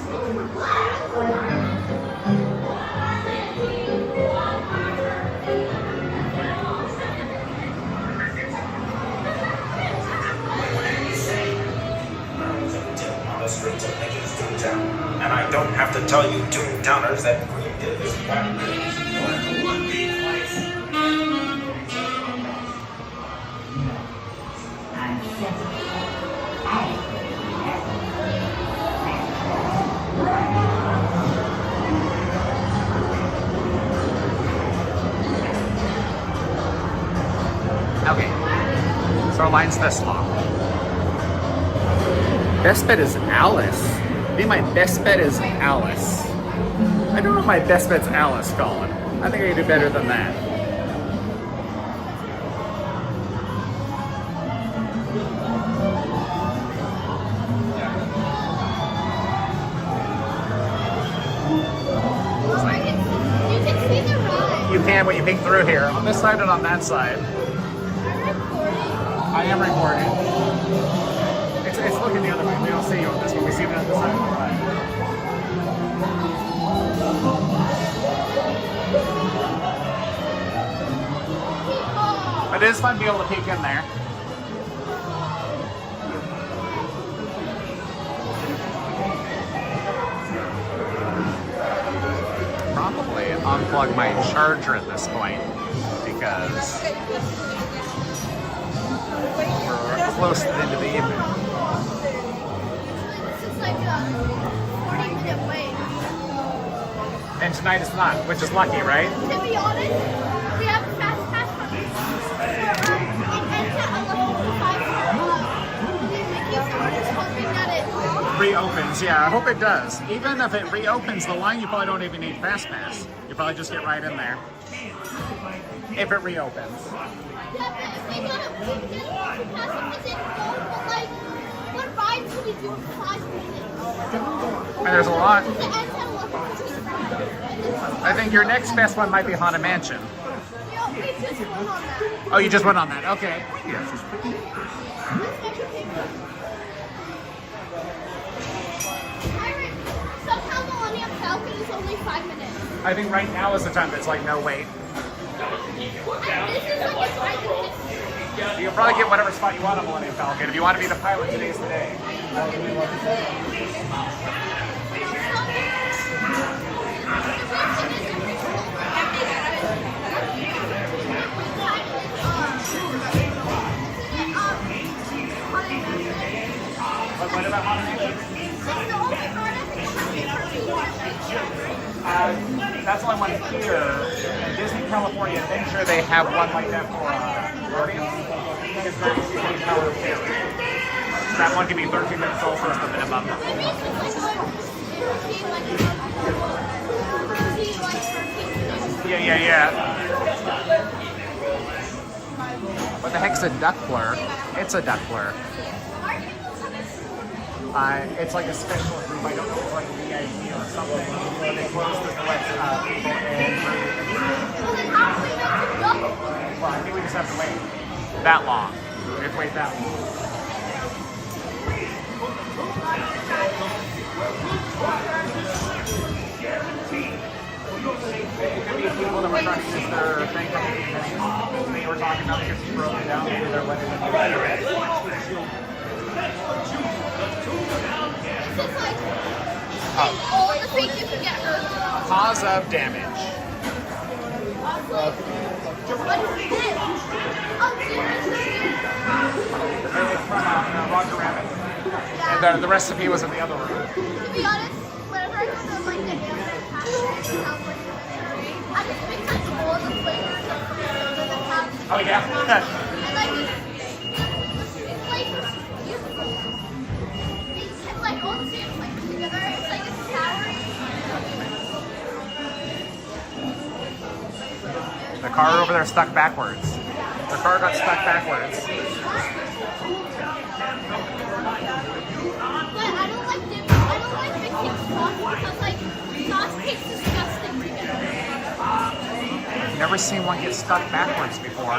And I don't have to tell you Toontowners that Green Dip is Okay, so our line's this long. Best bet is Alice. I think my best bet is Alice. I don't know if my best bet's Alice, Colin. I think I can do better than that. You can see the ride. You can when you peek through here. On this side and on that side. I am recording. It's looking the other way. We don't see you on this one. We see it on this side of the ride. But it is fun to be able to peek in there. Probably unplug my charger at this point because we're close to the end of the evening. It's like a 40-minute wait. And tonight it's not, which is lucky, right? To be honest, we have a fast pass for reopens. Yeah, I hope it does. Even if it reopens the line, you probably don't even need fast pass. You probably just get right in there. If it reopens. Yeah, but if we got a weekend pass, if it didn't go, but like, what rides can we do in 5 minutes? And there's a lot. The end had 11. I think your next best one might be Haunted Mansion. No, we just went on that. Oh, you just went on that. Okay. Somehow Millennium Falcon is only 5 minutes. I think right now is the time that's like no wait. You can probably get whatever spot you want on Millennium Falcon. If you want to be the pilot, today's the day. What about Haunted That's only one here. In Disney California Adventure, they have one like that for Guardians. It's very easy to power too. That one can be 13 minutes also as the minimum. Yeah. What the heck's a duckler? It's a duckler. It's like a special group. I don't know if it's like VIP or something. They close to let people in. Well, I think we just have to wait that long. We have to wait that long. It could be people that were trying to use their thing. They were talking about because you broke it down. Maybe they're letting them all the things you can get hurt. Cause of damage. Roger Rabbit. And the recipe was in the other room. To be honest, whenever I go to like the answer, it sounds like because all the flavors of soda that have. Oh yeah. And like the flavors beautiful. It's like all the same like together. It's like it's sour. The car over there stuck backwards. The car got stuck backwards. But I don't like mixing sauce because like sauce tastes disgusting together. I've never seen one get stuck backwards before.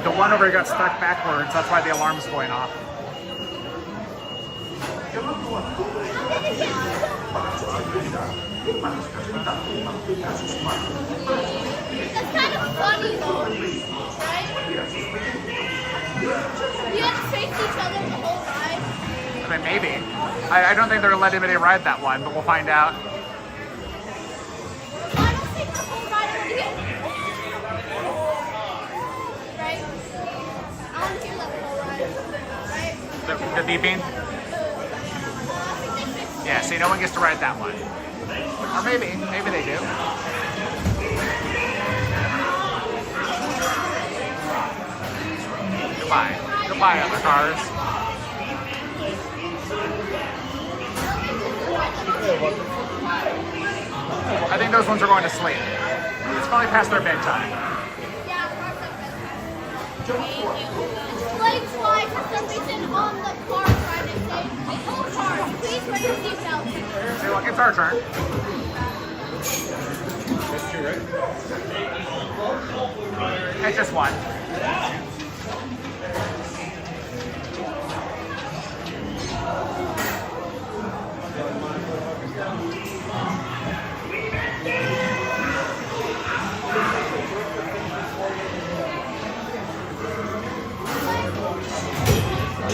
The one over here got stuck backwards. That's why the alarm's going off. That's kind of funny though, right? You had to face each other the whole ride. I mean, maybe. I don't think they're gonna let anybody ride that one, but we'll find out. I don't think the whole ride will be right? I want to hear that whole ride, right? The beeping? Yeah, see, no one gets to ride that one. Or maybe they do. Goodbye, other cars. I think those ones are going to sleep. It's probably past their bedtime. Explain why for some reason on the car ride they say, "Oh, cars, please wear your seatbelt." See, look, it's our turn. It's just one.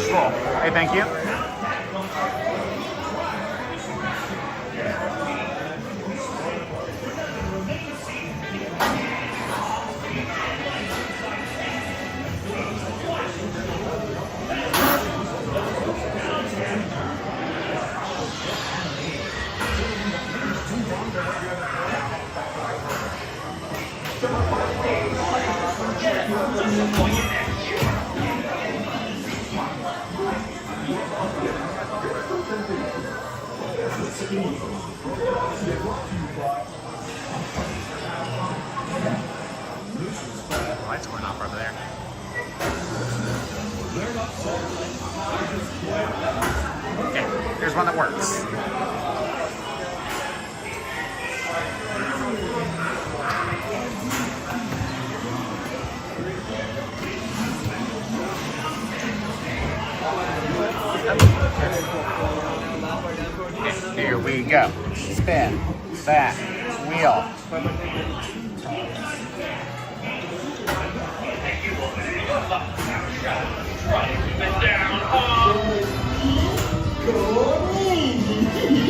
Cool. Hey, thank you. Lights going off over there. Okay, here's one that works. Okay, here we go. Spin that wheel.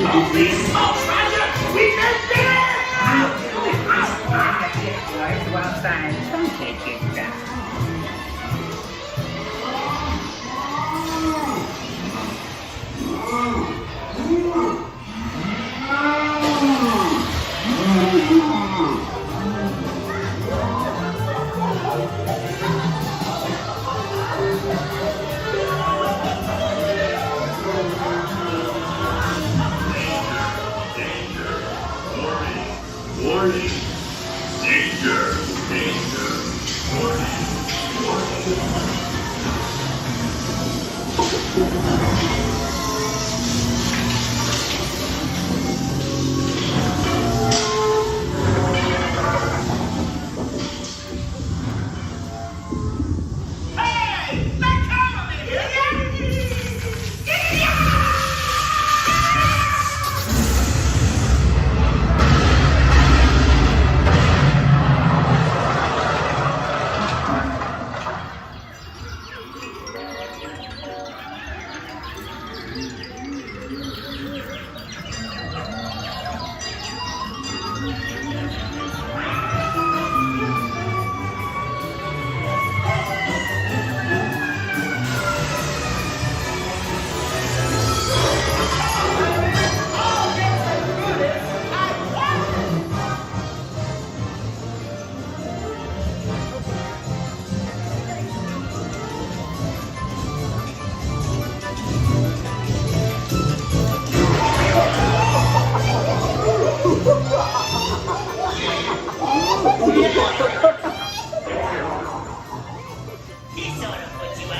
Holy smokes, Roger! We made it! Let's go outside. Don't take it down. Warning! Danger! Danger!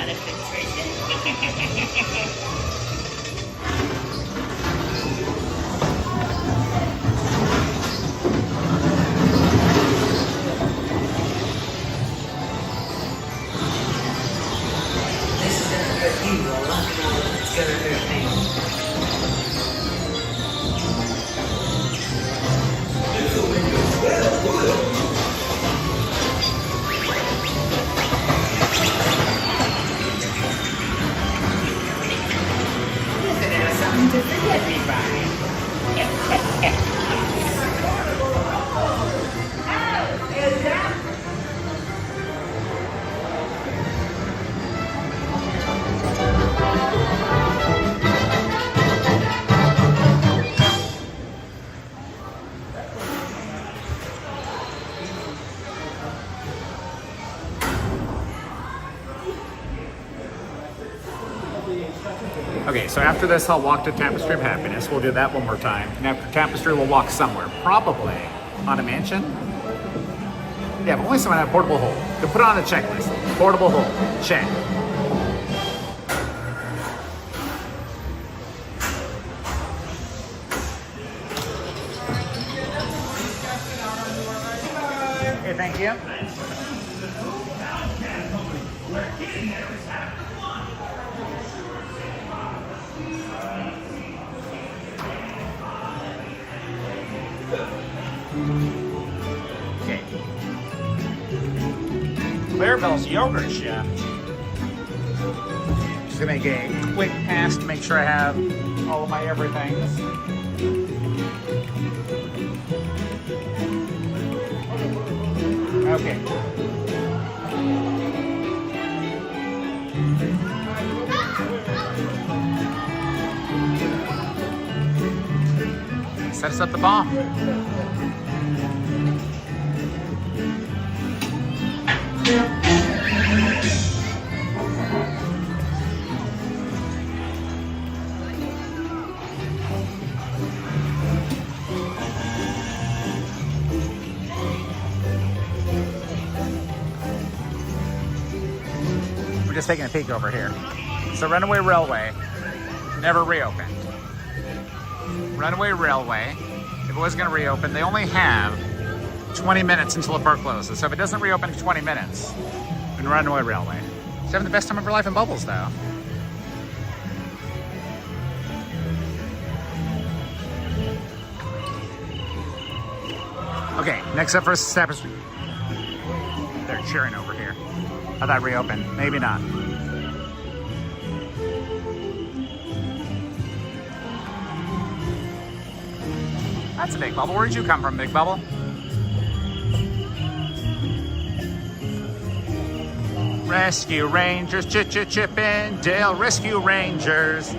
lot of nutrition. This is gonna hurt you a lot more than it's gonna hurt me. Isn't there something to forget me by? Okay, so after this, I'll walk to Tapestry of Happiness. We'll do that one more time. And after Tapestry, we'll walk somewhere. Probably on a mansion. Yeah, but only someone at a portable hole. To put it on the checklist. Portable hole. Check. Okay, thank you. Okay. Clarabelle's yogurt chef. Just gonna make a quick pass to make sure I have all of my everythings. Okay. Set us up the bomb. We're just taking a peek over here. So Runaway Railway never reopened. Runaway Railway, if it was going to reopen, they only have 20 minutes until the park closes. So if it doesn't reopen in 20 minutes, then Runaway Railway. She's having the best time of her life in Bubbles, though. Okay, next up for Tapestry. They're cheering over here. I thought reopened. Maybe not. That's a Big Bubble. Where'd you come from, Big Bubble? Rescue Rangers, Chip and Dale, Rescue Rangers.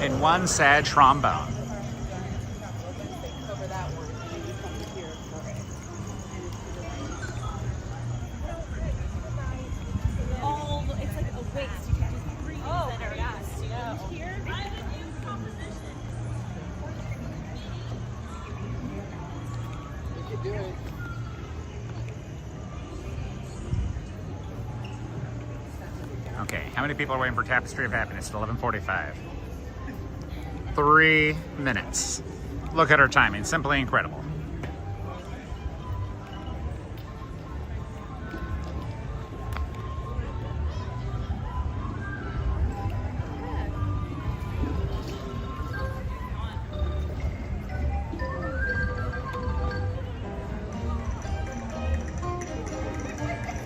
And one sad trombone. Okay, how many people are waiting for Tapestry of Happiness at 11:45? 3 minutes. Look at our timing, simply incredible.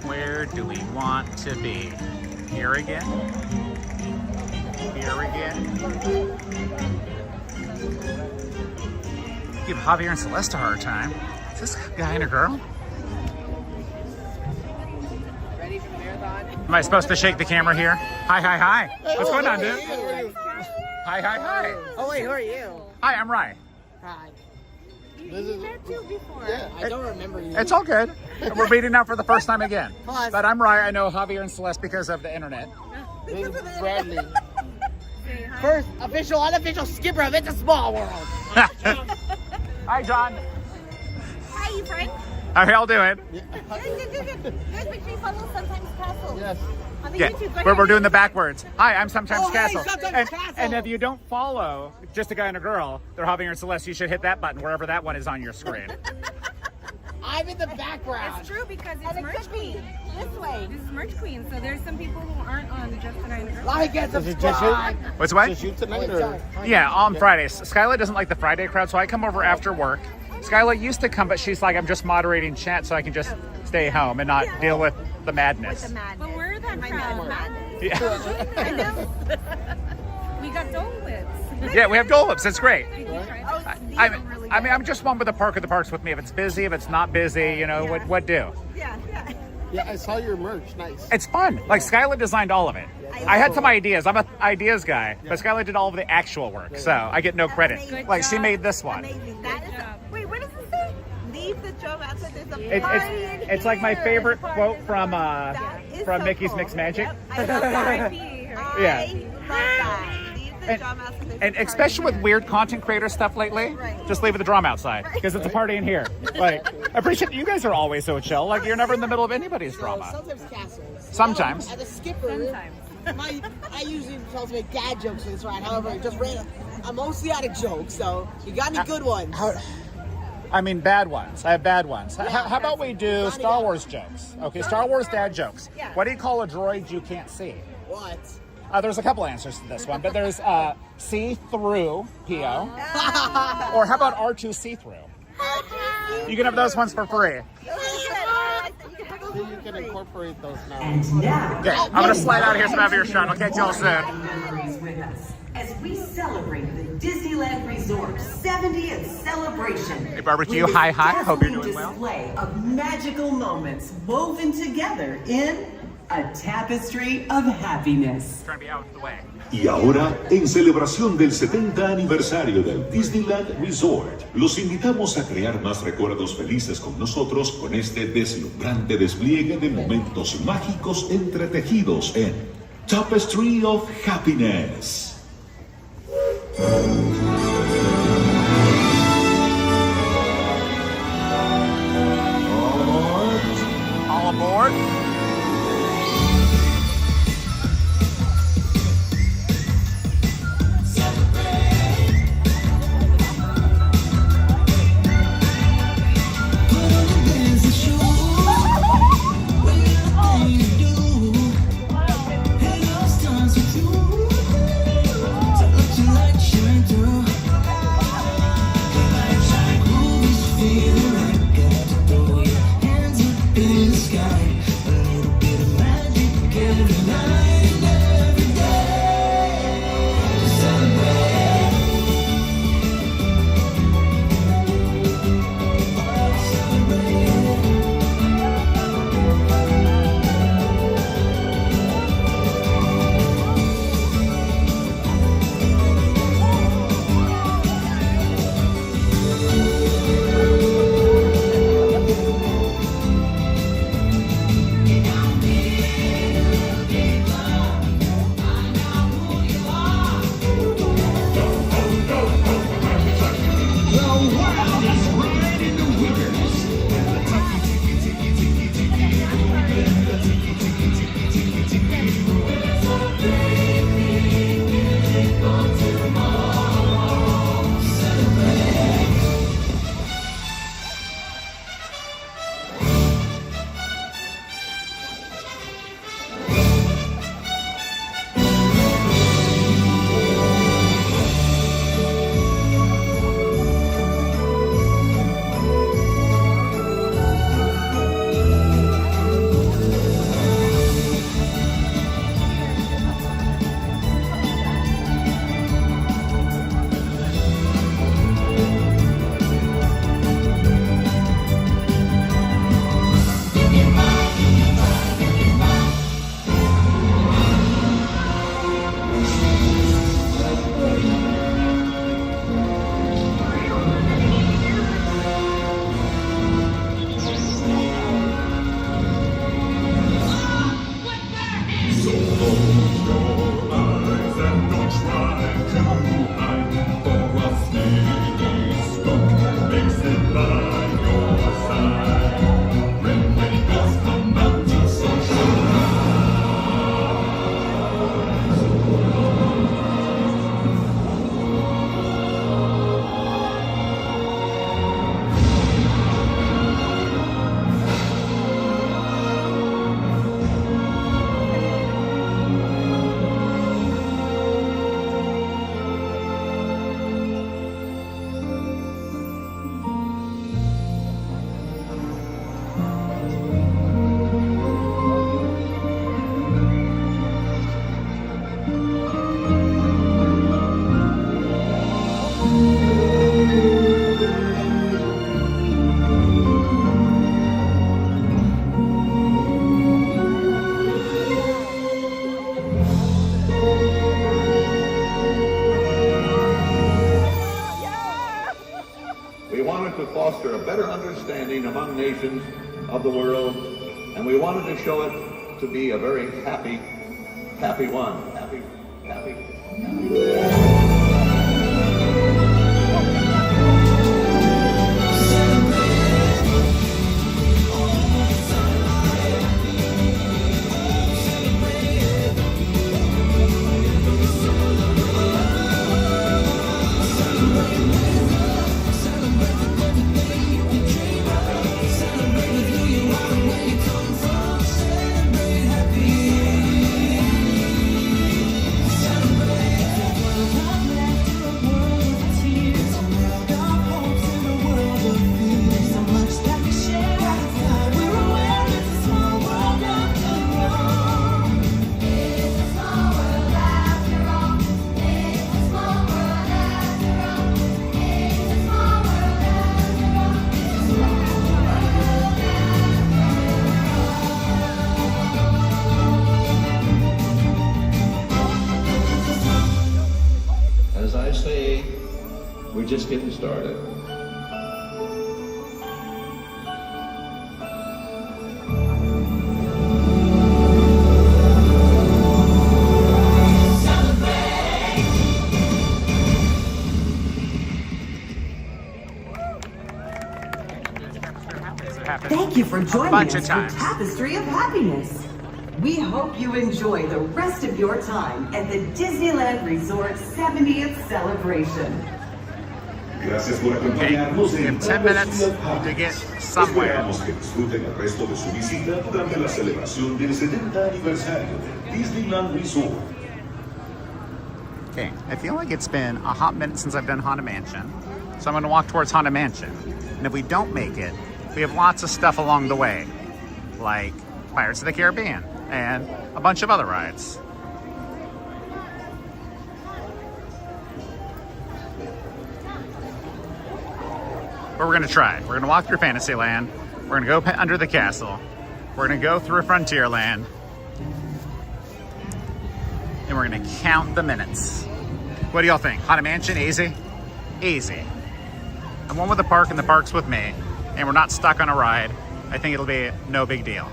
Where do we want to be? Here again? Here again? Give Javier and Celeste a hard time. Is this guy and a girl? Ready for the marathon? Am I supposed to shake the camera here? Hi, hi, hi. What's going on, dude? Hi, hi, hi. Oh, wait, who are you? Hi, I'm Rye. Hi. You met you before. Yeah, I don't remember you. It's all good. We're meeting now for the first time again. Pause. But I'm Rye. I know Javier and Celeste because of the internet. Because of the Bradley. First official, unofficial skipper of It's a Small World. Hi, John. Hi, you friend. How y'all doing? Good. You guys make me follow Sometimes Castle. Yes. On the Yeah, YouTube. we're doing the backwards. Hi, I'm Sometimes Hey, Castle. Sometimes Castle. And if you don't follow Just a Guy and a Girl, they're Javier and Celeste, you should hit that button wherever that one is on your screen. I'm in the background. It's true because it's merch queen. This way. This is merch queen. So there's some people who aren't on Just a Guy and a Girl. Like and subscribe. What's what? Just you tonight, or? Yeah, on Fridays. Skyla doesn't like the Friday crowd, so I come over after work. Skyla used to come, but she's like, I'm just moderating chat so I can just stay home and not deal with the madness. But we're that crowd. Yeah. I know. We got Dole Whips. Yeah, we have Dole Whips. It's great. Oh, I mean, I'm just one with the park of the parks with me. If it's busy, if it's not busy, you know, what do? Yeah. Yeah, I saw your merch. Nice. It's fun. Like, Skyla designed all of it. I had some ideas. I'm an ideas guy, but Skyla did all of the actual work, so I get no credit. Like, she made this one. Wait, what does it say? Leave the drum outside. There's a party in It's like my here. favorite quote from Mickey's cool. Mixed Magic. Yep, I love that. Yeah. I love that. Leave the drum outside. There's And a especially with weird content creator stuff lately, just leave the drum outside because it's a party in here. Like, I appreciate you guys are always so chill. Like, you're never in the middle of anybody's drama. Sometimes castles. Sometimes. As a skipper, I usually try to make dad jokes in this ride. However, just random. I'm mostly out of jokes, so you got any good ones? I mean, bad ones. I have bad ones. How about we do Star Wars jokes? Okay, Star Wars dad jokes. What do you call a droid you can't see? What? There's a couple answers to this one, but there's see-through, P.O. Or how about R2 see-through? You can have those ones for free. You can incorporate those now. And now, Okay, I'm going to slide out here so I have your shot. I'll catch y'all soon. memories with us as we celebrate the Disneyland Resort 70th celebration. Hey, Barbecue, with hi. this Hope you're doing dazzling well. display of magical moments woven together in a tapestry of happiness. Trying to be out of the way. Y ahora, en celebración del 70 aniversario del Disneyland Resort, los invitamos a crear más recuerdos felices con nosotros con este deslumbrante despliegue de momentos mágicos entretejidos en Tapestry of Happiness. All aboard. foster a better understanding among nations of the world, and we wanted to show it to be a very happy one. Happy. As I say, we're just getting started. Thank you for joining us for Tapestry of Happiness. We hope you enjoy the rest of your time at the Disneyland Resort 70th celebration. Gracias por acompañarnos en 10 minutes to get somewhere. Esperamos que disfruten el resto de su visita durante la celebración del 70 aniversario del Disneyland Resort. Okay, I feel like it's been a hot minute since I've done Haunted Mansion, so I'm going to walk towards Haunted Mansion. And if we don't make it, we have lots of stuff along the way, like Pirates of the Caribbean and a bunch of other rides. But we're gonna try. We're gonna walk through Fantasyland. We're gonna go under the castle. We're gonna go through Frontierland. And we're gonna count the minutes. What do y'all think? Haunted Mansion, easy? Easy. I'm one with the park and the park's with me. And we're not stuck on a ride. I think it'll be no big deal.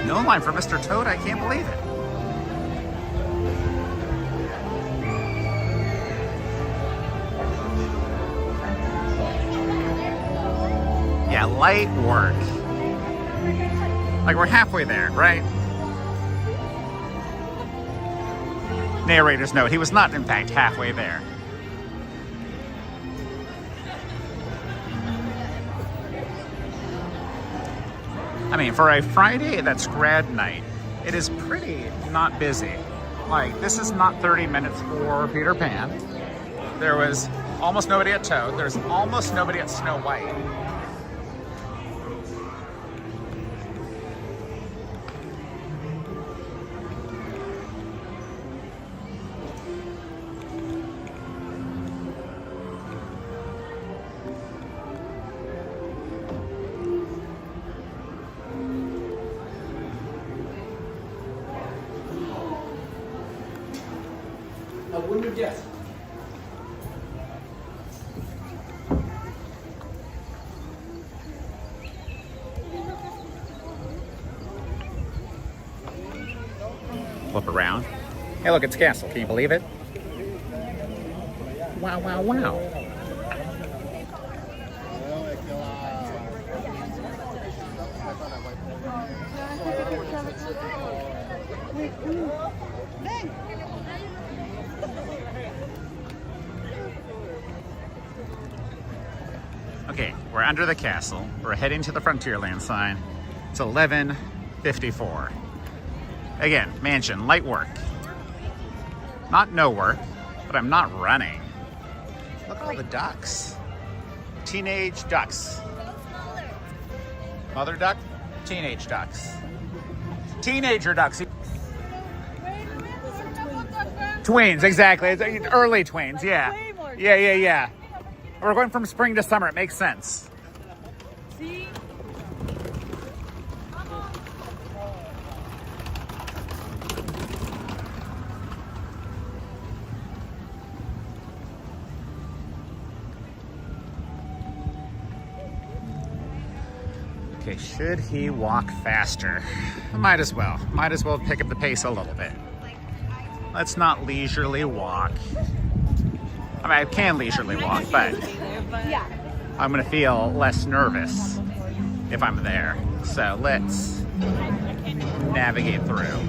No line for Mr. Toad, I can't believe it. Yeah, light work. Like we're halfway there, right? Narrator's note, he was not in fact halfway there. I mean, for a Friday that's grad night, it is pretty not busy. Like, this is not 30 minutes for Peter Pan. There was almost nobody at Toad. There's almost nobody at Snow White. I wouldn't have guessed. Flip around. Hey, look, it's Castle. Can you believe it? Wow, wow, wow. Okay, we're under the castle. We're heading to the Frontierland sign. It's 11:54. Again, mansion, light work. Not no work, but I'm not running. Look at all the ducks. Teenage ducks. Mother duck, teenage ducks. Teenager ducks. Twins, exactly. It's early twins, yeah. Yeah. We're going from spring to summer. It makes sense. See? Okay, should he walk faster? Might as well. Might as well pick up the pace a little bit. Let's not leisurely walk. I mean, I can leisurely walk, but I'm gonna feel less nervous if I'm there. So let's navigate through.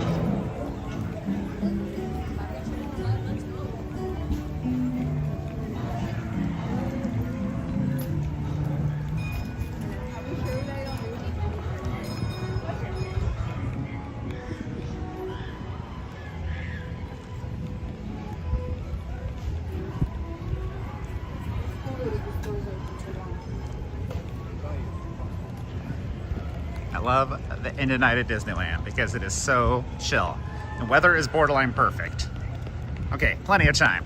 I love the end of night at Disneyland because it is so chill. The weather is borderline perfect. Okay, plenty of time.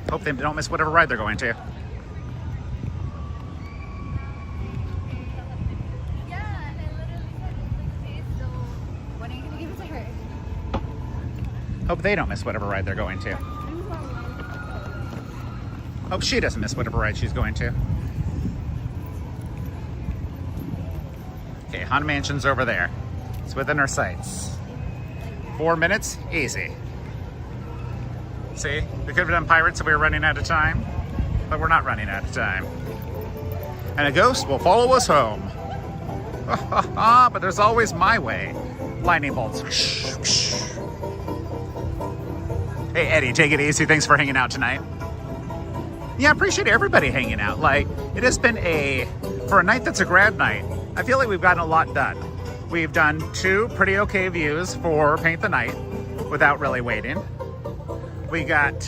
Hope they don't miss whatever ride they're going to. Hope they don't miss whatever ride they're going to. Hope she doesn't miss whatever ride she's going to. Okay, Haunted Mansion's over there. It's within our sights. 4 minutes, easy. See, we could have done Pirates if we were running out of time, but we're not running out of time. And a ghost will follow us home. But there's always my way. Lightning bolts. Hey, Eddie, take it easy. Thanks for hanging out tonight. Yeah, I appreciate everybody hanging out. Like, it has been for a night that's a grad night, I feel like we've gotten a lot done. We've done 2 pretty okay views for Paint the Night without really waiting. We got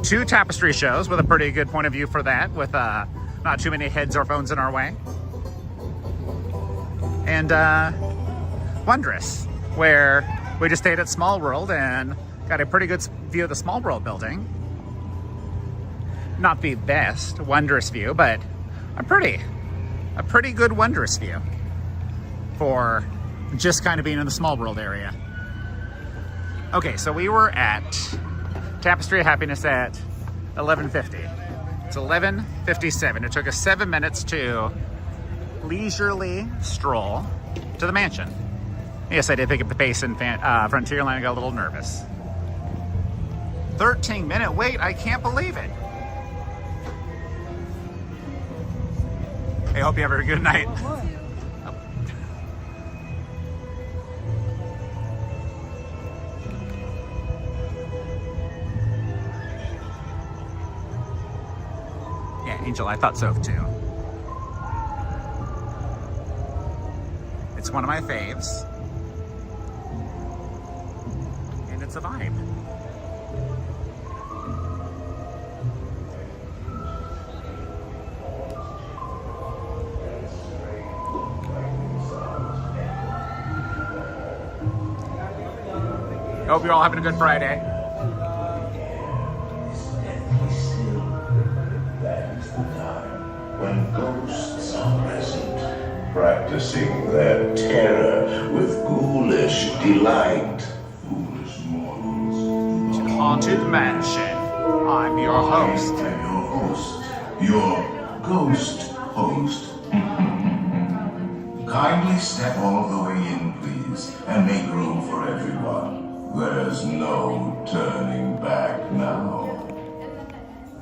2 Tapestry shows with a pretty good point of view for that, with not too many heads or phones in our way. And Wondrous, where we just stayed at Small World and got a pretty good view of the Small World building. Not the best Wondrous view, but a pretty good Wondrous view for just kind of being in the Small World area. Okay, so we were at Tapestry of Happiness at 11:50. It's 11:57. It took us 7 minutes to leisurely stroll to the mansion. Yes, I did pick up the pace in Frontierland. I got a little nervous. 13-minute wait. I can't believe it. Hey, hope you have a good night. Yeah, Angel, I thought so too. It's one of my faves. And it's a vibe. Hope you're all having a good Friday. When ghosts are present, practicing their terror with ghoulish delight. Foolish mortals. Haunted Mansion. I'm your host. I'm your host. Your ghost host. Kindly step all the way in, please, and make room for everyone. There's no turning back now.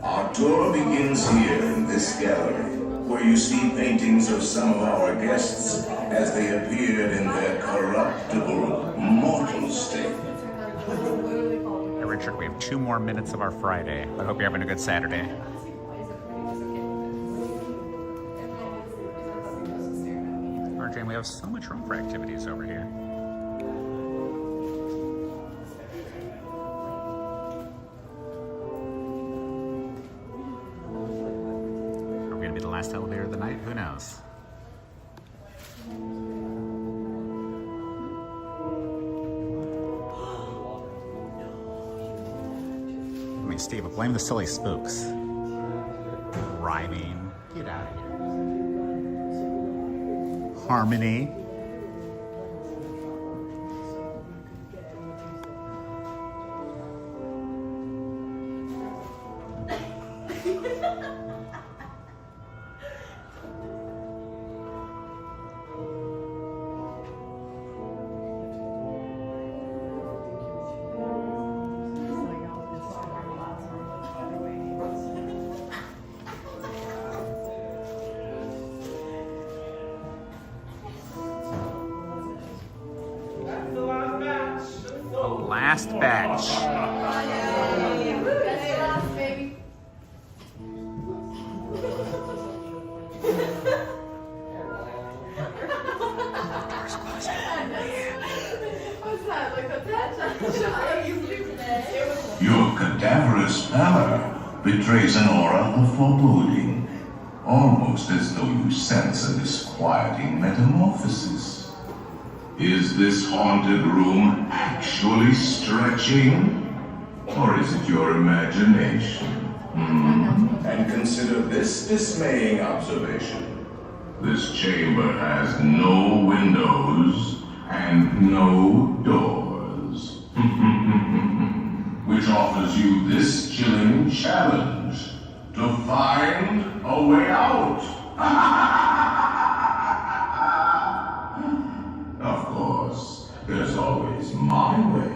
Our tour begins here in this gallery, where you see paintings of some of our guests as they appeared in their corruptible, mortal state. Hey Richard, we have 2 more minutes of our Friday. I hope you're having a good Saturday. RJ, we have so much room for activities over here. Last elevator of the night? Who knows? I mean, Steve, blame the silly spooks. Rhyming. Get out of here. Harmony. Last batch. Your cadaverous pallor betrays an aura of foreboding, almost as though you sense a disquieting metamorphosis. Is this haunted room actually stretching? Or is it your imagination? And consider this dismaying observation. This chamber has no windows and no doors. Which offers you this chilling challenge to find a way out. Of course, there's always my way.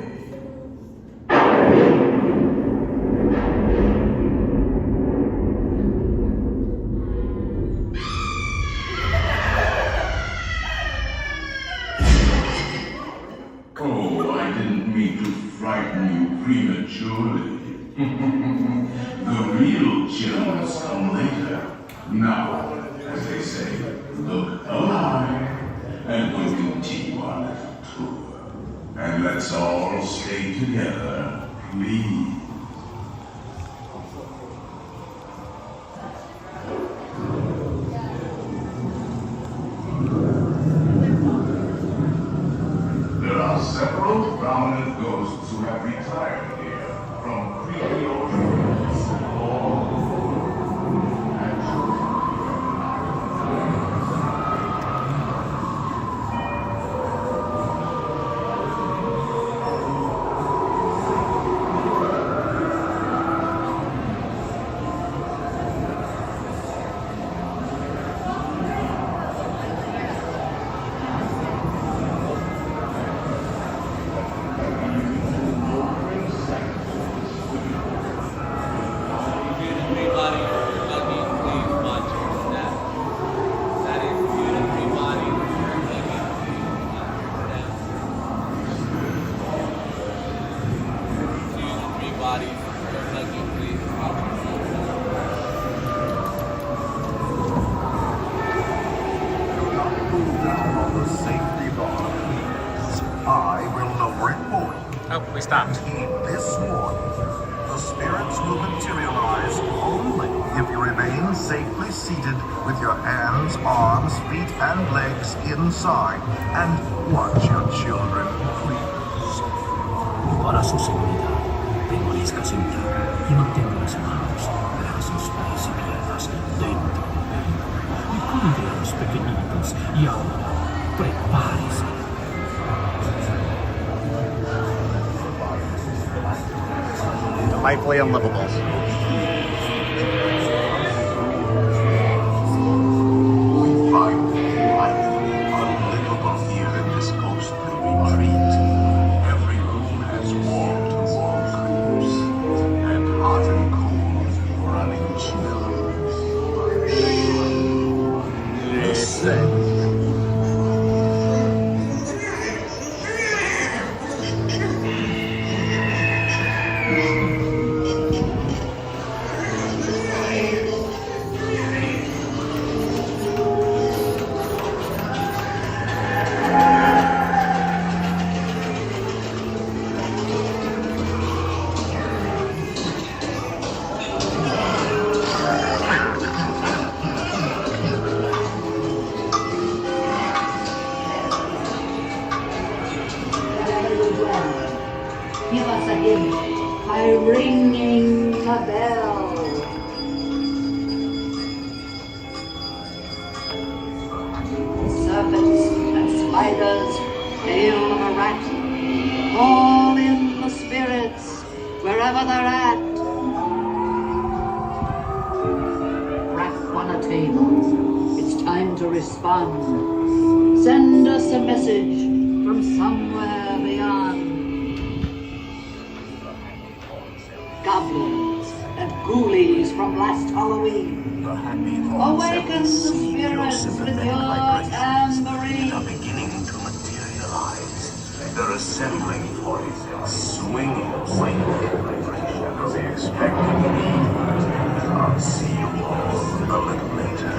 Oh, I didn't mean to frighten you prematurely. The real chills come later. Now, as they say, look alive, and we'll continue our little tour. And let's all stay together, please. There are several prominent ghosts who have retired here from creepy old Oh, we stopped. This morning, the spirits will materialize only if you remain safely seated with your hands, arms, feet, and legs inside and watch your children please. Para su seguridad, permanezca sentado y mantenga las manos, brazos, pies y piernas dentro del vehículo y cuide a los pequeñitos. Y ahora, prepárese. Delightfully unlivable. Give us a hint by ringing the bell. Serpents and spiders, tail of a rat, call in the spirits wherever they're at. Crack on a table, it's time to respond. Send us a message from somewhere beyond. Goblins and ghoulies from last Halloween. Awaken the spirits with your tambourine. Are beginning to materialize. They're assembling for it, swinging vibration of the expected need. I'll see you all a little later.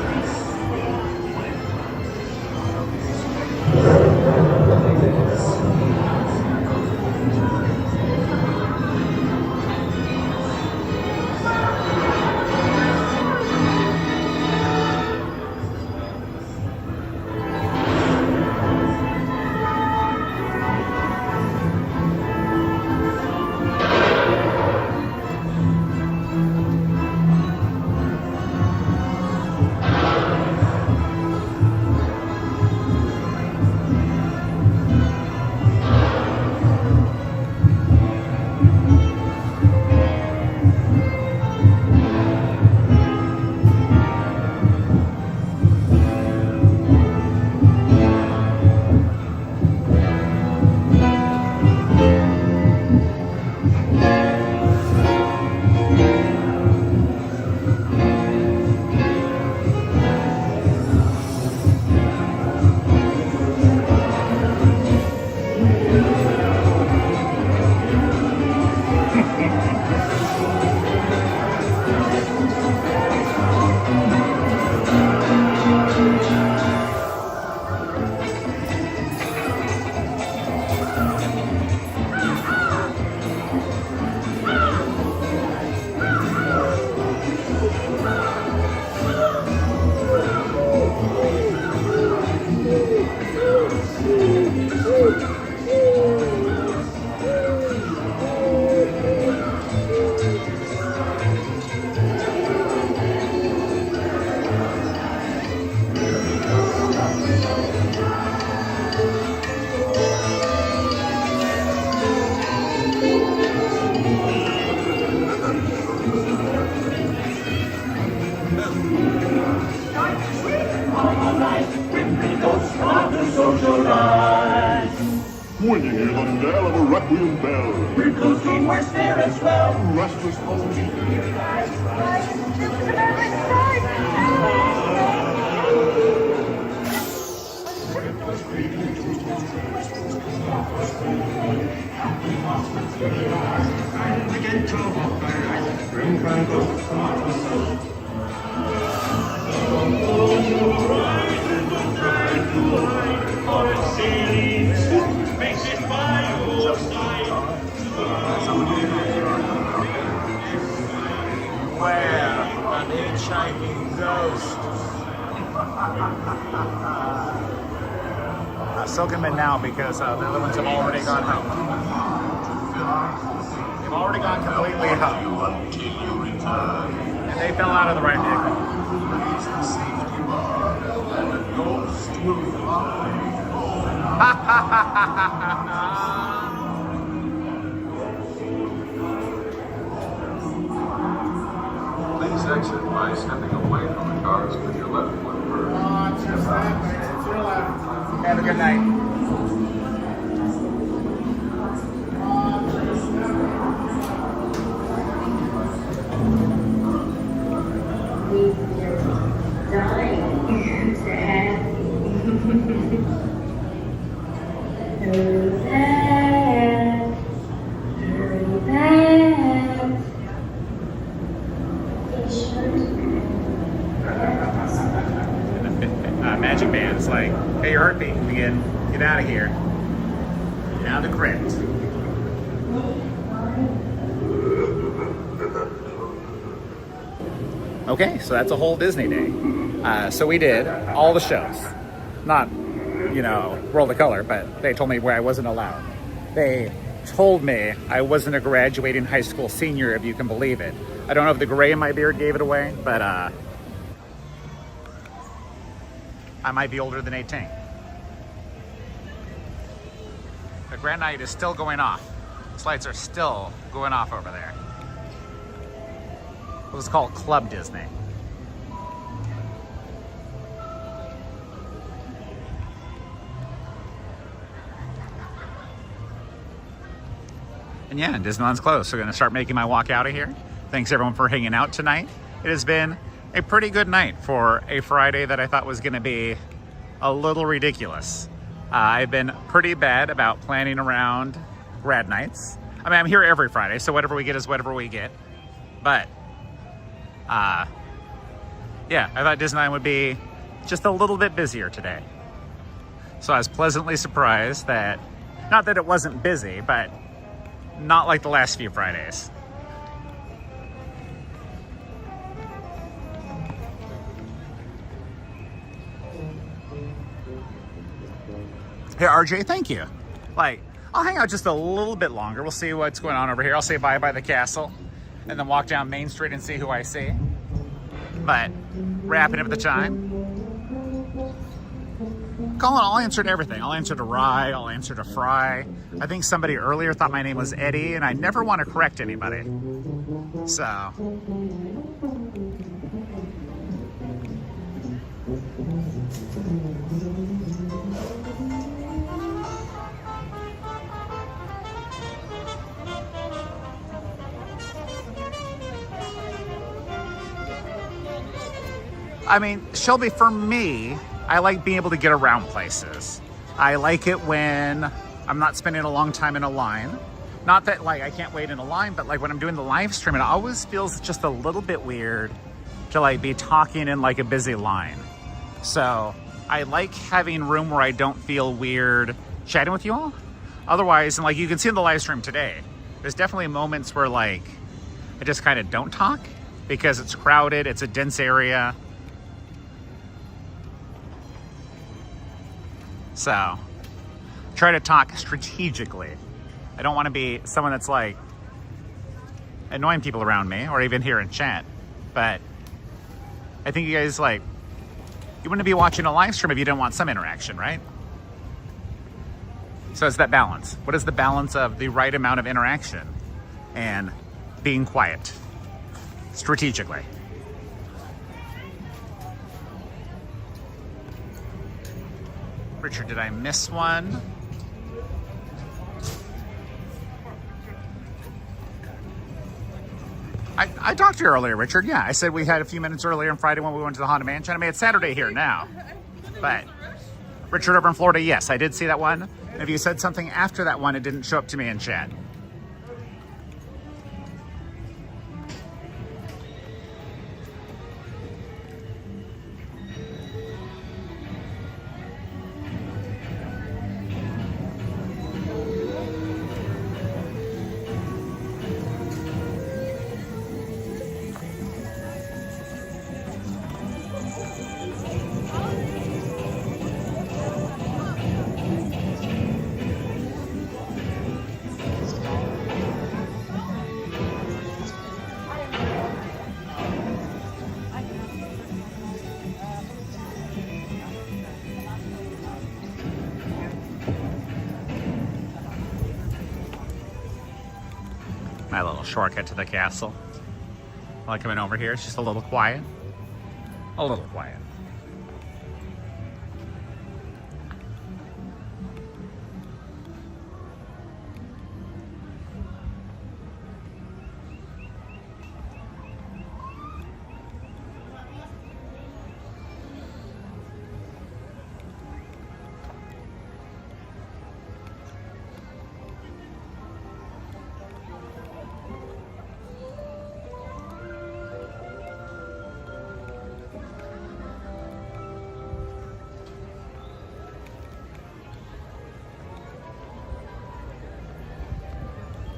When you hear the knell of a requiem bell, Wrinkles clean where spirits dwell. restless bones. Makes it by your side. flying ghost. Soak them in now because the other ones have already gone home. They've already gone completely home. And they fell out of the right vehicle. Please exit by stepping away from the cars with your left foot first. Have a good night. Magic Band's like, hey, you're heart beating again. Get out of here. Now the crypt. Okay, so that's a whole Disney day. So we did all the shows. Not, World of Color, but they told me where I wasn't allowed. They told me I wasn't a graduating high school senior, if you can believe it. I don't know if the gray in my beard gave it away, but I might be older than 18. The Grand Night is still going off. These lights are still going off over there. Let's call it Club Disney. And yeah, Disneyland's closed, so I'm gonna start making my walk out of here. Thanks everyone for hanging out tonight. It has been a pretty good night for a Friday that I thought was gonna be a little ridiculous. I've been pretty bad about planning around grad nights. I mean, I'm here every Friday, so whatever we get is whatever we get. But, yeah, I thought Disneyland would be just a little bit busier today. So I was pleasantly surprised that, not that it wasn't busy, but not like the last few Fridays. Hey, RJ, thank you. Like, I'll hang out just a little bit longer. We'll see what's going on over here. I'll say bye by the castle and then walk down Main Street and see who I see. But wrapping up the time. Colin, I'll answer to everything. I'll answer to Rye. I'll answer to Fry. I think somebody earlier thought my name was Eddie, and I never want to correct anybody. So. I mean, Shelby, for me, I like being able to get around places. I like it when I'm not spending a long time in a line. Not that, like, I can't wait in a line, but, like, when I'm doing the live stream, it always feels just a little bit weird to, like, be talking in, like, a busy line. So I like having room where I don't feel weird chatting with you all. Otherwise, and, like, you can see in the live stream today, there's definitely moments where, like, I just kind of don't talk because it's crowded, it's a dense area. So, try to talk strategically. I don't want to be someone that's like annoying people around me or even here in chat. But I think you guys like, you wouldn't be watching a live stream if you didn't want some interaction, right? So it's that balance. What is the balance of the right amount of interaction and being quiet strategically? Richard, did I miss one? I talked to you earlier, Richard. Yeah, I said we had a few minutes earlier on Friday when we went to the Haunted Mansion. I mean, it's Saturday here now. But Richard over in Florida, yes, I did see that one. And if you said something after that one, it didn't show up to me in chat. My little shortcut to the castle. I like coming over here. It's just a little quiet. A little quiet.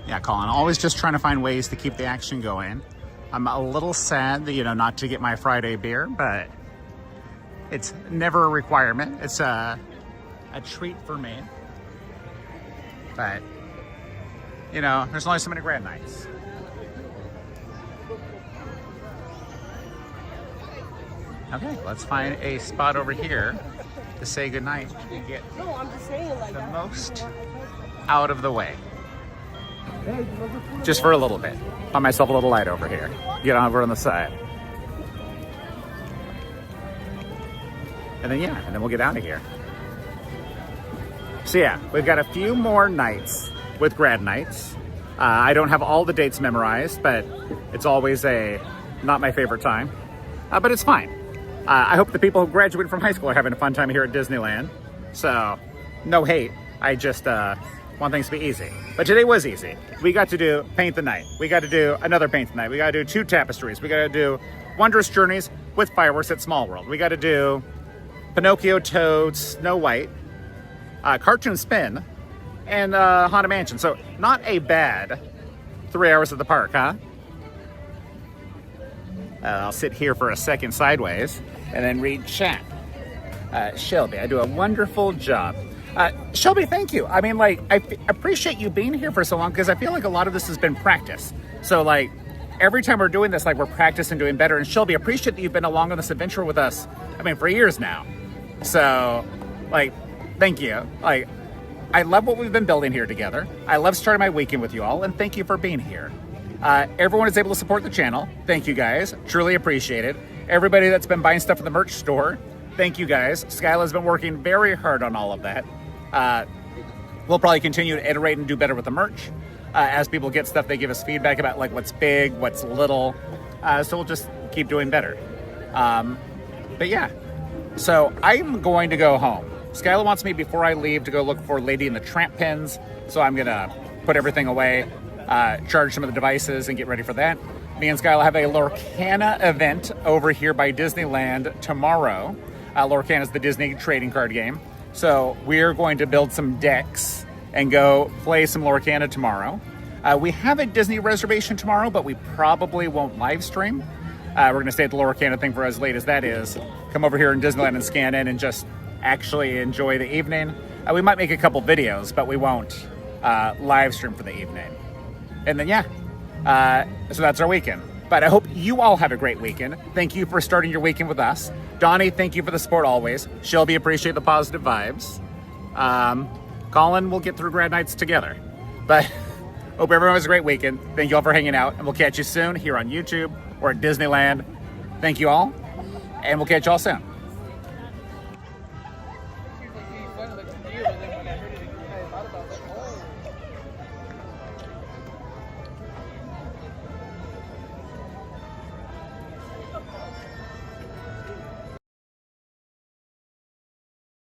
Yeah, Colin, always just trying to find ways to keep the action going. I'm a little sad that, you know, not to get my Friday beer, but it's never a requirement. It's a treat for me. But, you know, there's only so many grad nights. Okay, let's find a spot over here to say goodnight and get the most out of the way. Just for a little bit. Find myself a little light over here. Get over on the side. And then, yeah, and then we'll get out of here. So yeah, we've got a few more nights with grad nights. I don't have all the dates memorized, but it's always not my favorite time. But it's fine. I hope the people who graduated from high school are having a fun time here at Disneyland. So, no hate. I just want things to be easy. But today was easy. We got to do Paint the Night. We got to do another Paint the Night. We got to do 2 tapestries. We got to do Wondrous Journeys with fireworks at Small World. We got to do Pinocchio, Toad, Snow White, Cartoon Spin, and Haunted Mansion. So not a bad 3 hours at the park, huh? I'll sit here for a second sideways and then read chat. Shelby, I do a wonderful job. Shelby, thank you. I mean, like, I appreciate you being here for so long because I feel like a lot of this has been practice. So, like, every time we're doing this, like, we're practicing doing better. And Shelby, appreciate that you've been along on this adventure with us, I mean, for years now. So, like, thank you. Like, I love what we've been building here together. I love starting my weekend with you all, and thank you for being here. Everyone is able to support the channel. Thank you, guys. Truly appreciate it. Everybody that's been buying stuff at the merch store, thank you, guys. Skyla's been working very hard on all of that. We'll probably continue to iterate and do better with the merch. As people get stuff, they give us feedback about like what's big, what's little. So we'll just keep doing better. But yeah, so I'm going to go home. Skyla wants me before I leave to go look for Lady and the Tramp pins. So I'm gonna put everything away, charge some of the devices and get ready for that. Me and Skyla have a Lorcana event over here by Disneyland tomorrow. Lorcana is the Disney trading card game. So we're going to build some decks and go play some Lorcana tomorrow. We have a Disney reservation tomorrow, but we probably won't live stream. We're going to stay at the Lorcana thing for as late as that is. Come over here in Disneyland and scan in and just actually enjoy the evening. We might make a couple videos, but we won't live stream for the evening. And then, yeah, so that's our weekend. But I hope you all have a great weekend. Thank you for starting your weekend with us. Donnie, thank you for the support always. Shelby, appreciate the positive vibes. Colin, we'll get through grad nights together. But hope everyone has a great weekend. Thank you all for hanging out. And we'll catch you soon here on YouTube or at Disneyland. Thank you all. And we'll catch you all soon.